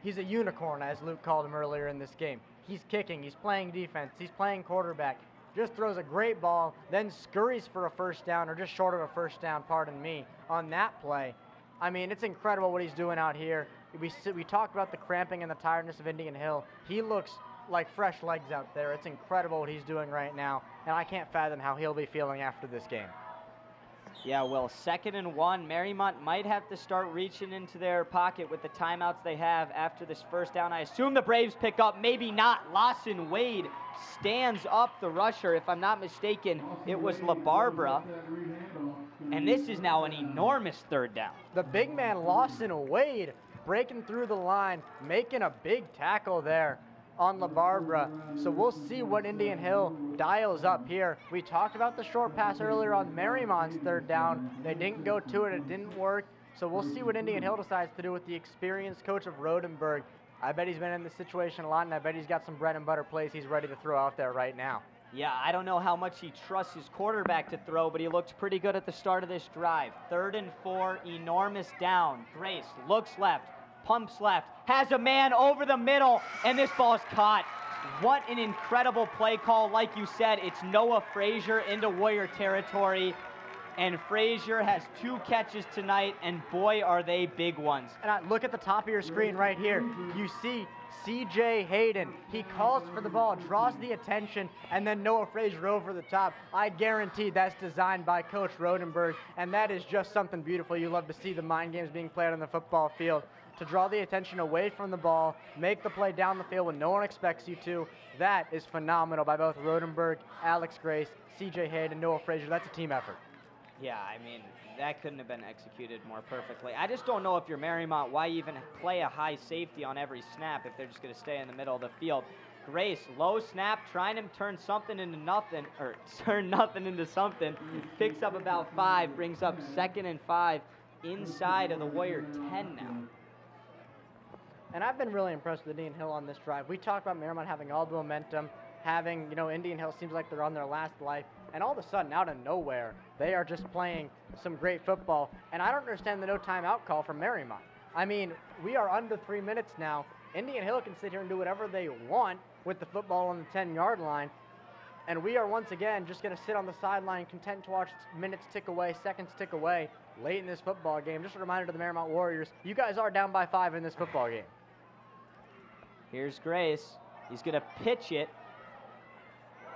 he's a unicorn, as Luke called him earlier in this game. He's kicking, he's playing defense, he's playing quarterback, just throws a great ball, then scurries for a 1st down, or just short of a 1st down, pardon me, on that play. I mean, it's incredible what he's doing out here. We talked about the cramping and the tiredness of Indian Hill. He looks like fresh legs out there. It's incredible what he's doing right now, and I can't fathom how he'll be feeling after this game. Yeah, well, 2nd and 1. Mariemont might have to start reaching into their pocket with the timeouts they have after this 1st down. I assume the Braves pick up, maybe not. Lawson Wade stands up the rusher. If I'm not mistaken, it was LaBarbera. And this is now an enormous 3rd down. The big man, Lawson Wade, breaking through the line, making a big tackle there on LaBarbera. So we'll see what Indian Hill dials up here. We talked about the short pass earlier on Mariemont's third down. They didn't go to it. It didn't work. So we'll see what Indian Hill decides to do with the experienced coach of Rodenburg. I bet he's been in this situation a lot, and I bet he's got some bread and butter plays he's ready to throw out there right now. Yeah, I don't know how much he trusts his quarterback to throw, but he looked pretty good at the start of this drive. 3rd and 4, enormous down. Grace looks left, pumps left, has a man over the middle, and this ball's caught. What an incredible play call. Like you said, it's Noah Frazier into Warrior territory, and Frazier has 2 catches tonight, and boy, are they big ones. And look at the top of your screen right here. You see Cj Hayden. He calls for the ball, draws the attention, and then Noah Frazier over the top. I guarantee that's designed by Coach Rodenburg, and that is just something beautiful. You love to see the mind games being played on the football field. To draw the attention away from the ball, make the play down the field when no one expects you to. That is phenomenal by both Rodenburg, Alex Grace, Cj Hayden, Noah Frazier. That's a team effort. Yeah, I mean, that couldn't have been executed more perfectly. I just don't know if you're Mariemont, why even play a high safety on every snap if they're just going to stay in the middle of the field. Grace, low snap, trying to turn something into nothing, or turn nothing into something. Picks up about 5, brings up 2nd and 5 inside of the Warrior 10 now. And I've been really impressed with Indian Hill on this drive. We talked about Mariemont having all the momentum, having, Indian Hill seems like they're on their last life, and all of a sudden, out of nowhere, they are just playing some great football. And I don't understand the no timeout call from Mariemont. I mean, we are under 3 minutes now. Indian Hill can sit here and do whatever they want with the football on the 10-yard line, and we are once again just going to sit on the sideline, content to watch minutes tick away, seconds tick away late in this football game. Just a reminder to the Mariemont Warriors, you guys are down by 5 in this football game. Here's Grace. He's going to pitch it.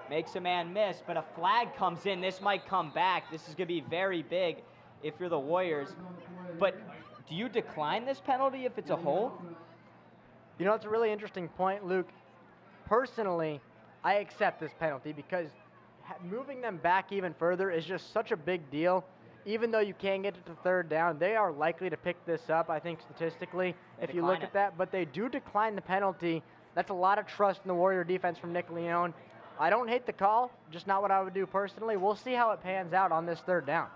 Makes a man miss, but a flag comes in. This might come back. This is going to be very big if you're the Warriors. But do you decline this penalty if it's a hold? It's a really interesting point, Luke. Personally, I accept this penalty because moving them back even further is just such a big deal. Even though you can get it to 3rd down, they are likely to pick this up, I think, statistically, if you look at that. But they do decline the penalty. That's a lot of trust in the Warrior defense from Nick Leone. I don't hate the call, just not what I would do personally. We'll see how it pans out on this 3rd down.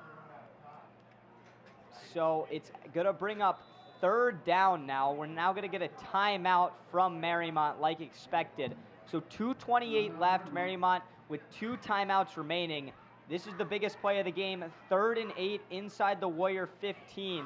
So it's going to bring up 3rd down now. We're now going to get a timeout from Mariemont like expected. So 2:28 left, Mariemont with 2 timeouts remaining. This is the biggest play of the game, 3rd and 8 inside the Warrior 15.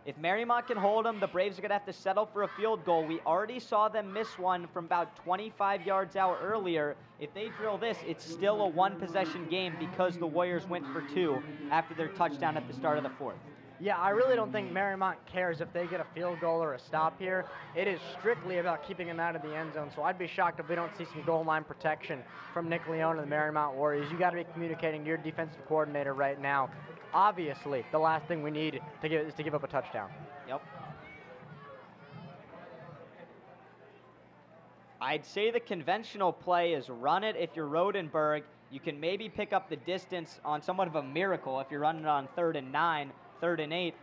If Mariemont can hold them, the Braves are going to have to settle for a field goal. We already saw them miss one from about 25 yards out earlier. If they drill this, it's still a 1-possession game because the Warriors went for 2 after their touchdown at the start of the 4th. Yeah, I really don't think Mariemont cares if they get a field goal or a stop here. It is strictly about keeping them out of the end zone, so I'd be shocked if we don't see some goal line protection from Nick Leone and the Mariemont Warriors. You got to be communicating to your defensive coordinator right now. Obviously, the last thing we need is to give up a touchdown. Yep. I'd say the conventional play is run it if you're Rodenburg. You can maybe pick up the distance on somewhat of a miracle if you're running it on 3rd and 9, 3rd and 8.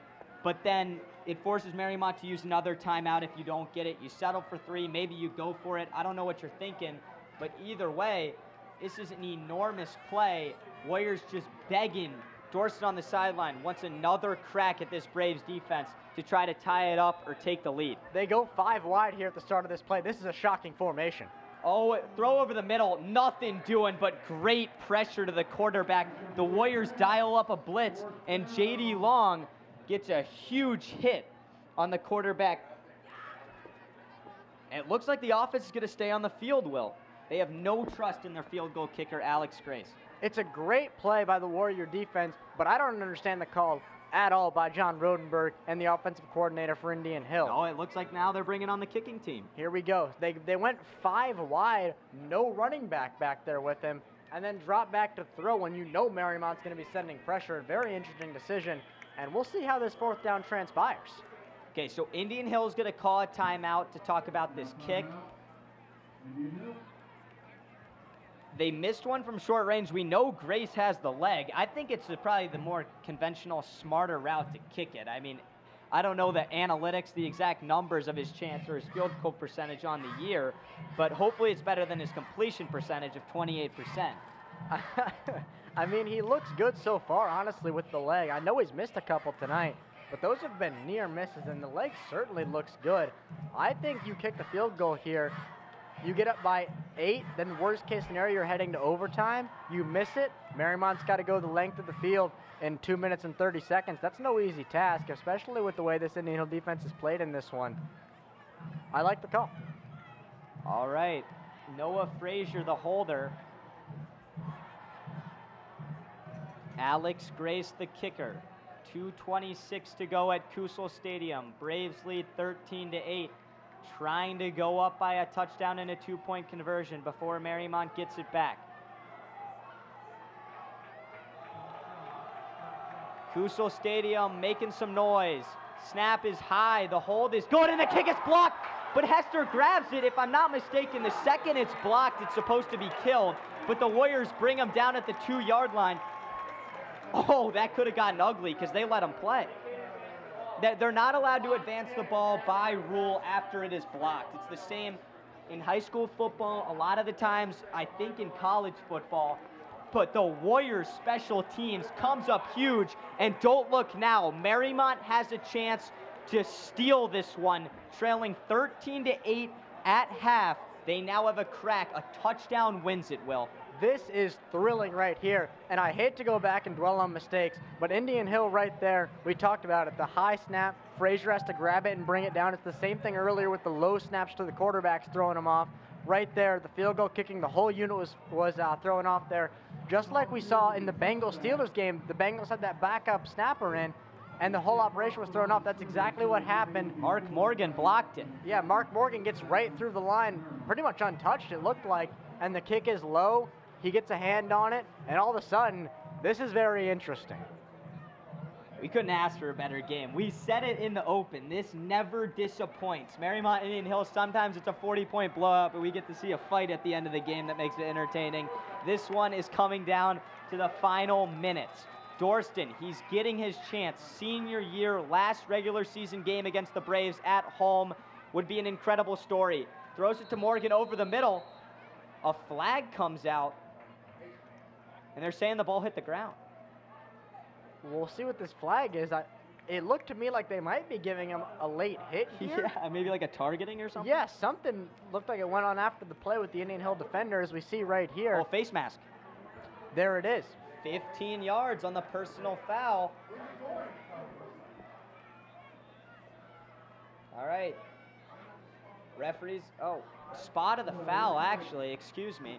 But then it forces Mariemont to use another timeout if you don't get it. You settle for 3, maybe you go for it. I don't know what you're thinking, but either way, this is an enormous play. Warriors just begging. Dorsten on the sideline wants another crack at this Braves defense to try to tie it up or take the lead. They go 5 wide here at the start of this play. This is a shocking formation. Oh, throw over the middle, nothing doing but great pressure to the quarterback. The Warriors dial up a blitz, and J.D. Long gets a huge hit on the quarterback. And it looks like the offense is going to stay on the field, Will. They have no trust in their field goal kicker, Alex Grace. It's a great play by the Warrior defense, but I don't understand the call at all by John Rodenburg and the offensive coordinator for Indian Hill. Oh, it looks like now they're bringing on the kicking team. Here we go. They went 5 wide, no running back there with him, and then drop back to throw when you know Mariemont's going to be sending pressure. Very interesting decision, and we'll see how this 4th down transpires. Okay, so Indian Hill is going to call a timeout to talk about this kick. They missed one from short range. We know Grace has the leg. I think it's probably the more conventional, smarter route to kick it. I mean, I don't know the analytics, the exact numbers of his chance or his field goal percentage on the year, but hopefully it's better than his completion percentage of 28%. I mean, he looks good so far, honestly, with the leg. I know he's missed a couple tonight, but those have been near misses, and the leg certainly looks good. I think you kick the field goal here, you get up by 8, then worst case scenario, you're heading to overtime. You miss it, Mariemont's got to go the length of the field in 2 minutes and 30 seconds. That's no easy task, especially with the way this Indian Hill defense is played in this one. I like the call. All right, Noah Frazier, the holder. Alex Grace, the kicker. 2:26 to go at Kusel Stadium. Braves lead 13-8. Trying to go up by a touchdown and a 2-point conversion before Mariemont gets it back. Kusel Stadium making some noise. Snap is high, the hold is good, and the kick is blocked, but Hester grabs it. If I'm not mistaken, the second it's blocked, it's supposed to be killed, but the Warriors bring him down at the 2-yard line. Oh, that could have gotten ugly because they let him play. They're not allowed to advance the ball by rule after it is blocked. It's the same in high school football, a lot of the times, I think in college football, but the Warriors special teams comes up huge, and don't look now. Mariemont has a chance to steal this one, trailing 13-8 at half. They now have a crack. A touchdown wins it, Will. This is thrilling right here, and I hate to go back and dwell on mistakes, but Indian Hill right there, we talked about it, the high snap, Frazier has to grab it and bring it down. It's the same thing earlier with the low snaps to the quarterbacks throwing them off. Right there, the field goal kicking, the whole unit was thrown off there. Just like we saw in the Bengals-Steelers game, the Bengals had that backup snapper in, and the whole operation was thrown off. That's exactly what happened. Mark Morgan blocked it. Yeah, Mark Morgan gets right through the line, pretty much untouched, it looked like, and the kick is low. He gets a hand on it, and all of a sudden, this is very interesting. We couldn't ask for a better game. We said it in the open. This never disappoints. Mariemont Indian Hill, sometimes it's a 40-point blowout, but we get to see a fight at the end of the game that makes it entertaining. This one is coming down to the final minutes. Dorsten, he's getting his chance. Senior year, last regular season game against the Braves at home would be an incredible story. Throws it to Morgan over the middle. A flag comes out, and they're saying the ball hit the ground. We'll see what this flag is. It looked to me like they might be giving him a late hit here. Yeah, maybe like a targeting or something? Yeah, something looked like it went on after the play with the Indian Hill defender, as we see right here. Oh, face mask. There it is. 15 yards on the personal foul. All right. Referees, oh, spot of the foul, actually, excuse me.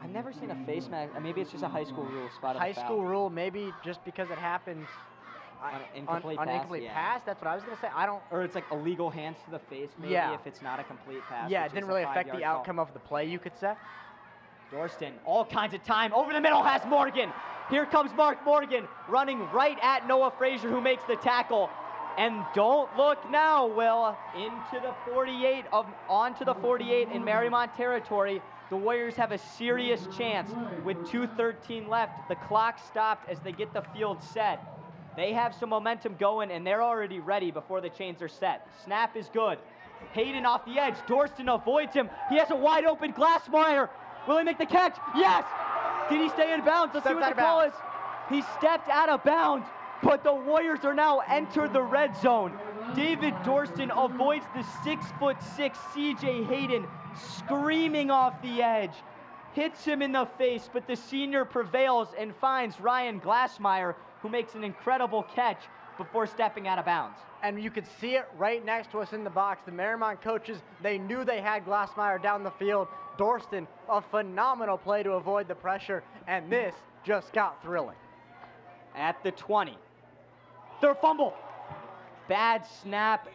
I've never seen a face mask. Maybe it's just a high school rule spot of the foul. High school rule, maybe just because it happens on incomplete pass. That's what I was going to say. I don't. Or it's like illegal hands to the face, maybe, if it's not a complete pass. Yeah, it didn't really affect the outcome of the play, you could say. Dorsten, all kinds of time. Over the middle has Morgan. Here comes Mark Morgan running right at Noah Frazier, who makes the tackle. And don't look now, Will, into the 48, onto the 48 in Mariemont territory. The Warriors have a serious chance with 2:13 left. The clock stopped as they get the field set. They have some momentum going, and they're already ready before the chains are set. Snap is good. Hayden off the edge. Dorsten avoids him. He has a wide open Glassmeyer. Will he make the catch? Yes! Did he stay in bounds? Let's see what the call is. He stepped out of bounds, but the Warriors are now entered the red zone. David Dorsten avoids the 6'6" Cj Hayden, screaming off the edge. Hits him in the face, but the senior prevails and finds Ryan Glassmeyer, who makes an incredible catch before stepping out of bounds. And you could see it right next to us in the box. The Mariemont coaches, they knew they had Glassmeyer down the field. Dorsten, a phenomenal play to avoid the pressure, and this just got thrilling. At the 20. Their fumble. Bad snap.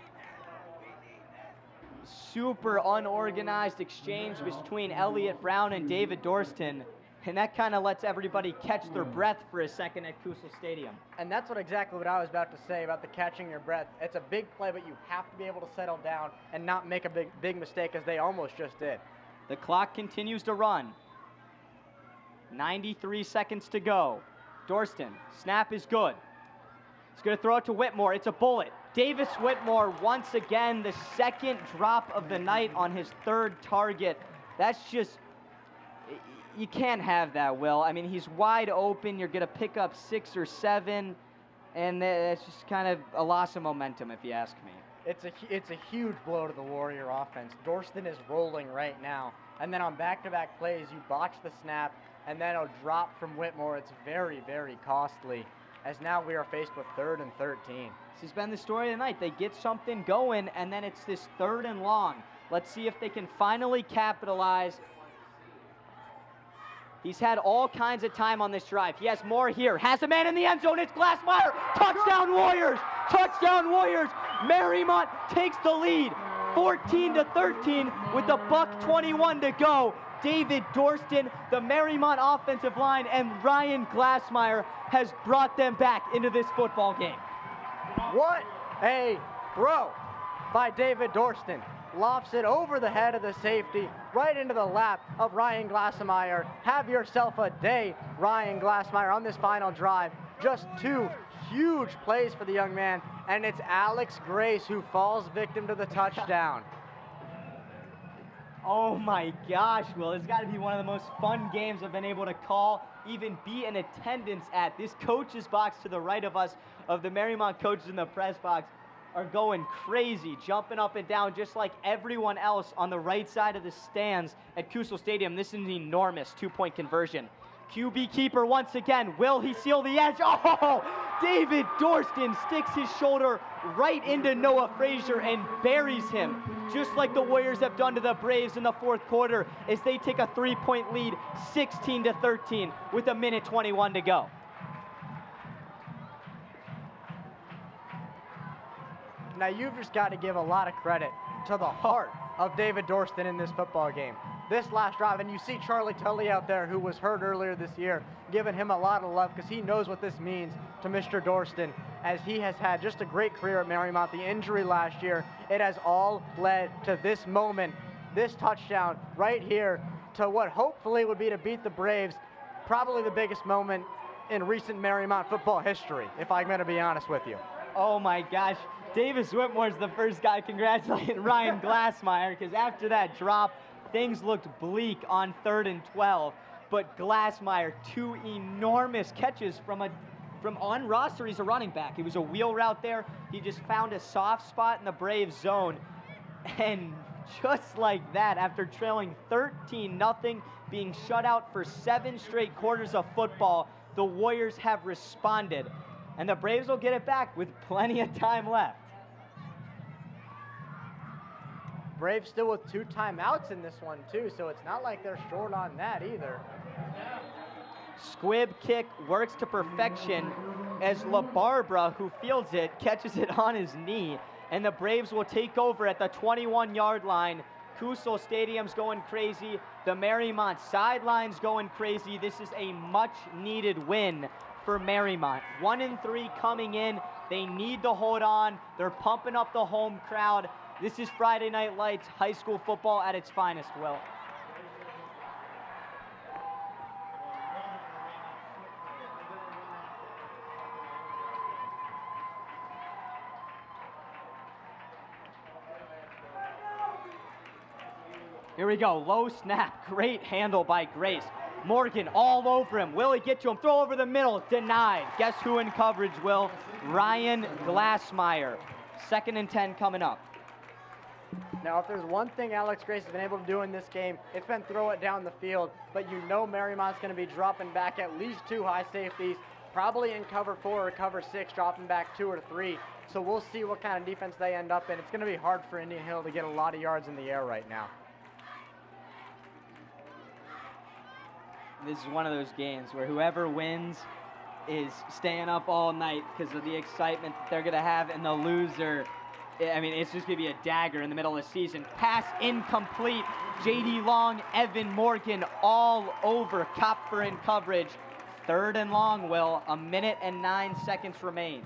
Super unorganized exchange between Elliott Brown and David Dorsten. And that kind of lets everybody catch their breath for a second at Kusel Stadium. And that's exactly what I was about to say about the catching your breath. It's a big play, but you have to be able to settle down and not make a big mistake, as they almost just did. The clock continues to run. 93 seconds to go. Dorsten, snap is good. He's going to throw it to Whitmore. It's a bullet. Davis Whitmore, once again, the second drop of the night on his third target. That's just, you can't have that, Will. I mean, he's wide open. You're going to pick up 6 or 7, and that's just kind of a loss of momentum, if you ask me. It's a huge blow to the Warrior offense. Dorsten is rolling right now. And then on back-to-back plays, you box the snap, and then a drop from Whitmore. It's very, very costly, as now we are faced with 3rd and 13. This has been the story of the night. They get something going, and then it's this 3rd and long. Let's see if they can finally capitalize. He's had all kinds of time on this drive. He has more here. Has a man in the end zone. It's Glassmeyer. Touchdown Warriors. Touchdown Warriors. Mariemont takes the lead. 14-13 with a $1:21 to go. David Dorsten, the Mariemont offensive line, and Ryan Glassmeyer has brought them back into this football game. What a throw by David Dorsten. Lofts it over the head of the safety, right into the lap of Ryan Glassmeyer. Have yourself a day, Ryan Glassmeyer, on this final drive. Just 2 huge plays for the young man, and it's Alex Grace who falls victim to the touchdown. Oh my gosh, Will, it's got to be one of the most fun games I've been able to call, even be in attendance at. This coach's box to the right of us, of the Mariemont coaches in the press box, are going crazy, jumping up and down just like everyone else on the right side of the stands at Kusel Stadium. This is an enormous 2-point conversion. QB keeper once again. Will he seal the edge? Oh, David Dorsten sticks his shoulder right into Noah Frazier and buries him, just like the Warriors have done to the Braves in the 4th quarter as they take a 3-point lead, 16-13 with 1:21 to go. Now you've just got to give a lot of credit to the heart of David Dorsten in this football game. This last drive, and you see Charlie Tully out there, who was hurt earlier this year, giving him a lot of love because he knows what this means to Mr. Dorsten, as he has had just a great career at Mariemont. The injury last year, it has all led to this moment, this touchdown right here, to what hopefully would be to beat the Braves, probably the biggest moment in recent Mariemont football history, if I'm going to be honest with you. Oh my gosh, Davis Whitmore's the first guy congratulating Ryan Glassmeyer, because after that drop, things looked bleak on 3rd and 12, but Glassmeyer, 2 enormous catches from on roster. He's a running back. It was a wheel route there. He just found a soft spot in the Braves zone, and just like that, after trailing 13-0, being shut out for 7 straight quarters of football, the Warriors have responded, and the Braves will get it back with plenty of time left. Braves still with 2 timeouts in this one too, so it's not like they're short on that either. Squib kick works to perfection as LaBarbera, who fields it, catches it on his knee, and the Braves will take over at the 21-yard line. Kusel Stadium's going crazy. The Mariemont sideline's going crazy. This is a much-needed win for Mariemont. 1-3 coming in. They need to hold on. They're pumping up the home crowd. This is Friday Night Lights, high school football at its finest, Will. Here we go, low snap, great handle by Grace. Morgan all over him. Will he get to him? Throw over the middle, denied. Guess who in coverage, Will? Ryan Glassmeyer. 2nd and 10 coming up. Now, if there's one thing Alex Grace has been able to do in this game, it's been throw it down the field. But you know Mariemont's going to be dropping back at least 2 high safeties, probably in cover 4 or cover 6, dropping back 2 or 3. So we'll see what kind of defense they end up in. It's going to be hard for Indian Hill to get a lot of yards in the air right now. This is one of those games where whoever wins is staying up all night because of the excitement that they're going to have, and the loser, I mean, it's just going to be a dagger in the middle of the season. Pass incomplete. J.D. Long, Evan Morgan all over Kopfer in coverage. 3rd and long, Will. 1:09 remain.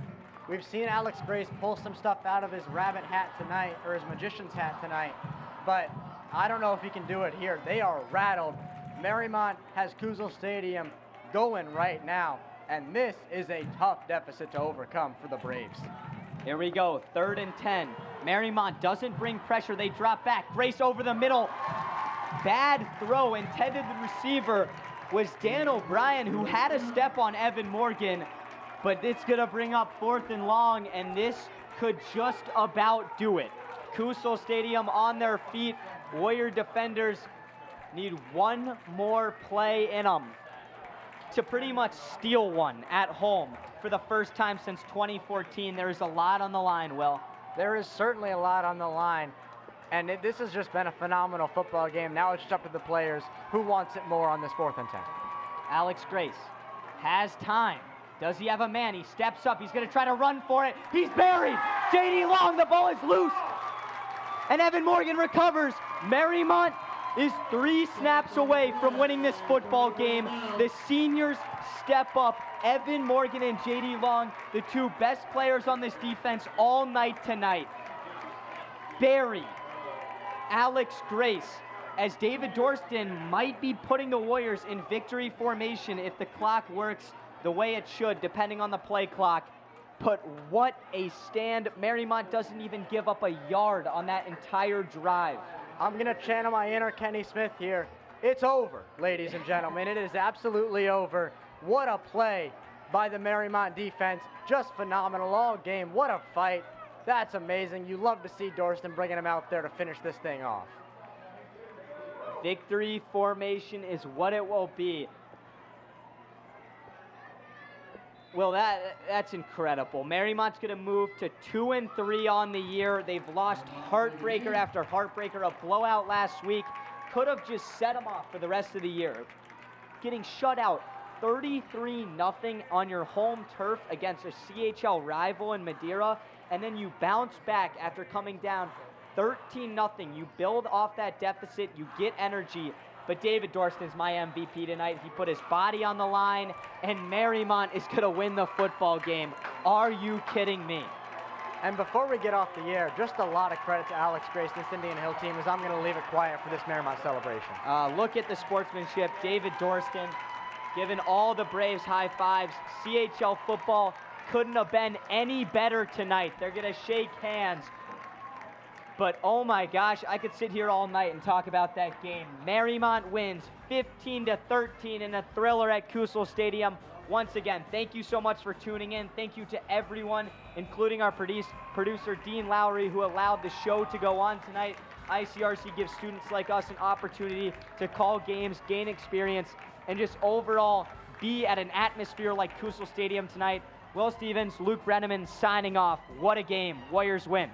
We've seen Alex Grace pull some stuff out of his rabbit hat tonight, or his magician's hat tonight, but I don't know if he can do it here. They are rattled. Mariemont has Kusel Stadium going right now, and this is a tough deficit to overcome for the Braves. Here we go, 3rd and 10. Mariemont doesn't bring pressure. They drop back. Grace over the middle. Bad throw. Intended the receiver was Dan O'Brien, who had a step on Evan Morgan, but it's going to bring up 4th and long, and this could just about do it. Kusel Stadium on their feet. Warrior defenders need one more play in them to pretty much steal one at home for the first time since 2014. There is a lot on the line, Will. There is certainly a lot on the line, and this has just been a phenomenal football game. Now it's just up to the players who wants it more on this 4th and 10. Alex Grace has time. Does he have a man? He steps up. He's going to try to run for it. He's buried. J.D. Long, the ball is loose. And Evan Morgan recovers. Mariemont is 3 snaps away from winning this football game. The seniors step up. Evan Morgan and J.D. Long, the 2 best players on this defense all night tonight. Barry, Alex Grace, as David Dorsten might be putting the Warriors in victory formation if the clock works the way it should, depending on the play clock. But what a stand. Mariemont doesn't even give up a yard on that entire drive. I'm going to channel my inner Kenny Smith here. It's over, ladies and gentlemen. It is absolutely over. What a play by the Mariemont defense. Just phenomenal all game. What a fight. That's amazing. You love to see Dorsten bringing him out there to finish this thing off. Victory formation is what it will be. Well, that's incredible. Mariemont's going to move to 2-3 on the year. They've lost heartbreaker after heartbreaker. A blowout last week could have just set them off for the rest of the year. Getting shut out 33-0 on your home turf against a CHL rival in Madeira, and then you bounce back after coming down 13-0. You build off that deficit, you get energy. But David Dorsten is my MVP tonight. He put his body on the line, and Mariemont is going to win the football game. Are you kidding me? And before we get off the air, just a lot of credit to Alex Grace, this Indian Hill team, as I'm going to leave it quiet for this Mariemont celebration. Look at the sportsmanship. David Dorsten giving all the Braves high fives. CHL football couldn't have been any better tonight. They're going to shake hands. But oh my gosh, I could sit here all night and talk about that game. Mariemont wins 15-13 in a thriller at Kusel Stadium. Once again, thank you so much for tuning in. Thank you to everyone, including our producer, Dean Lowry, who allowed the show to go on tonight. ICRC gives students like us an opportunity to call games, gain experience, and just overall be at an atmosphere like Kusel Stadium tonight. Will Stevens, Luke Brenneman signing off. What a game. Warriors win.